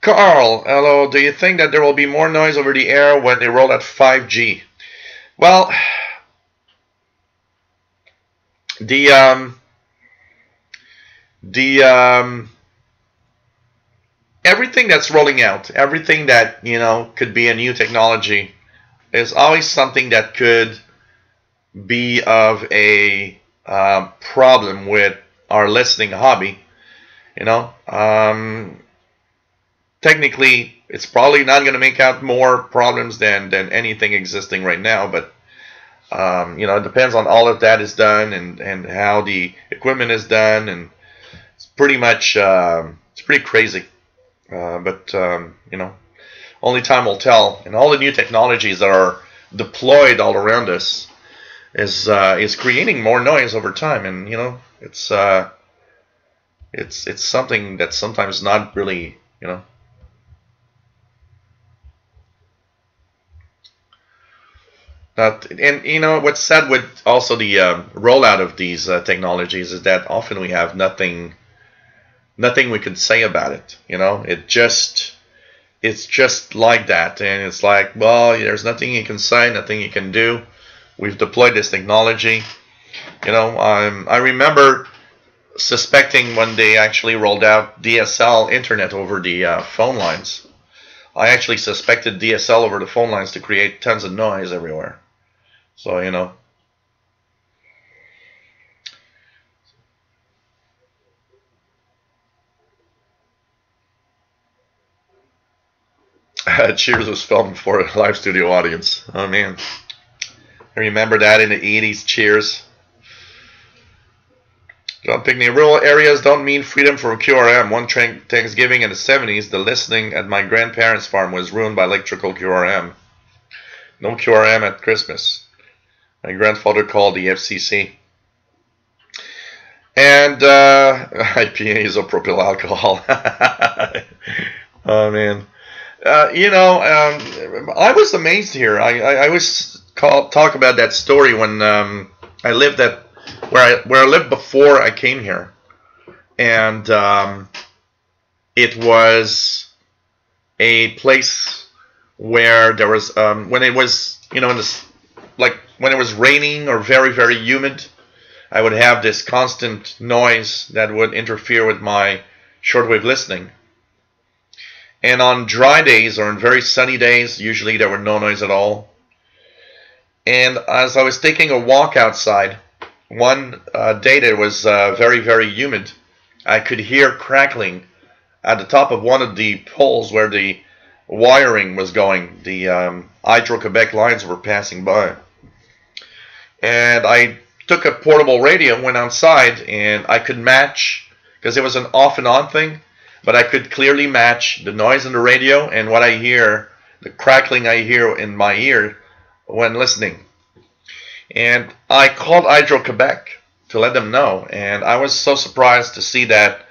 Speaker 1: Carl, hello. Do you think that there will be more noise over the air when they roll out 5G? Well, everything that's rolling out, everything that could be a new technology, is always something that could be of a problem with our listening hobby. Technically, it's probably not going to make out more problems than anything existing right now, but it depends on all of that is done and how the equipment is done, and it's pretty much it's pretty crazy. But only time will tell. And all the new technologies that are deployed all around us is creating more noise over time, and it's something that's sometimes not really and what's sad with also the rollout of these technologies is that often we have nothing we can say about it. It's just like that, and it's like, well, there's nothing you can say, nothing you can do. We've deployed this technology, You know, I remember suspecting when they actually rolled out DSL internet over the phone lines. I actually suspected DSL over the phone lines to create tons of noise everywhere. So, you know. Cheers was filmed for a live studio audience. Oh, man. I remember that in the 80s, Cheers. John Pickney, rural areas don't mean freedom from QRM. One Thanksgiving in the 70s, the listening at my grandparents' farm was ruined by electrical QRM. No QRM at Christmas. My grandfather called the FCC. And IPA is isopropyl alcohol. Oh, man. You know, I was amazed here. I always talk about that story when I lived at where I lived before I came here, and it was a place where there was when it was, you know, in this, like when it was raining or very, very humid, I would have this constant noise that would interfere with my shortwave listening. And on dry days or on very sunny days, usually there were no noise at all. And as I was taking a walk outside, one day that was very, very humid, I could hear crackling at the top of one of the poles where the wiring was going. The Hydro-Quebec lines were passing by. And I took a portable radio, went outside, and I could match, because it was an off and on thing, but I could clearly match the noise in the radio and what I hear, the crackling I hear in my ear when listening. And I called Hydro-Quebec to let them know, and I was so surprised to see that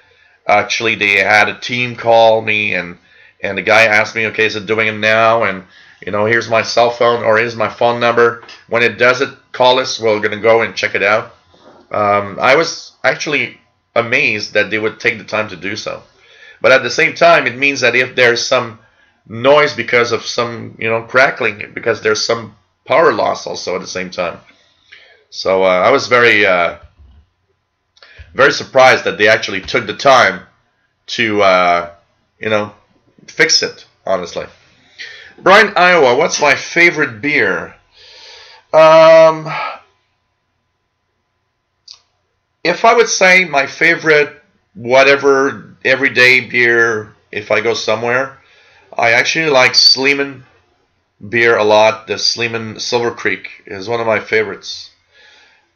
Speaker 1: actually they had a team call me, and the guy asked me, okay, is it doing it now? And, you know, here's my cell phone, or here's my phone number. When it does it, call us. We're going to go and check it out. I was actually amazed that they would take the time to do so. But at the same time, it means that if there's some noise because of some, you know, crackling, because there's some power loss also at the same time. So I was very, very surprised that they actually took the time to, you know, fix it, honestly. Brian, Iowa, what's my favorite beer? If I would say my favorite whatever everyday beer, if I go somewhere, I actually like Sleeman beer a lot. The Sleeman Silver Creek is one of my favorites.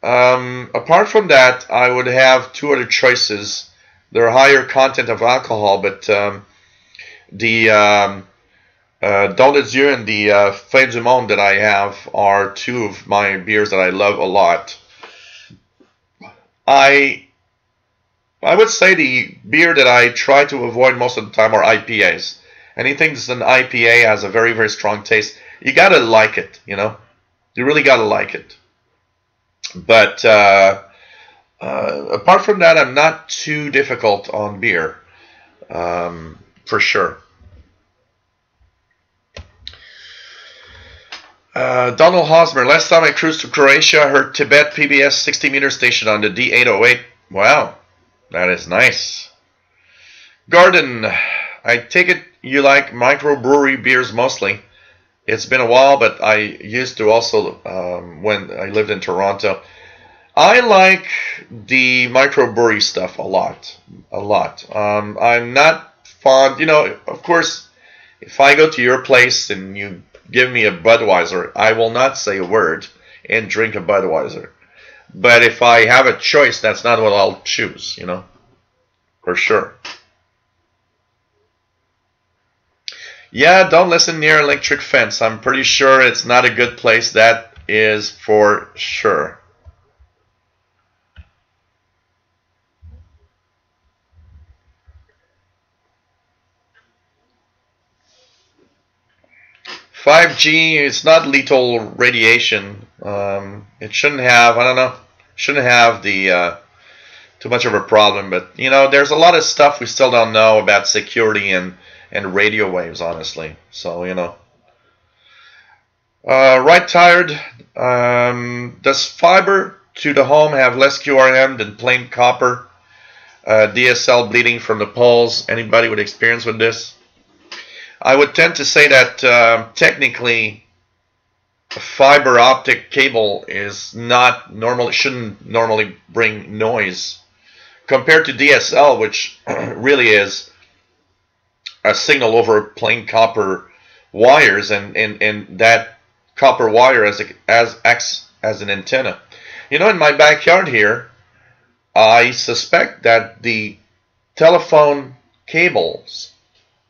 Speaker 1: Apart from that, I would have two other choices. They're higher content of alcohol, but the Don de Dieu and the Fin du Monde that I have are two of my beers that I love a lot. I would say the beer that I try to avoid most of the time are IPAs. Anything that's an IPA has a very, very strong taste. You gotta like it, you know. You really gotta like it. But apart from that, I'm not too difficult on beer, for sure. Donald Hosmer, last time I cruised to Croatia, I heard Tibet PBS 60 meter station on the D808. Wow, that is nice. Garden, I take it you like microbrewery beers mostly. It's been a while, but I used to also when I lived in Toronto. I like the microbrewery stuff a lot, a lot. I'm not fond, you know, of course, if I go to your place and you give me a Budweiser, I will not say a word and drink a Budweiser. But if I have a choice, that's not what I'll choose, you know, for sure. Yeah, don't listen near electric fence. I'm pretty sure it's not a good place. That is for sure. "5G, it's not lethal radiation. It shouldn't have, I don't know, shouldn't have the too much of a problem. But, you know, there's a lot of stuff we still don't know about security and radio waves, honestly. So, you know. Right tired. Does fiber to the home have less QRM than plain copper. DSL bleeding from the poles. Anybody with experience with this? I would tend to say that technically a fiber optic cable is not normal. Shouldn't normally bring noise compared to DSL, which really is a signal over plain copper wires, and that copper wire acts as an antenna. You know, in my backyard here, I suspect that the telephone cables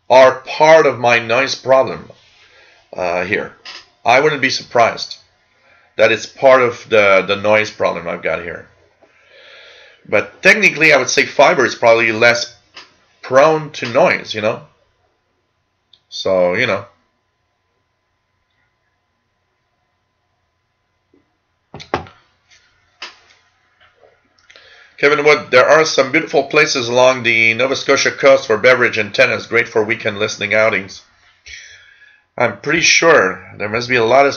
Speaker 1: are part of my noise problem here. I wouldn't be surprised that it's part of the noise problem I've got here. But technically, I would say fiber is probably less prone to noise, you know. So, you know. Kevin Wood, there are some beautiful places along the Nova Scotia coast for beverage antennas, great for weekend listening outings. I'm pretty sure there must be a lot of,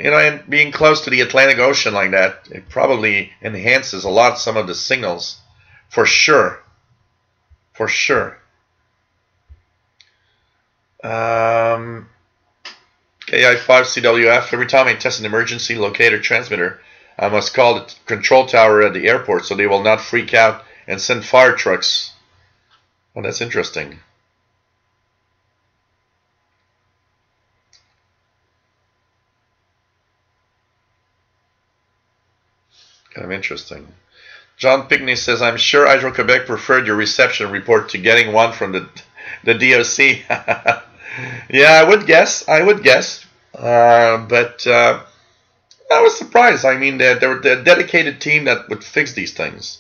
Speaker 1: you know, and being close to the Atlantic Ocean like that, it probably enhances a lot some of the signals, for sure. For sure. KI5CWF, every time I test an emergency locator transmitter, I must call the control tower at the airport so they will not freak out and send fire trucks. Oh, that's interesting. Kind of interesting. John Pickney says, I'm sure Hydro-Quebec preferred your reception report to getting one from the DOC. Yeah, I would guess. But I was surprised. I mean, there were a dedicated team that would fix these things.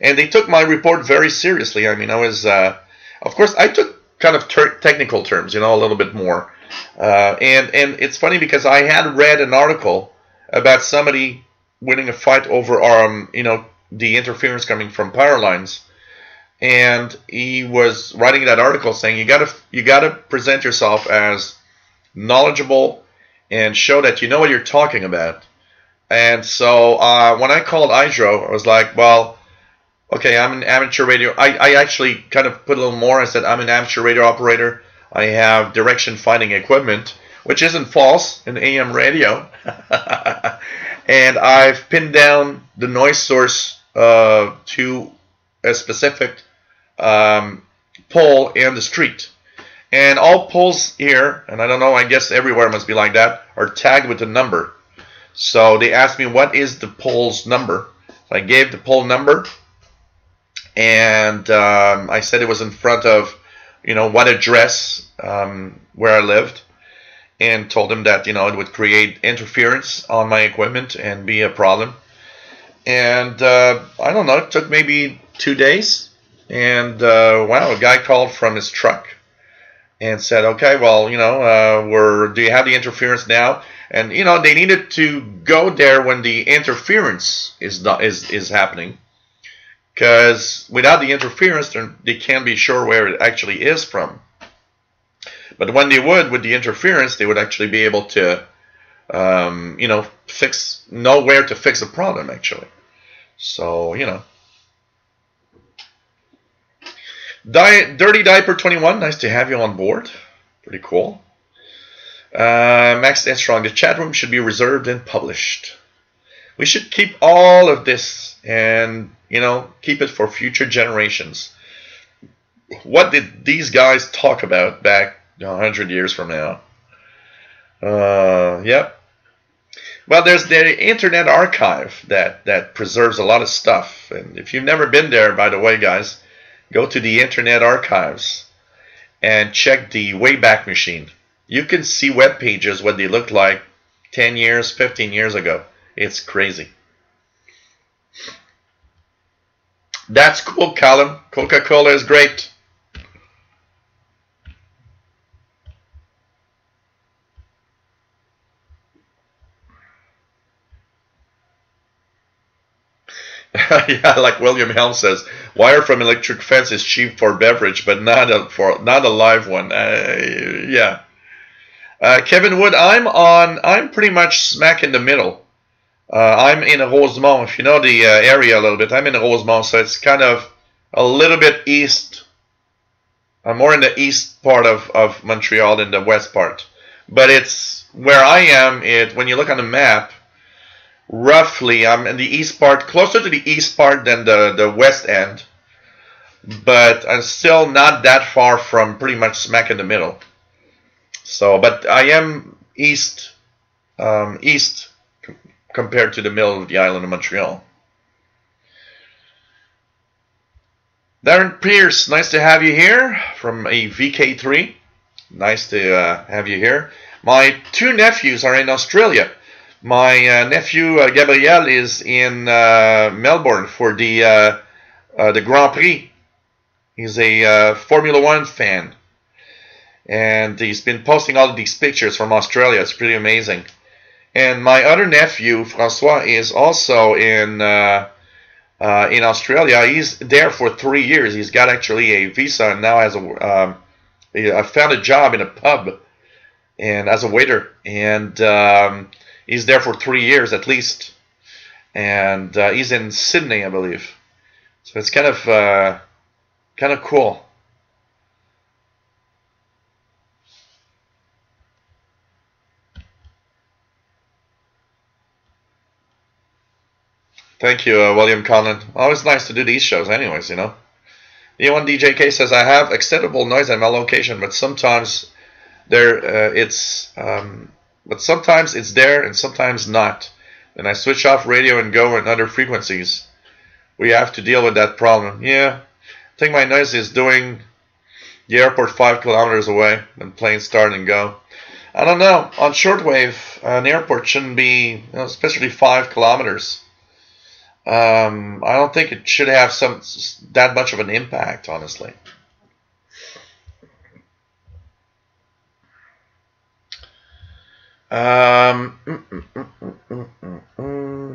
Speaker 1: And they took my report very seriously. I mean, I was, of course, I took kind of technical terms, you know, a little bit more. And it's funny because I had read an article about somebody winning a fight over, you know, the interference coming from power lines. And he was writing that article saying you gotta present yourself as knowledgeable and show that you know what you're talking about. And so when I called Hydro, I was like, well, okay, I'm an amateur radio. I actually kind of put a little more. I said, I'm an amateur radio operator. I have direction finding equipment, which isn't false in AM radio. And I've pinned down the noise source to a specific pole in the street. And all poles here, and I don't know, I guess everywhere must be like that, are tagged with a number. So they asked me, what is the pole's number? So I gave the pole number, and I said it was in front of, you know, what address where I lived, and told him that, you know, it would create interference on my equipment and be a problem. And I don't know, it took maybe 2 days, and wow, a guy called from his truck and said, okay, well, you know, do you have the interference now? And, you know, they needed to go there when the interference is happening, because without the interference, they can't be sure where it actually is from. But when they would, with the interference, they would actually be able to, you know, know where to fix a problem, actually. So, you know. Dirty Diaper 21, nice to have you on board. Pretty cool. Max Strong, the chat room should be reserved and published. We should keep all of this and, you know, keep it for future generations. What did these guys talk about back 100 years from now? Yep. Well, there's the Internet Archive that preserves a lot of stuff. And if you've never been there, by the way, guys, go to the Internet Archives and check the Wayback Machine. You can see web pages what they looked like 10 years, 15 years ago. It's crazy. That's cool, Callum. Coca-Cola is great. Yeah, like William Helm says, wire from electric fence is cheap for beverage, but not a live one. Yeah. Kevin Wood, I'm pretty much smack in the middle. I'm in Rosemont. If you know the area a little bit, I'm in Rosemont, so it's kind of a little bit east. I'm more in the east part of Montreal than the west part. But it's where I am. When you look on the map, roughly I'm in the east part, closer to the east part than the west end. But I'm still not that far from pretty much smack in the middle. So, but I am east compared to the middle of the island of Montreal. Darren Pierce, nice to have you here from a VK3. Nice to have you here. My two nephews are in Australia. My nephew Gabriel is in Melbourne for the Grand Prix. He's a Formula One fan, and he's been posting all of these pictures from Australia. It's pretty amazing. And my other nephew Francois is also in Australia. He's there for 3 years. He's got actually a visa and now has I found a job in a pub and as a waiter, and he's there for 3 years at least. And he's in Sydney, I believe. So it's kind of cool. Thank you, William Conlon. Always nice to do these shows anyways, you know. E1DJK says, I have acceptable noise at my location, but sometimes it's there and sometimes not. Then I switch off radio and go on other frequencies. We have to deal with that problem. Yeah, I think my noise is doing the airport 5 kilometers away when planes start and go. I don't know. On shortwave, an airport shouldn't be, especially 5 kilometers. I don't think it should have that much of an impact, honestly.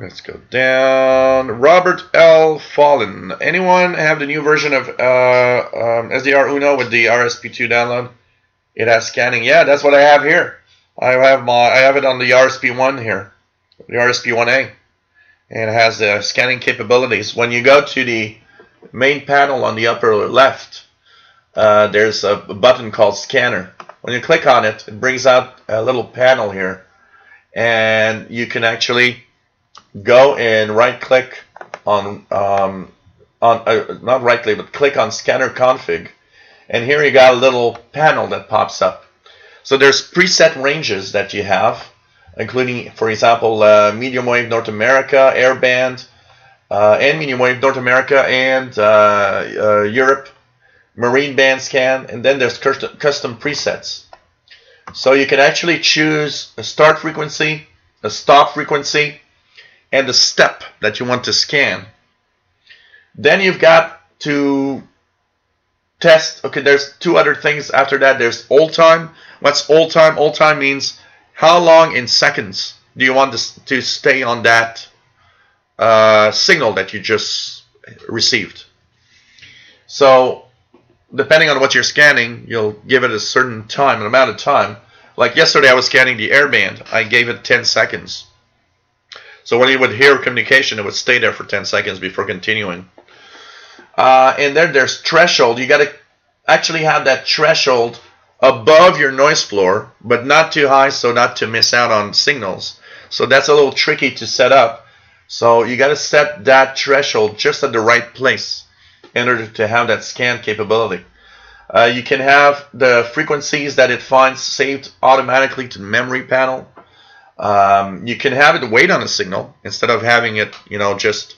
Speaker 1: Let's go down. Robert L. Fallen. Anyone have the new version of SDR Uno with the RSP2 download? It has scanning. Yeah, that's what I have here. I have it on the RSP1 here, the RSP1A, and it has the scanning capabilities. When you go to the main panel on the upper left, there's a button called Scanner. When you click on it, it brings out a little panel here, and you can actually go and right-click on not right-click, but click on Scanner Config, and here you got a little panel that pops up. So there's preset ranges that you have, including, for example, medium wave North America, airband, and medium wave North America and Europe, marine band scan, and then there's custom presets. So you can actually choose a start frequency, a stop frequency, and the step that you want to scan. Then you've got to test. Okay, there's two other things after that. There's old time. What's old time? Old time means how long in seconds do you want to stay on that signal that you just received. So depending on what you're scanning, you'll give it a certain time, an amount of time. Like yesterday I was scanning the airband. I gave it 10 seconds. So when you would hear communication, it would stay there for 10 seconds before continuing. And then there's threshold. You got to actually have that threshold above your noise floor, but not too high so not to miss out on signals. So that's a little tricky to set up. So you got to set that threshold just at the right place in order to have that scan capability. You can have the frequencies that it finds saved automatically to the memory panel. You can have it wait on a signal instead of having it, just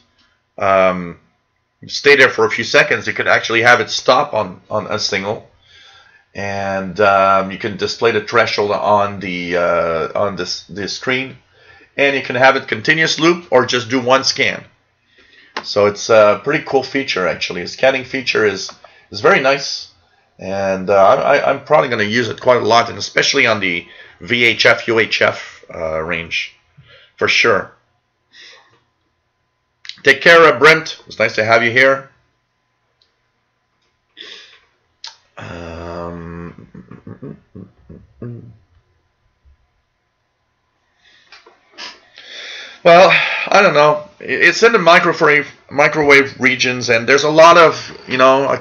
Speaker 1: stay there for a few seconds. You could actually have it stop on a signal, and you can display the threshold on the screen, and you can have it continuous loop or just do one scan. So it's a pretty cool feature actually. The scanning feature is very nice, and I'm probably going to use it quite a lot, and especially on the VHF UHF range for sure. Take care, Brent. It's nice to have you here. Well, I don't know. It's in the microwave regions, and there's a lot of,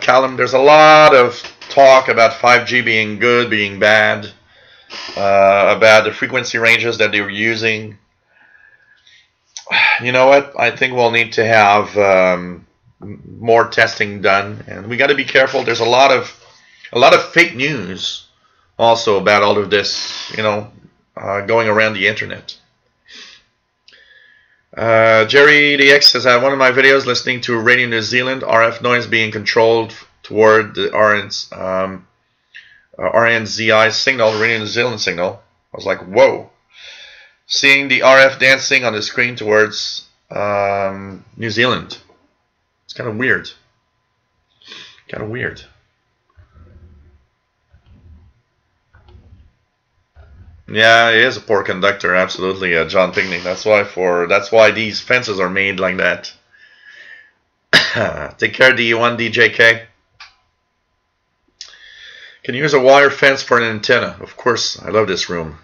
Speaker 1: Callum, there's a lot of talk about 5G being good, being bad, about the frequency ranges that they're using. You know what? I think we'll need to have more testing done, and we got to be careful. There's a lot of fake news also about all of this, going around the internet. Jerry DX says, I have one of my videos listening to Radio New Zealand, RF noise being controlled toward the RNZI signal, Radio New Zealand signal. I was like, whoa. Seeing the RF dancing on the screen towards New Zealand. It's kind of weird. Kind of weird. Yeah, it is a poor conductor, absolutely, John Pickney. That's why these fences are made like that. Take care, DU1 DJK. Can you use a wire fence for an antenna? Of course, I love this room.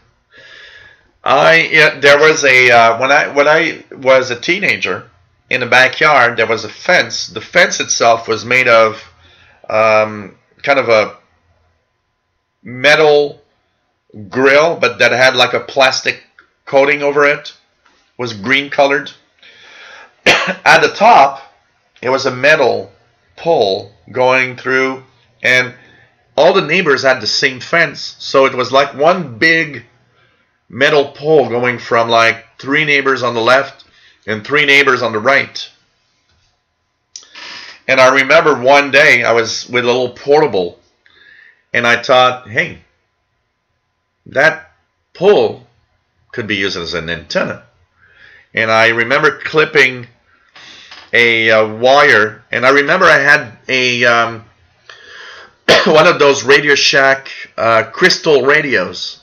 Speaker 1: There was a when I was a teenager, in the backyard there was a fence. The fence itself was made of kind of a metal grill, but that had like a plastic coating over it. It was green colored. At the top, it was a metal pole going through, and all the neighbors had the same fence, so it was like one big metal pole going from like 3 neighbors on the left and 3 neighbors on the right. And I remember one day I was with a little portable, and I thought, hey, that pole could be used as an antenna. And I remember clipping a wire, and I remember I had a one of those Radio Shack crystal radios,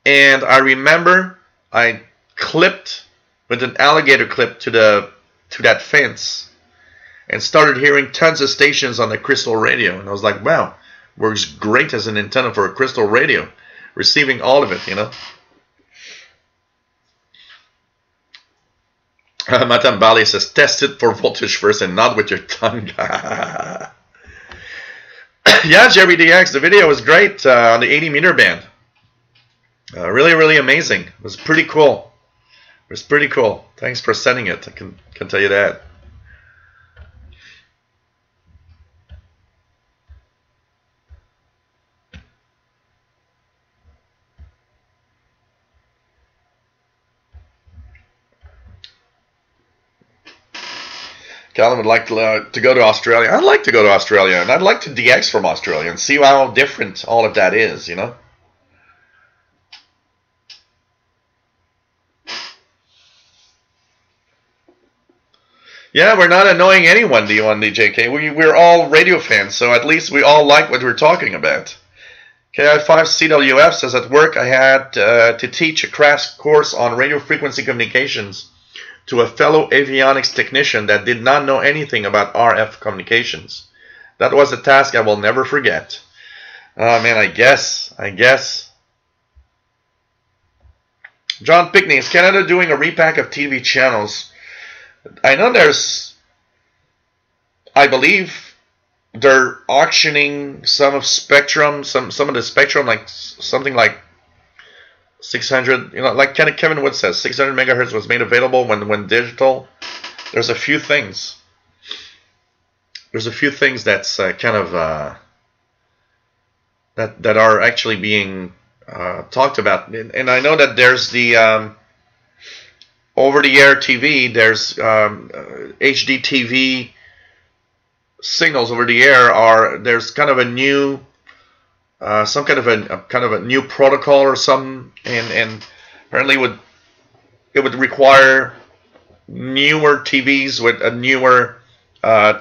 Speaker 1: and I remember I clipped with an alligator clip to that fence, and started hearing tons of stations on the crystal radio, and I was like, wow, works great as an antenna for a crystal radio. Receiving all of it, Matan Bali says, test it for voltage first and not with your tongue. Yeah, Jerry DX, the video was great on the 80 meter band. Really, really amazing. It was pretty cool. It was pretty cool. Thanks for sending it. I can tell you that. Callum would like to go to Australia. I'd like to go to Australia, and I'd like to DX from Australia and see how different all of that is, Yeah, we're not annoying anyone, D1 DJK. We're all radio fans, so at least we all like what we're talking about. KI5CWF says, at work I had to teach a crash course on radio frequency communications to a fellow avionics technician that did not know anything about RF communications. That was a task I will never forget. Oh man, I guess. John Pickney, is Canada doing a repack of TV channels? I know I believe they're auctioning some of Spectrum, some of the Spectrum, like something like 600, like Kevin Wood says, 600 megahertz was made available when digital. There's a few things. There's a few things that's kind of that are actually being talked about, and I know that there's the over-the-air TV. There's HD TV signals over the air. There's kind of a new. Some kind of a new protocol or something, and apparently it would require newer TVs with a newer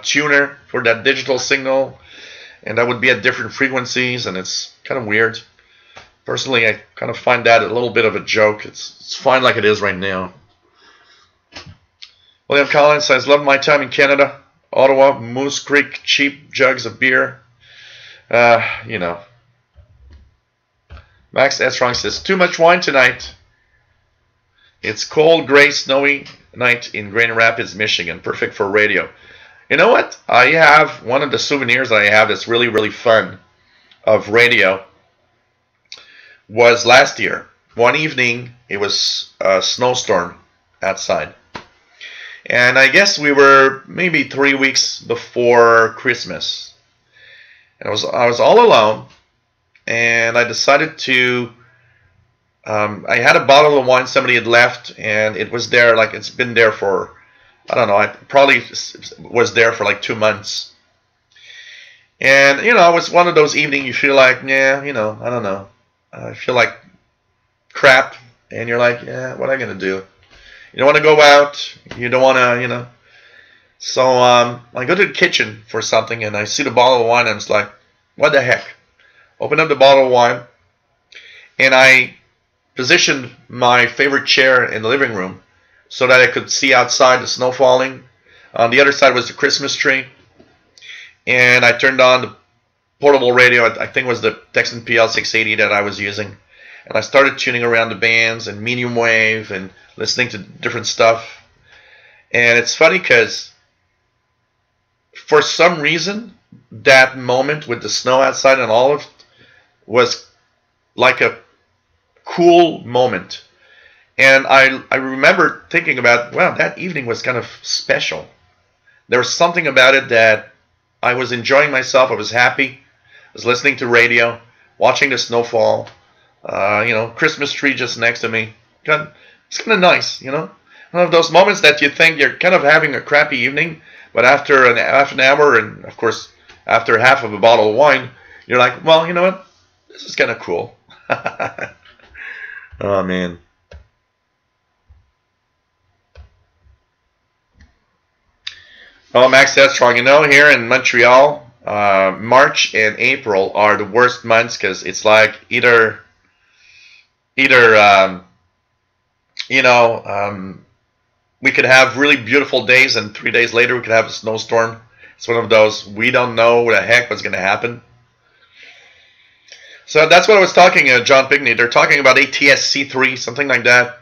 Speaker 1: tuner for that digital signal, and that would be at different frequencies, and it's kind of weird. Personally, I kind of find that a little bit of a joke. It's fine like it is right now. William Collins says, love my time in Canada, Ottawa, Moose Creek, cheap jugs of beer. Max S. Strong says, too much wine tonight. It's cold, gray, snowy night in Grand Rapids, Michigan. Perfect for radio. You know what? I have one of the souvenirs that I have that's really, really fun of radio was last year. One evening, it was a snowstorm outside. And I guess we were maybe 3 weeks before Christmas. And I was all alone, and I decided to. I had a bottle of wine somebody had left, and it was there, like it's been there for, I don't know, I probably was there for like 2 months. And, you know, it was one of those evenings you feel like, yeah, you know, I don't know. I feel like crap, and you're like, yeah, what am I going to do? You don't want to go out, you don't want to, you know. So I go to the kitchen for something, and I see the bottle of wine, and it's like, what the heck? Open up the bottle of wine, and I positioned my favorite chair in the living room so that I could see outside the snow falling. On the other side was the Christmas tree. And I turned on the portable radio. I think it was the Texan PL 680 that I was using. And I started tuning around the bands and medium wave and listening to different stuff. And it's funny because for some reason, that moment with the snow outside and all of it was like a cool moment. And I remember thinking about, wow, that evening was kind of special. There was something about it that I was enjoying myself. I was happy. I was listening to radio, watching the snowfall. You know, Christmas tree just next to me. It's kind of nice, you know. One of those moments that you think you're kind of having a crappy evening, but after half an hour, and of course after half of a bottle of wine, you're like, well, you know what? This is kind of cool. Oh man. Oh, Max Headstrong, you know, here in Montreal, March and April are the worst months because it's like either you know, we could have really beautiful days, and 3 days later we could have a snowstorm. It's one of those, we don't know what the heck was going to happen. So that's what I was talking, John Pigney. They're talking about ATSC3, something like that,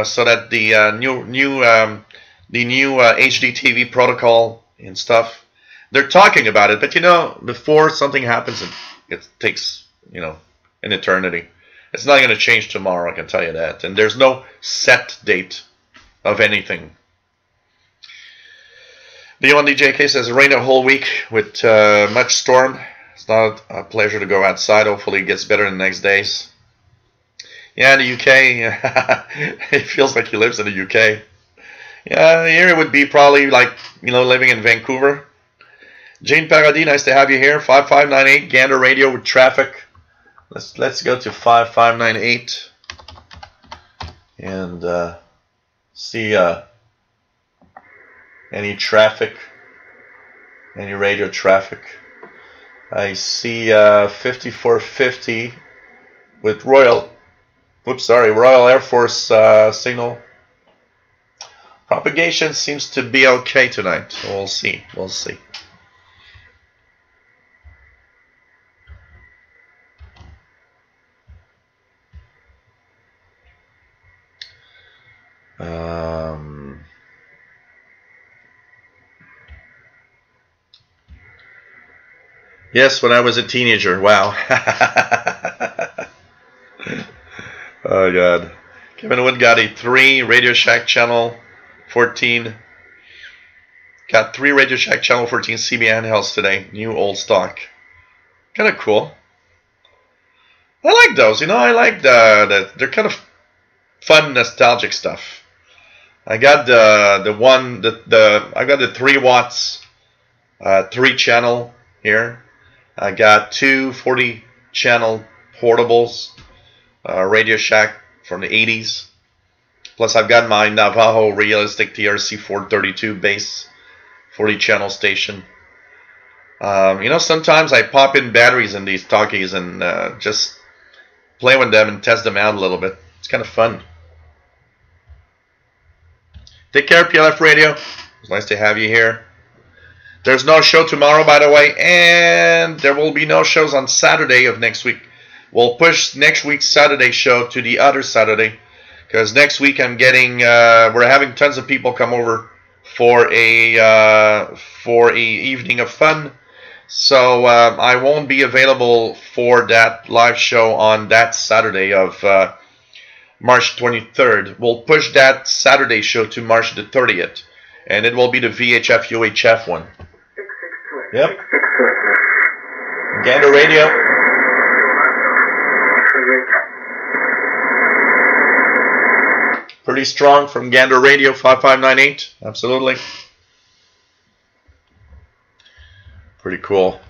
Speaker 1: so that the new HD TV protocol and stuff. They're talking about it, but you know, before something happens, it takes, you know, an eternity. It's not going to change tomorrow, I can tell you that. And there's no set date of anything. D1DJK says, rain a whole week with much storm. It's not a pleasure to go outside. Hopefully it gets better in the next days. Yeah, in the UK, it feels like he lives in the UK. Yeah, here it would be probably like, you know, living in Vancouver. Jane Paradis, nice to have you here. 5598, Gander Radio with traffic. Let's go to 5598 and see any traffic, any radio traffic. I see 5450 with Royal Air Force signal. Propagation seems to be okay tonight. So we'll see. We'll see. Yes, when I was a teenager. Wow. Oh God. Kevin Wood got a 3 Radio Shack channel 14. Got 3 Radio Shack channel 14 CB handhelds today. New old stock. Kind of cool. I like those. You know, I like they're kind of fun, nostalgic stuff. I got I got the 3 watts 3 channel here. I got 2 40 channel portables, Radio Shack from the 80s. Plus I've got my Navajo Realistic TRC 432 base 40 channel station. You know, sometimes I pop in batteries in these talkies and just play with them and test them out a little bit. It's kind of fun. Take care, PLF Radio. It's nice to have you here. There's no show tomorrow, by the way, and there will be no shows on Saturday of next week. We'll push next week's Saturday show to the other Saturday because next week I'm getting we're having tons of people come over for a evening of fun. So I won't be available for that live show on that Saturday of March 23rd. We'll push that Saturday show to March the 30th, and it will be the VHF UHF one. Yep. Gander Radio. Pretty strong from Gander Radio 5598. Absolutely. Pretty cool.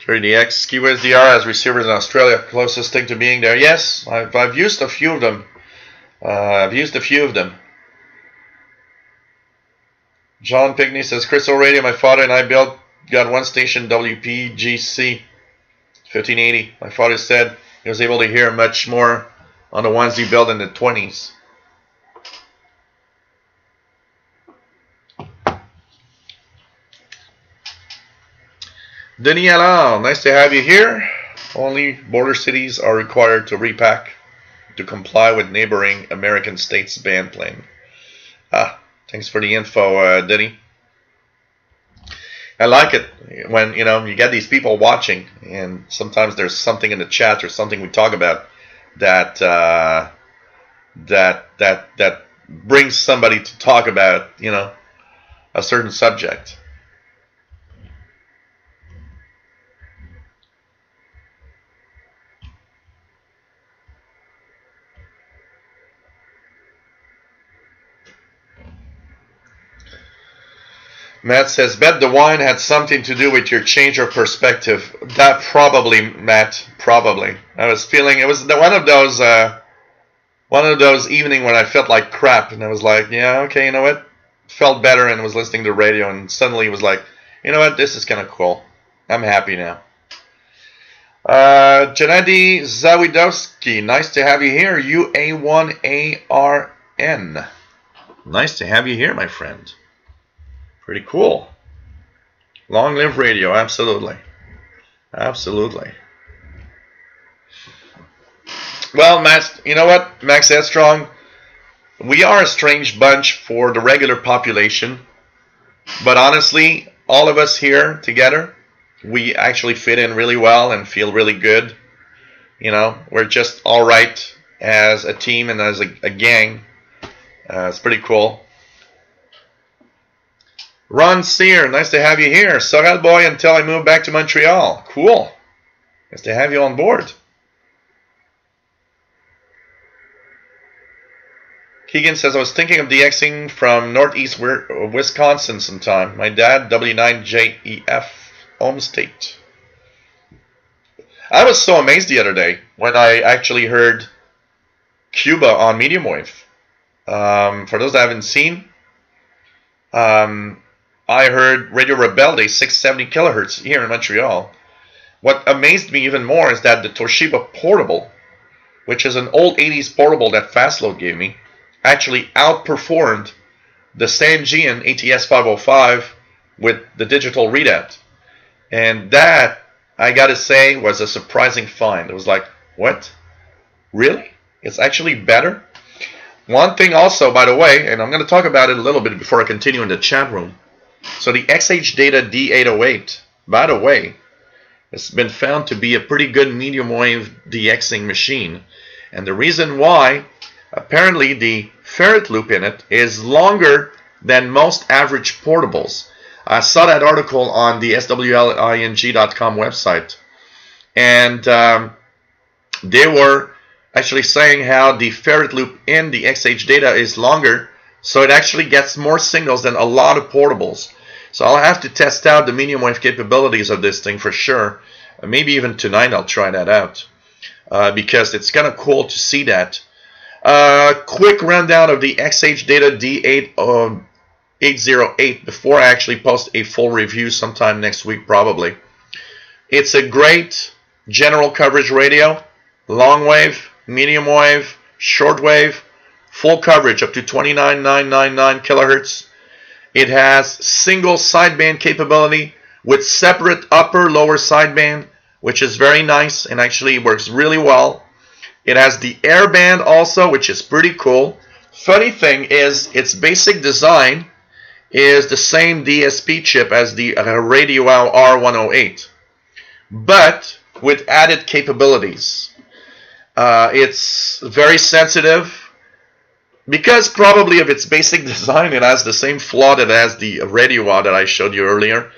Speaker 1: 3DX, SkiWiz DR has receivers in Australia. Closest thing to being there. Yes, I've used a few of them. John Pigney says, Crystal Radio, my father and I got one station, WPGC 1580. My father said he was able to hear much more on the ones he built in the 20s. Denis Allard, nice to have you here. Only border cities are required to repack to comply with neighboring American states' ban plan. Thanks for the info, Denis. I like it when you get these people watching, and sometimes there's something in the chat or something we talk about that that brings somebody to talk about a certain subject. Matt says, bet the wine had something to do with your change of perspective. That probably, Matt, probably. I was feeling, it was one of those evenings when I felt like crap, and I was like, yeah, okay, you know what? Felt better, and was listening to the radio, and suddenly it was like, you know what? This is kind of cool. I'm happy now. Gennady Zawidowski, nice to have you here. UA1ARN. Nice to have you here, my friend. Pretty cool. Long live radio, absolutely. Absolutely. Well, Matt, you know what, Max Headstrong? We are a strange bunch for the regular population. But honestly, all of us here together, we actually fit in really well and feel really good. We're just all right as a team and as a gang. It's pretty cool. Ron Sear, nice to have you here. Sorel boy until I move back to Montreal. Cool. Nice to have you on board. Keegan says, I was thinking of DXing from northeast Wisconsin sometime. My dad, W9JEF, home state. I was so amazed the other day when I actually heard Cuba on medium wave. For those that haven't seen, I heard Radio Rebelde 670 kilohertz here in Montreal. What amazed me even more is that the Toshiba Portable, which is an old 80s portable that Fastload gave me, actually outperformed the Sangean ATS 505 with the digital readout. And that, I gotta say, was a surprising find. It was like, what? Really? It's actually better? One thing also, by the way, and I'm going to talk about it a little bit before I continue in the chat room. So the XH Data D808, by the way, has been found to be a pretty good medium wave DXing machine. And the reason why, apparently the ferrite loop in it is longer than most average portables. I saw that article on the swling.com website. And they were actually saying how the ferrite loop in the XH Data is longer, so it actually gets more signals than a lot of portables. So I'll have to test out the medium wave capabilities of this thing for sure. Maybe even tonight I'll try that out because it's kind of cool to see that. Quick rundown of the XH Data D808 before I actually post a full review sometime next week probably. It's a great general coverage radio, long wave, medium wave, short wave, full coverage up to 29,999 kilohertz. It has single sideband capability with separate upper lower sideband which is very nice and actually works really well. It has the airband also, which is pretty cool. Funny thing is, its basic design is the same DSP chip as the Radio Wow R108, but with added capabilities. It's very sensitive. Because probably of its basic design, it has the same flaw that has the Radio Wow that I showed you earlier.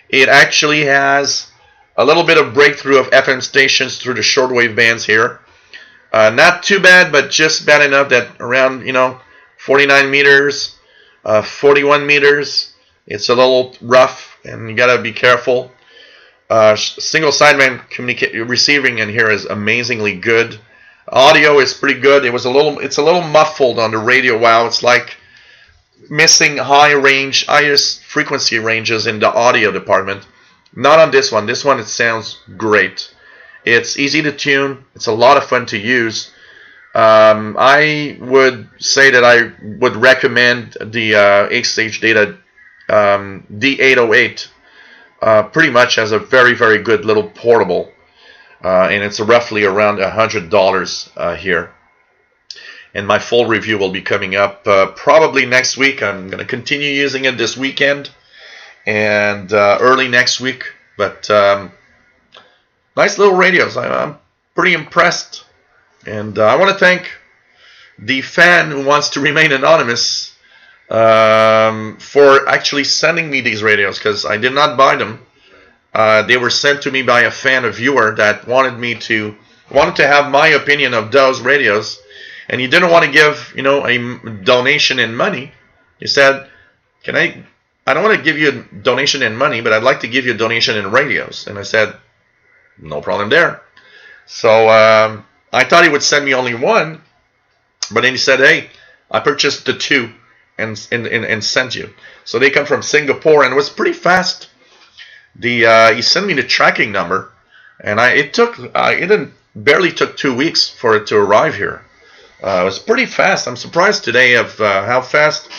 Speaker 1: It actually has a little bit of breakthrough of FM stations through the shortwave bands here. Not too bad, but just bad enough that around 49 meters, 41 meters, it's a little rough, and you gotta be careful. Single sideband receiving in here is amazingly good. Audio is pretty good. It's a little muffled on the Radio Wow. It's like missing highest frequency ranges in the audio department. Not on this one. This one, it sounds great. It's easy to tune. It's a lot of fun to use. I would say that I would recommend the H-Stage Data D808 pretty much as a very, very good little portable. And it's roughly around $100 here. And my full review will be coming up probably next week. I'm going to continue using it this weekend and early next week. But nice little radios. I'm pretty impressed. And I want to thank the fan who wants to remain anonymous for actually sending me these radios, because I did not buy them. They were sent to me by a fan, a viewer that wanted to have my opinion of those radios, and he didn't want to give a donation in money. He said, I don't want to give you a donation in money, but I'd like to give you a donation in radios. And I said, no problem there. So I thought he would send me only one, but then he said, hey, I purchased the two and sent you. So they come from Singapore, and it was pretty fast. He sent me the tracking number, and it barely took 2 weeks for it to arrive here. It was pretty fast. I'm surprised today of how fast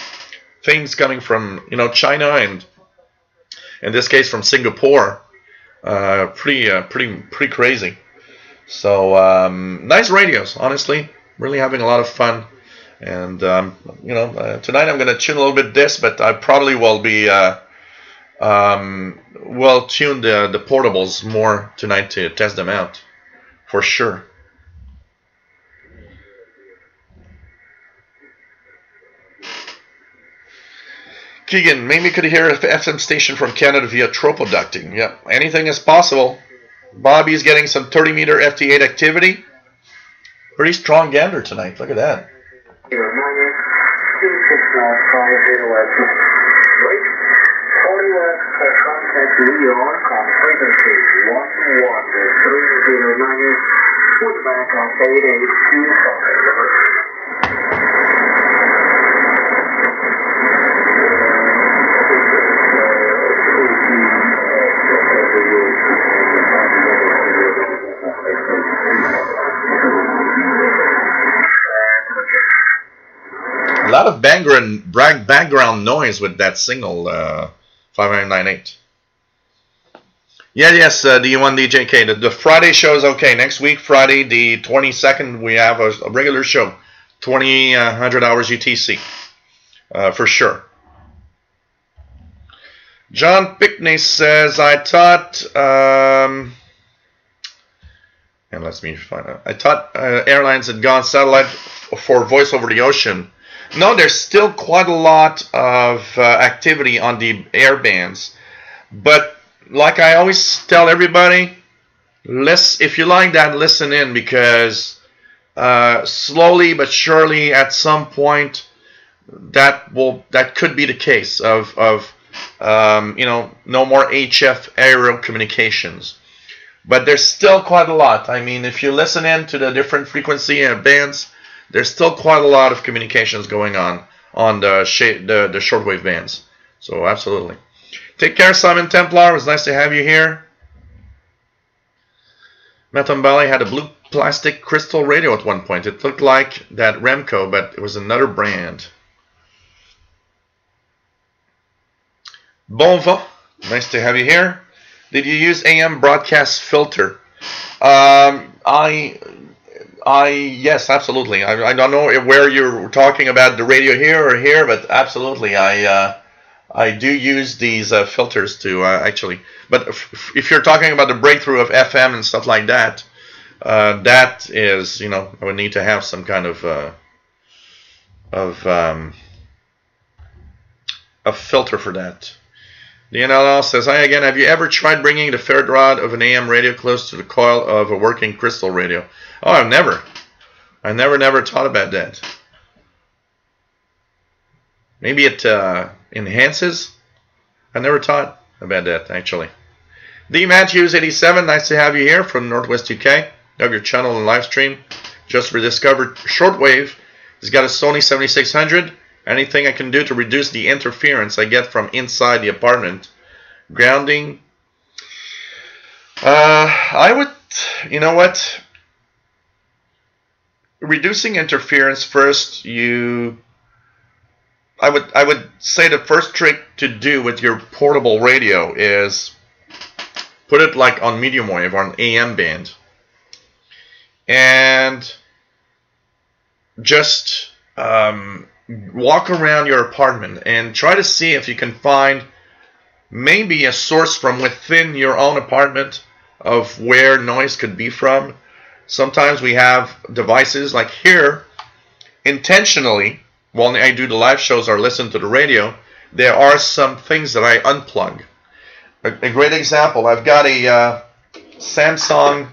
Speaker 1: things coming from China, and in this case from Singapore. Pretty crazy. So nice radios, honestly. Really having a lot of fun. And tonight I'm going to tune a little bit this, but I probably will be will tune the portables more tonight to test them out, for sure. Keegan, maybe could hear an FM station from Canada via tropoducting. Yep, anything is possible. Bobby's getting some 30-meter FT8 activity. Pretty strong gander tonight. Look at that. A lot of background noise with that single 5998. Yes, the one DJK. The Friday show is okay. Next week, Friday, the 22nd, we have a regular show, 2000 hours UTC, for sure. John Pickney says, I thought, and let me find out. I thought airlines had gone satellite for voice over the ocean. No, there's still quite a lot of activity on the air bands, but like I always tell everybody, if you like that, listen in, because slowly but surely at some point that could be the case of no more HF aerial communications. But there's still quite a lot. I mean, if you listen in to the different frequency bands, there's still quite a lot of communications going on the shortwave bands. So absolutely. Take care, Simon Templar. It was nice to have you here. Matambali had a blue plastic crystal radio at one point. It looked like that Remco, but it was another brand. Bonva, nice to have you here. Did you use AM broadcast filter? Yes, absolutely. I don't know where you're talking about the radio here or here, but absolutely, I do use these filters to actually. But if you're talking about the breakthrough of FM and stuff like that, that is, you know, I would need to have some kind of a filter for that. The NLL says, hi again, have you ever tried bringing the ferrite rod of an AM radio close to the coil of a working crystal radio? Oh, I've never. I never thought about that. Maybe it enhances? I never thought about that, actually. D. Matthews 87, nice to have you here from Northwest UK. Of your channel and live stream. Just rediscovered Shortwave. He's got a Sony 7600. Anything I can do to reduce the interference I get from inside the apartment? Grounding. I would, you know what? Reducing interference first. I would say the first trick to do with your portable radio is put it like on medium wave or on AM band, and just walk around your apartment and try to see if you can find maybe a source from within your own apartment of where noise could be from. Sometimes we have devices like here, intentionally, while I do the live shows or listen to the radio, there are some things that I unplug. A great example, I've got a Samsung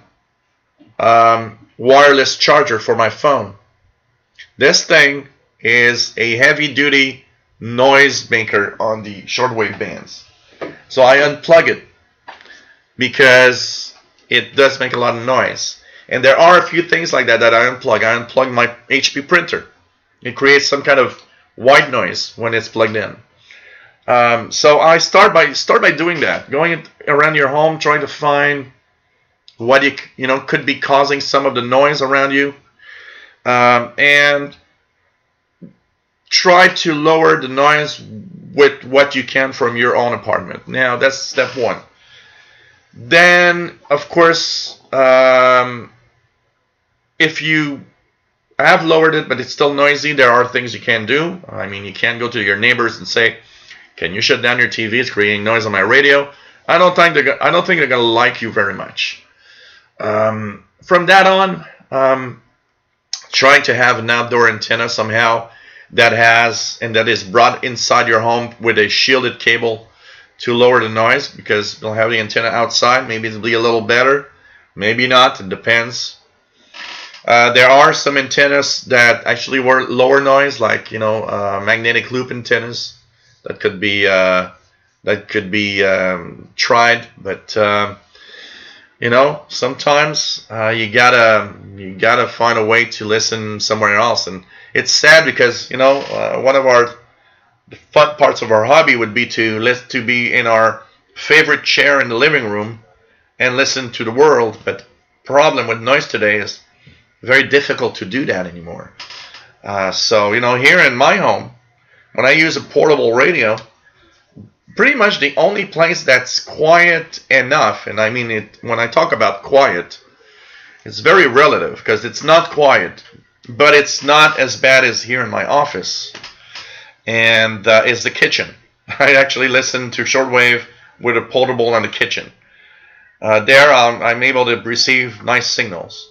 Speaker 1: wireless charger for my phone. This thing is a heavy-duty noise maker on the shortwave bands. So I unplug it because it does make a lot of noise. And there are a few things like that I unplug. I unplug my HP printer. It creates some kind of white noise when it's plugged in. So I start by doing that, going around your home, trying to find what you know could be causing some of the noise around you, and try to lower the noise with what you can from your own apartment. Now that's step one. Then, of course, if you have lowered it but it's still noisy, there are things you can do. I mean, you can go to your neighbors and say, can you shut down your TV? It's creating noise on my radio. I don't think they're going to like you very much. From that on, trying to have an outdoor antenna somehow that is brought inside your home with a shielded cable to lower the noise, because you'll have the antenna outside. Maybe it'll be a little better, maybe not. It depends. There are some antennas that actually lower noise, like magnetic loop antennas that could be tried, but sometimes you gotta find a way to listen somewhere else. And it's sad because one of the fun parts of our hobby would be to be in our favorite chair in the living room and listen to the world. But the problem with noise today is very difficult to do that anymore. So here in my home, when I use a portable radio, pretty much the only place that's quiet enough, and I mean it when I talk about quiet, it's very relative, because it's not quiet, but it's not as bad as here in my office, and is the kitchen. I actually listen to shortwave with a portable in the kitchen. There I'm able to receive nice signals.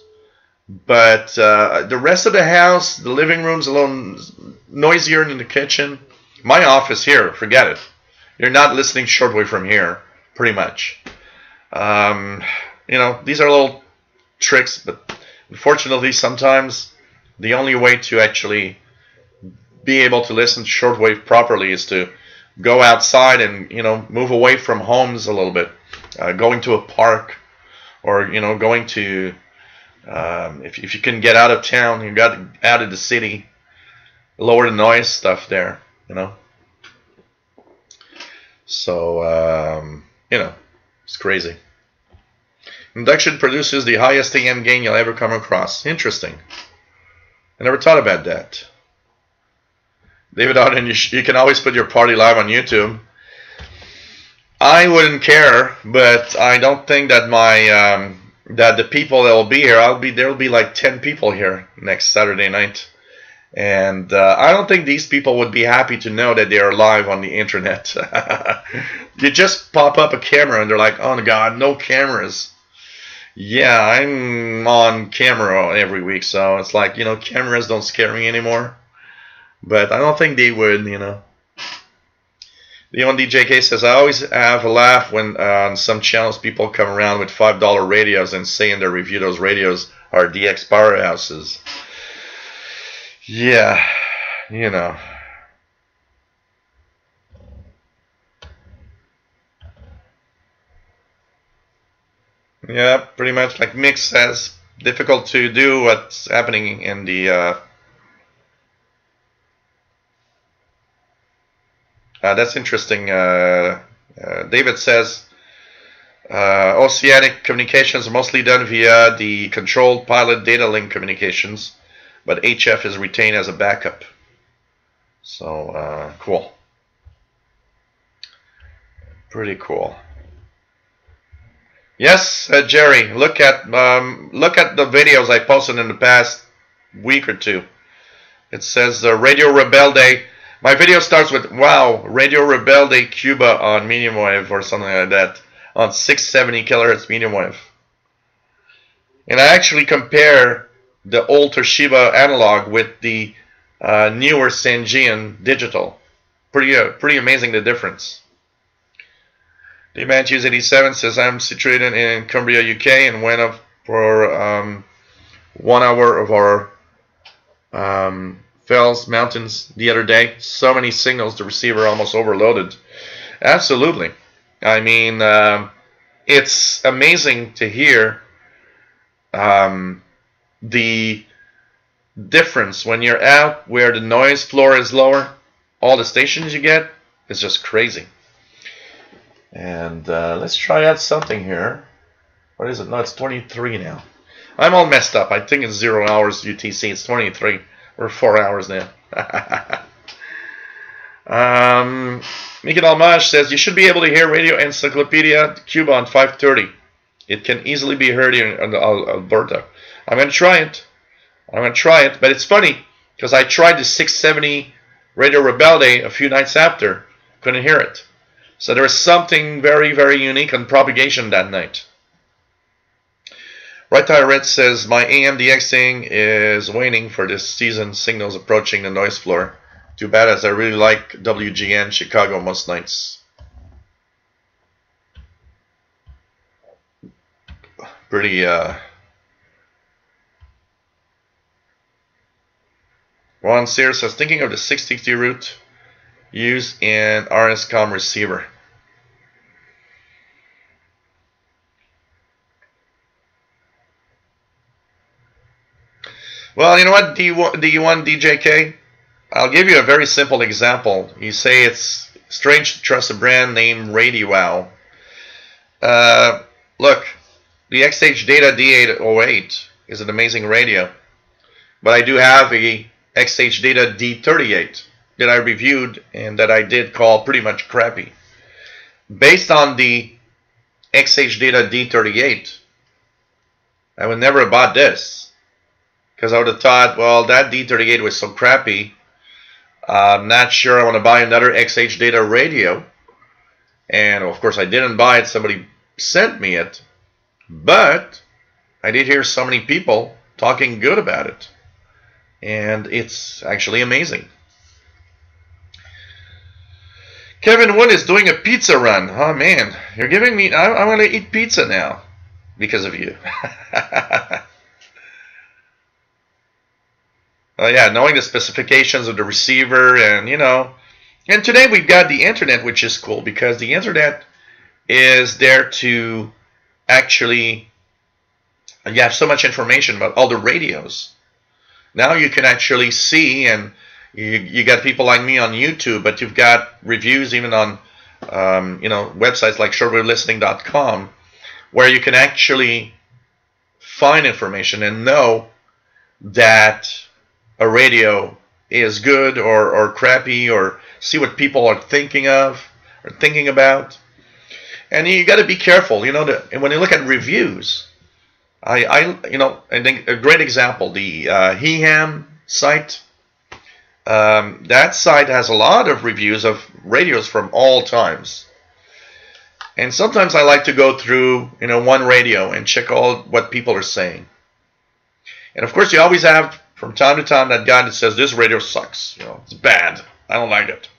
Speaker 1: But the rest of the house, the living room's a little noisier than the kitchen. My office here, forget it. You're not listening shortwave from here, pretty much. These are little tricks, but unfortunately sometimes the only way to actually be able to listen to shortwave properly is to go outside and move away from homes a little bit, going to a park, or going to if you can get out of town, you got out of the city, lower the noise stuff there, so it's crazy. Induction produces the highest AM gain you'll ever come across. Interesting. I never thought about that. David Auden, you can always put your party live on YouTube. I wouldn't care, but I don't think that my that the people that will be here, there'll be like 10 people here next Saturday night. And I don't think these people would be happy to know that they are live on the internet. You just pop up a camera and they're like, oh God, no cameras. Yeah, I'm on camera every week, so it's like, cameras don't scare me anymore. But I don't think they would, Leon DJK says, I always have a laugh when on some channels people come around with $5 radios and say in their review those radios are DX powerhouses. Yeah, Yeah, pretty much like Mick says, difficult to do what's happening in the... that's interesting. David says, oceanic communications are mostly done via the controlled pilot data link communications, but HF is retained as a backup. So, cool. Pretty cool. Yes, Jerry, look at the videos I posted in the past week or two. It says Radio Rebelde. My video starts with, wow, Radio Rebelde Cuba on medium wave or something like that, on 670 kilohertz medium wave. And I actually compare the old Toshiba analog with the newer Sangean digital. Pretty amazing the difference. The Matthews 87 says, I'm situated in Cumbria, UK, and went up for 1 hour of our Fells Mountains the other day. So many signals, the receiver almost overloaded. Absolutely. I mean, it's amazing to hear the difference when you're out where the noise floor is lower. All the stations you get is just crazy. And let's try out something here. What is it? No, it's 23 now. I'm all messed up. I think it's 0 hours UTC. It's 23. We're 4 hours now. Mikel Almaj says, you should be able to hear Radio Encyclopedia Cuba on 530. It can easily be heard in Alberta. I'm going to try it. But it's funny, because I tried the 670 Radio Rebelde a few nights after. Couldn't hear it. So there is something very, very unique on propagation that night. Right Tire Red says, my AM DXing is waiting for this season signals approaching the noise floor. Too bad, as I really like WGN Chicago most nights. Pretty, Ron Sears says, thinking of the 660 route used in RSCOM receiver. Well, you know what, D1 DJK? I'll give you a very simple example. You say it's strange to trust a brand named RadioWow. Look, the XH Data D808 is an amazing radio. But I do have a XH Data D38 that I reviewed and that I did call pretty much crappy. Based on the XH Data D38, I would never have bought this, because I would have thought, well, that D38 was so crappy, I'm not sure I want to buy another XH Data radio. And of course I didn't buy it, somebody sent me it, but I did hear so many people talking good about it, and it's actually amazing. Kevin Wood is doing a pizza run. Oh man, you're giving me, I'm going to eat pizza now because of you. Yeah, knowing the specifications of the receiver, and and today we've got the internet, which is cool because the internet is there to actually, you have so much information about all the radios. Now you can actually see, and you got people like me on YouTube, but you've got reviews even on websites like shortwavelistening.com, where you can actually find information and know that a radio is good or crappy, or see what people are thinking of or thinking about. And you got to be careful, and when you look at reviews, I think a great example, the Heham site. That site has a lot of reviews of radios from all times. And sometimes I like to go through, one radio and check all what people are saying. And of course, you always have, from time to time, that guy that says, this radio sucks. It's bad. I don't like it.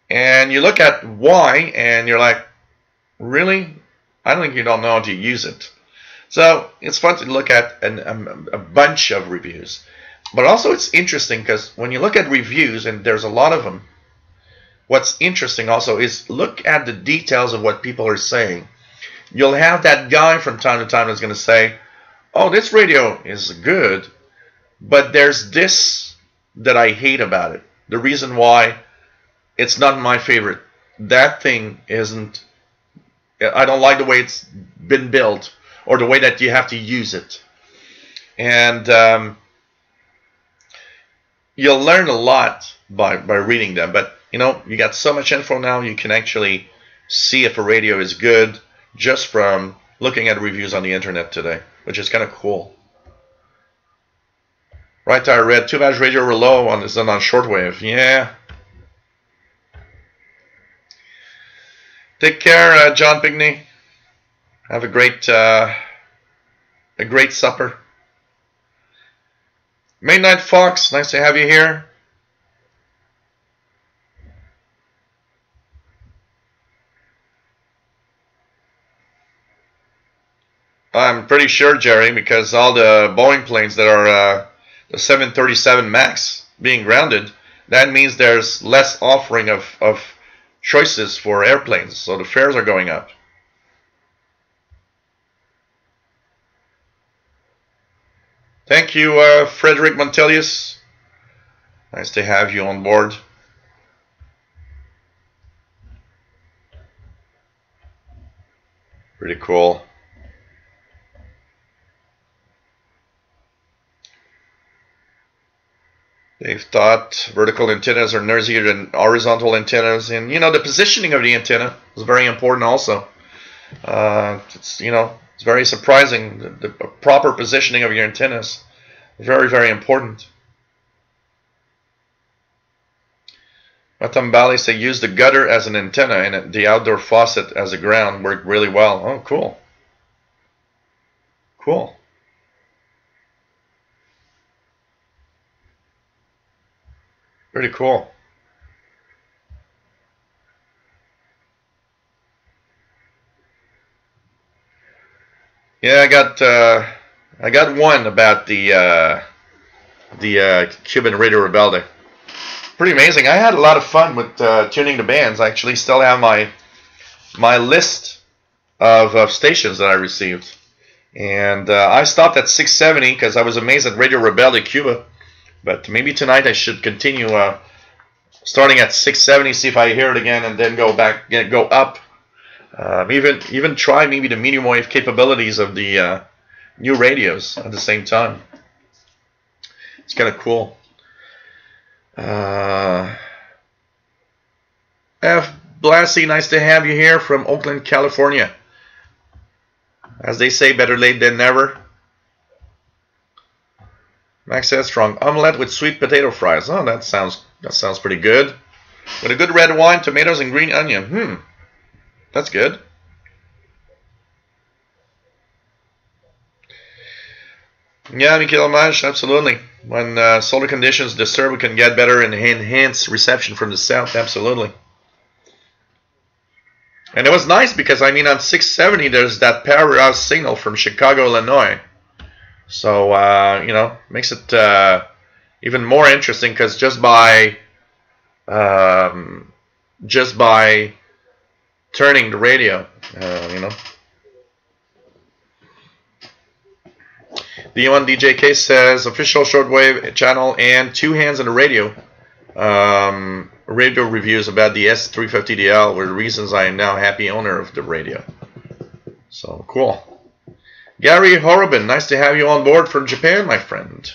Speaker 1: And you look at why, and you're like, really? I don't think you don't know how to use it. So it's fun to look at a bunch of reviews. But also it's interesting because when you look at reviews, and there's a lot of them, what's interesting also is look at the details of what people are saying. You'll have that guy from time to time that's going to say, oh, this radio is good, but there's this that I hate about it. The reason why it's not my favorite. That thing isn't, I don't like the way it's been built or the way that you have to use it. And you'll learn a lot by reading them. But, you got so much info now, you can actually see if a radio is good just from looking at reviews on the internet today, which is kind of cool. Right Tire Red, too much radio low on shortwave. Yeah. Take care, John Pigney. Have a great supper. Midnight Fox, nice to have you here. I'm pretty sure, Jerry, because all the Boeing planes that are the 737 MAX being grounded, that means there's less offering of choices for airplanes, so the fares are going up. Thank you, Frederick Montelius. Nice to have you on board. Pretty cool. They've thought vertical antennas are noisier than horizontal antennas, and the positioning of the antenna is very important also. It's very surprising. The proper positioning of your antennas is very, very important. Matambali say use the gutter as an antenna and the outdoor faucet as a ground. Worked really well. Oh, cool. Cool. Pretty cool. Yeah, I got one about the Cuban Radio Rebelde. Pretty amazing. I had a lot of fun with tuning the bands. I actually still have my list of stations that I received, and I stopped at 670 because I was amazed at Radio Rebelde Cuba. But maybe tonight I should continue starting at 670, see if I hear it again, and then go up. Even try maybe the medium wave capabilities of the new radios at the same time. It's kind of cool. F. Blassie, nice to have you here from Oakland, California. As they say, better late than never. Max Headstrong, omelette with sweet potato fries. Oh, that sounds pretty good. With a good red wine, tomatoes, and green onion. That's good. Yeah, Mikhail Maj, absolutely. When solar conditions disturb, we can get better and enhance reception from the south. Absolutely. And it was nice because, on 670, there's that powerhouse signal from Chicago, Illinois. So, makes it even more interesting because just by turning the radio, The one DJK says official shortwave channel and 2 hands on the radio. Radio reviews about the S350DL were the reasons I am now happy owner of the radio. So cool. Gary Horobin, nice to have you on board from Japan, my friend.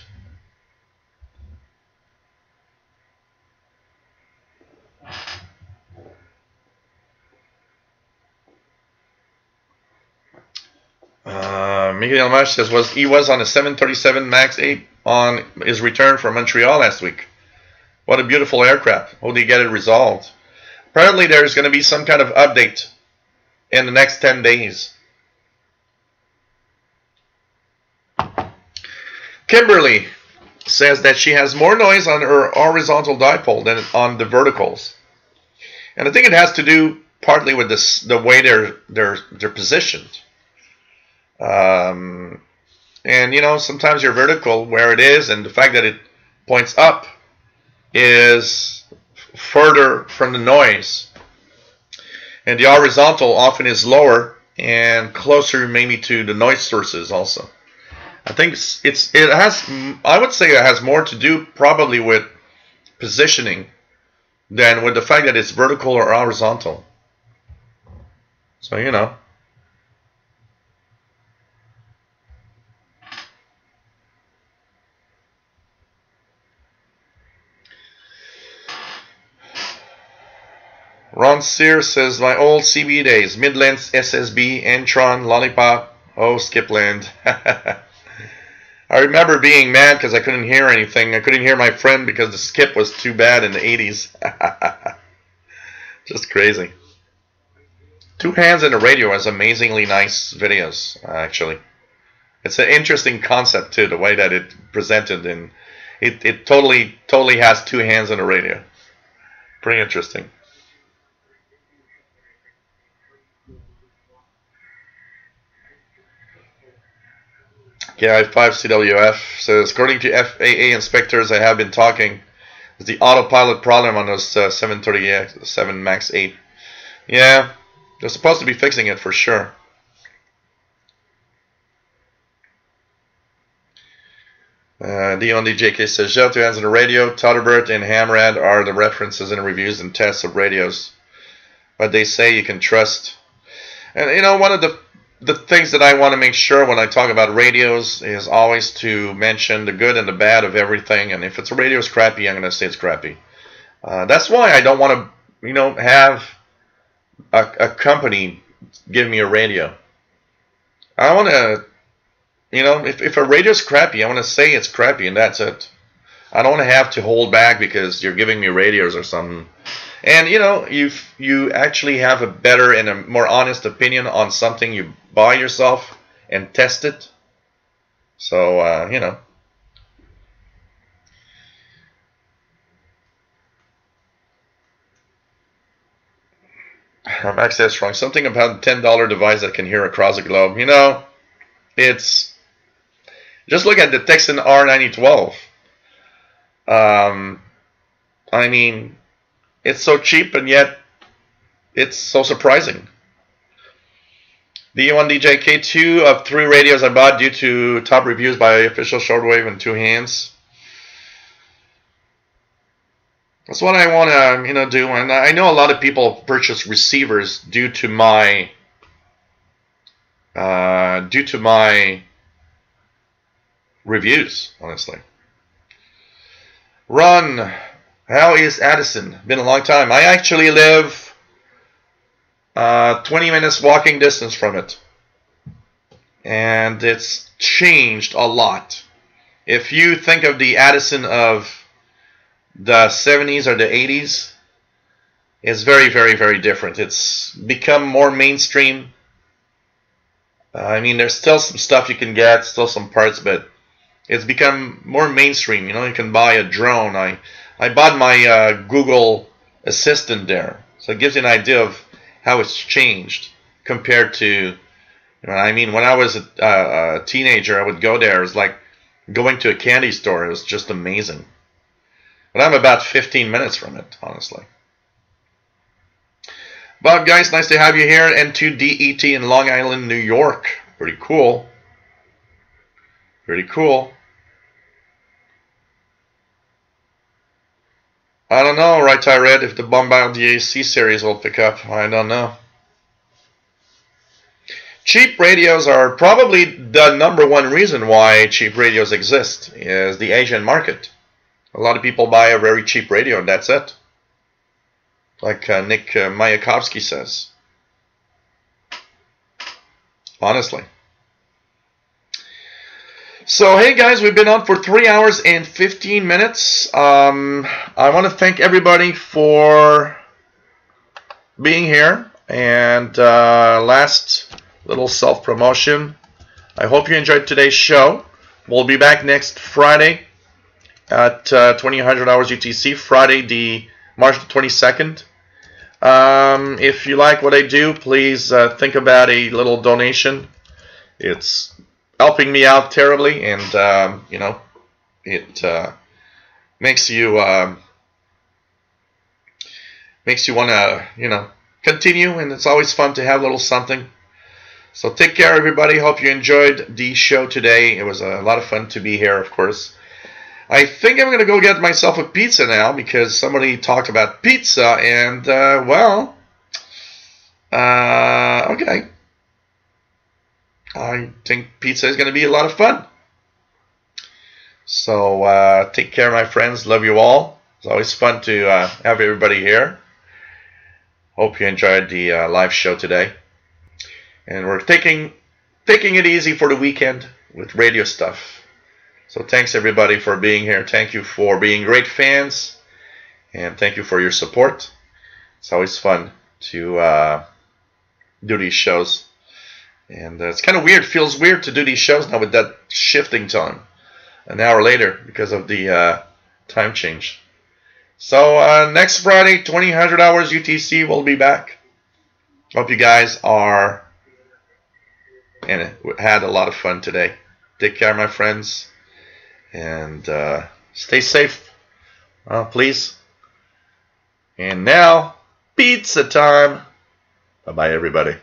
Speaker 1: Miguel Mash says he was on a 737 MAX 8 on his return from Montreal last week. What a beautiful aircraft. Hope they get it resolved. Apparently there's going to be some kind of update in the next 10 days. Kimberly says that she has more noise on her horizontal dipole than on the verticals. And I think it has to do partly with the way they're positioned. And you know, sometimes your vertical where it is and the fact that it points up is further from the noise, and the horizontal often is lower and closer maybe to the noise sources also. I think I would say it has more to do probably with positioning than with the fact that it's vertical or horizontal. So, you know. Ron Sear says, my old CB days, Midlands, SSB, Entron, Lollipop, oh, Skipland. I remember being mad because I couldn't hear anything. I couldn't hear my friend because the skip was too bad in the 80s. Just crazy. Two Hands in the Radio has amazingly nice videos, actually. It's an interesting concept, too, the way that it presented. And it totally has two hands in the radio. Pretty interesting. KI5CWF says, according to FAA inspectors I have been talking, is the autopilot problem on those 737 MAX 8. Yeah, they're supposed to be fixing it for sure. Dion DJK says, Joe, Two Hands on the Radio, Todderbert and Hamrad are the references and reviews and tests of radios. But they say you can trust. And you know, one of the things that I want to make sure when I talk about radios is always to mention the good and the bad of everything. And if it's a radio is crappy, I'm going to say it's crappy. That's why I don't want to, you know, have a company give me a radio. I want to, you know, if a radio is crappy, I want to say it's crappy and that's it. I don't want to have to hold back because you're giving me radios or something. And, you know, you actually have a better and a more honest opinion on something you buy yourself and test it. So, you know. Max says strong. Something about a $10 device that can hear across the globe. You know, it's... Just look at the Texan R9012. I mean... It's so cheap and yet it's so surprising. The E1DJ-K2 of 3 radios I bought due to top reviews by official Shortwave and Two Hands. That's what I want to, you know, do. And I know a lot of people purchase receivers due to my reviews, honestly. Run. How is Addison? Been a long time. I actually live 20 minutes walking distance from it. And it's changed a lot. If you think of the Addison of the 70s or the 80s, it's very, very, very different. It's become more mainstream. I mean, there's still some stuff you can get, still some parts, but it's become more mainstream. You know, you can buy a drone. I bought my Google Assistant there. So it gives you an idea of how it's changed compared to, you know, I mean, when I was a teenager, I would go there. It was like going to a candy store. It was just amazing. But I'm about 15 minutes from it, honestly. Bob, guys, nice to have you here. N2DET in Long Island, New York. Pretty cool. Pretty cool. I don't know, right, Tyred, if the Bombardier C series will pick up. I don't know. Cheap radios are probably the #1 reason why cheap radios exist, is the Asian market. A lot of people buy a very cheap radio and that's it. Like Nick Mayakovsky says. Honestly. So, hey guys, we've been on for 3 hours and 15 minutes. I want to thank everybody for being here. And last little self-promotion. I hope you enjoyed today's show. We'll be back next Friday at 2000 hours UTC, Friday, the March 22nd. If you like what I do, please think about a little donation. It's helping me out terribly, and you know, it makes you want to, you know, continue, and it's always fun to have a little something. So take care, everybody. Hope you enjoyed the show today. It was a lot of fun to be here, of course. I think I'm going to go get myself a pizza now because somebody talked about pizza, and, well, okay. I think pizza is going to be a lot of fun. So take care, my friends. Love you all. It's always fun to have everybody here. Hope you enjoyed the live show today. And we're taking it easy for the weekend with radio stuff. So thanks, everybody, for being here. Thank you for being great fans. And thank you for your support. It's always fun to do these shows. And it's kind of weird. It feels weird to do these shows now with that shifting time. An hour later because of the time change. So next Friday, 2000 hours UTC, we'll be back. Hope you guys are and had a lot of fun today. Take care, my friends. And stay safe, please. And now, pizza time. Bye-bye, everybody.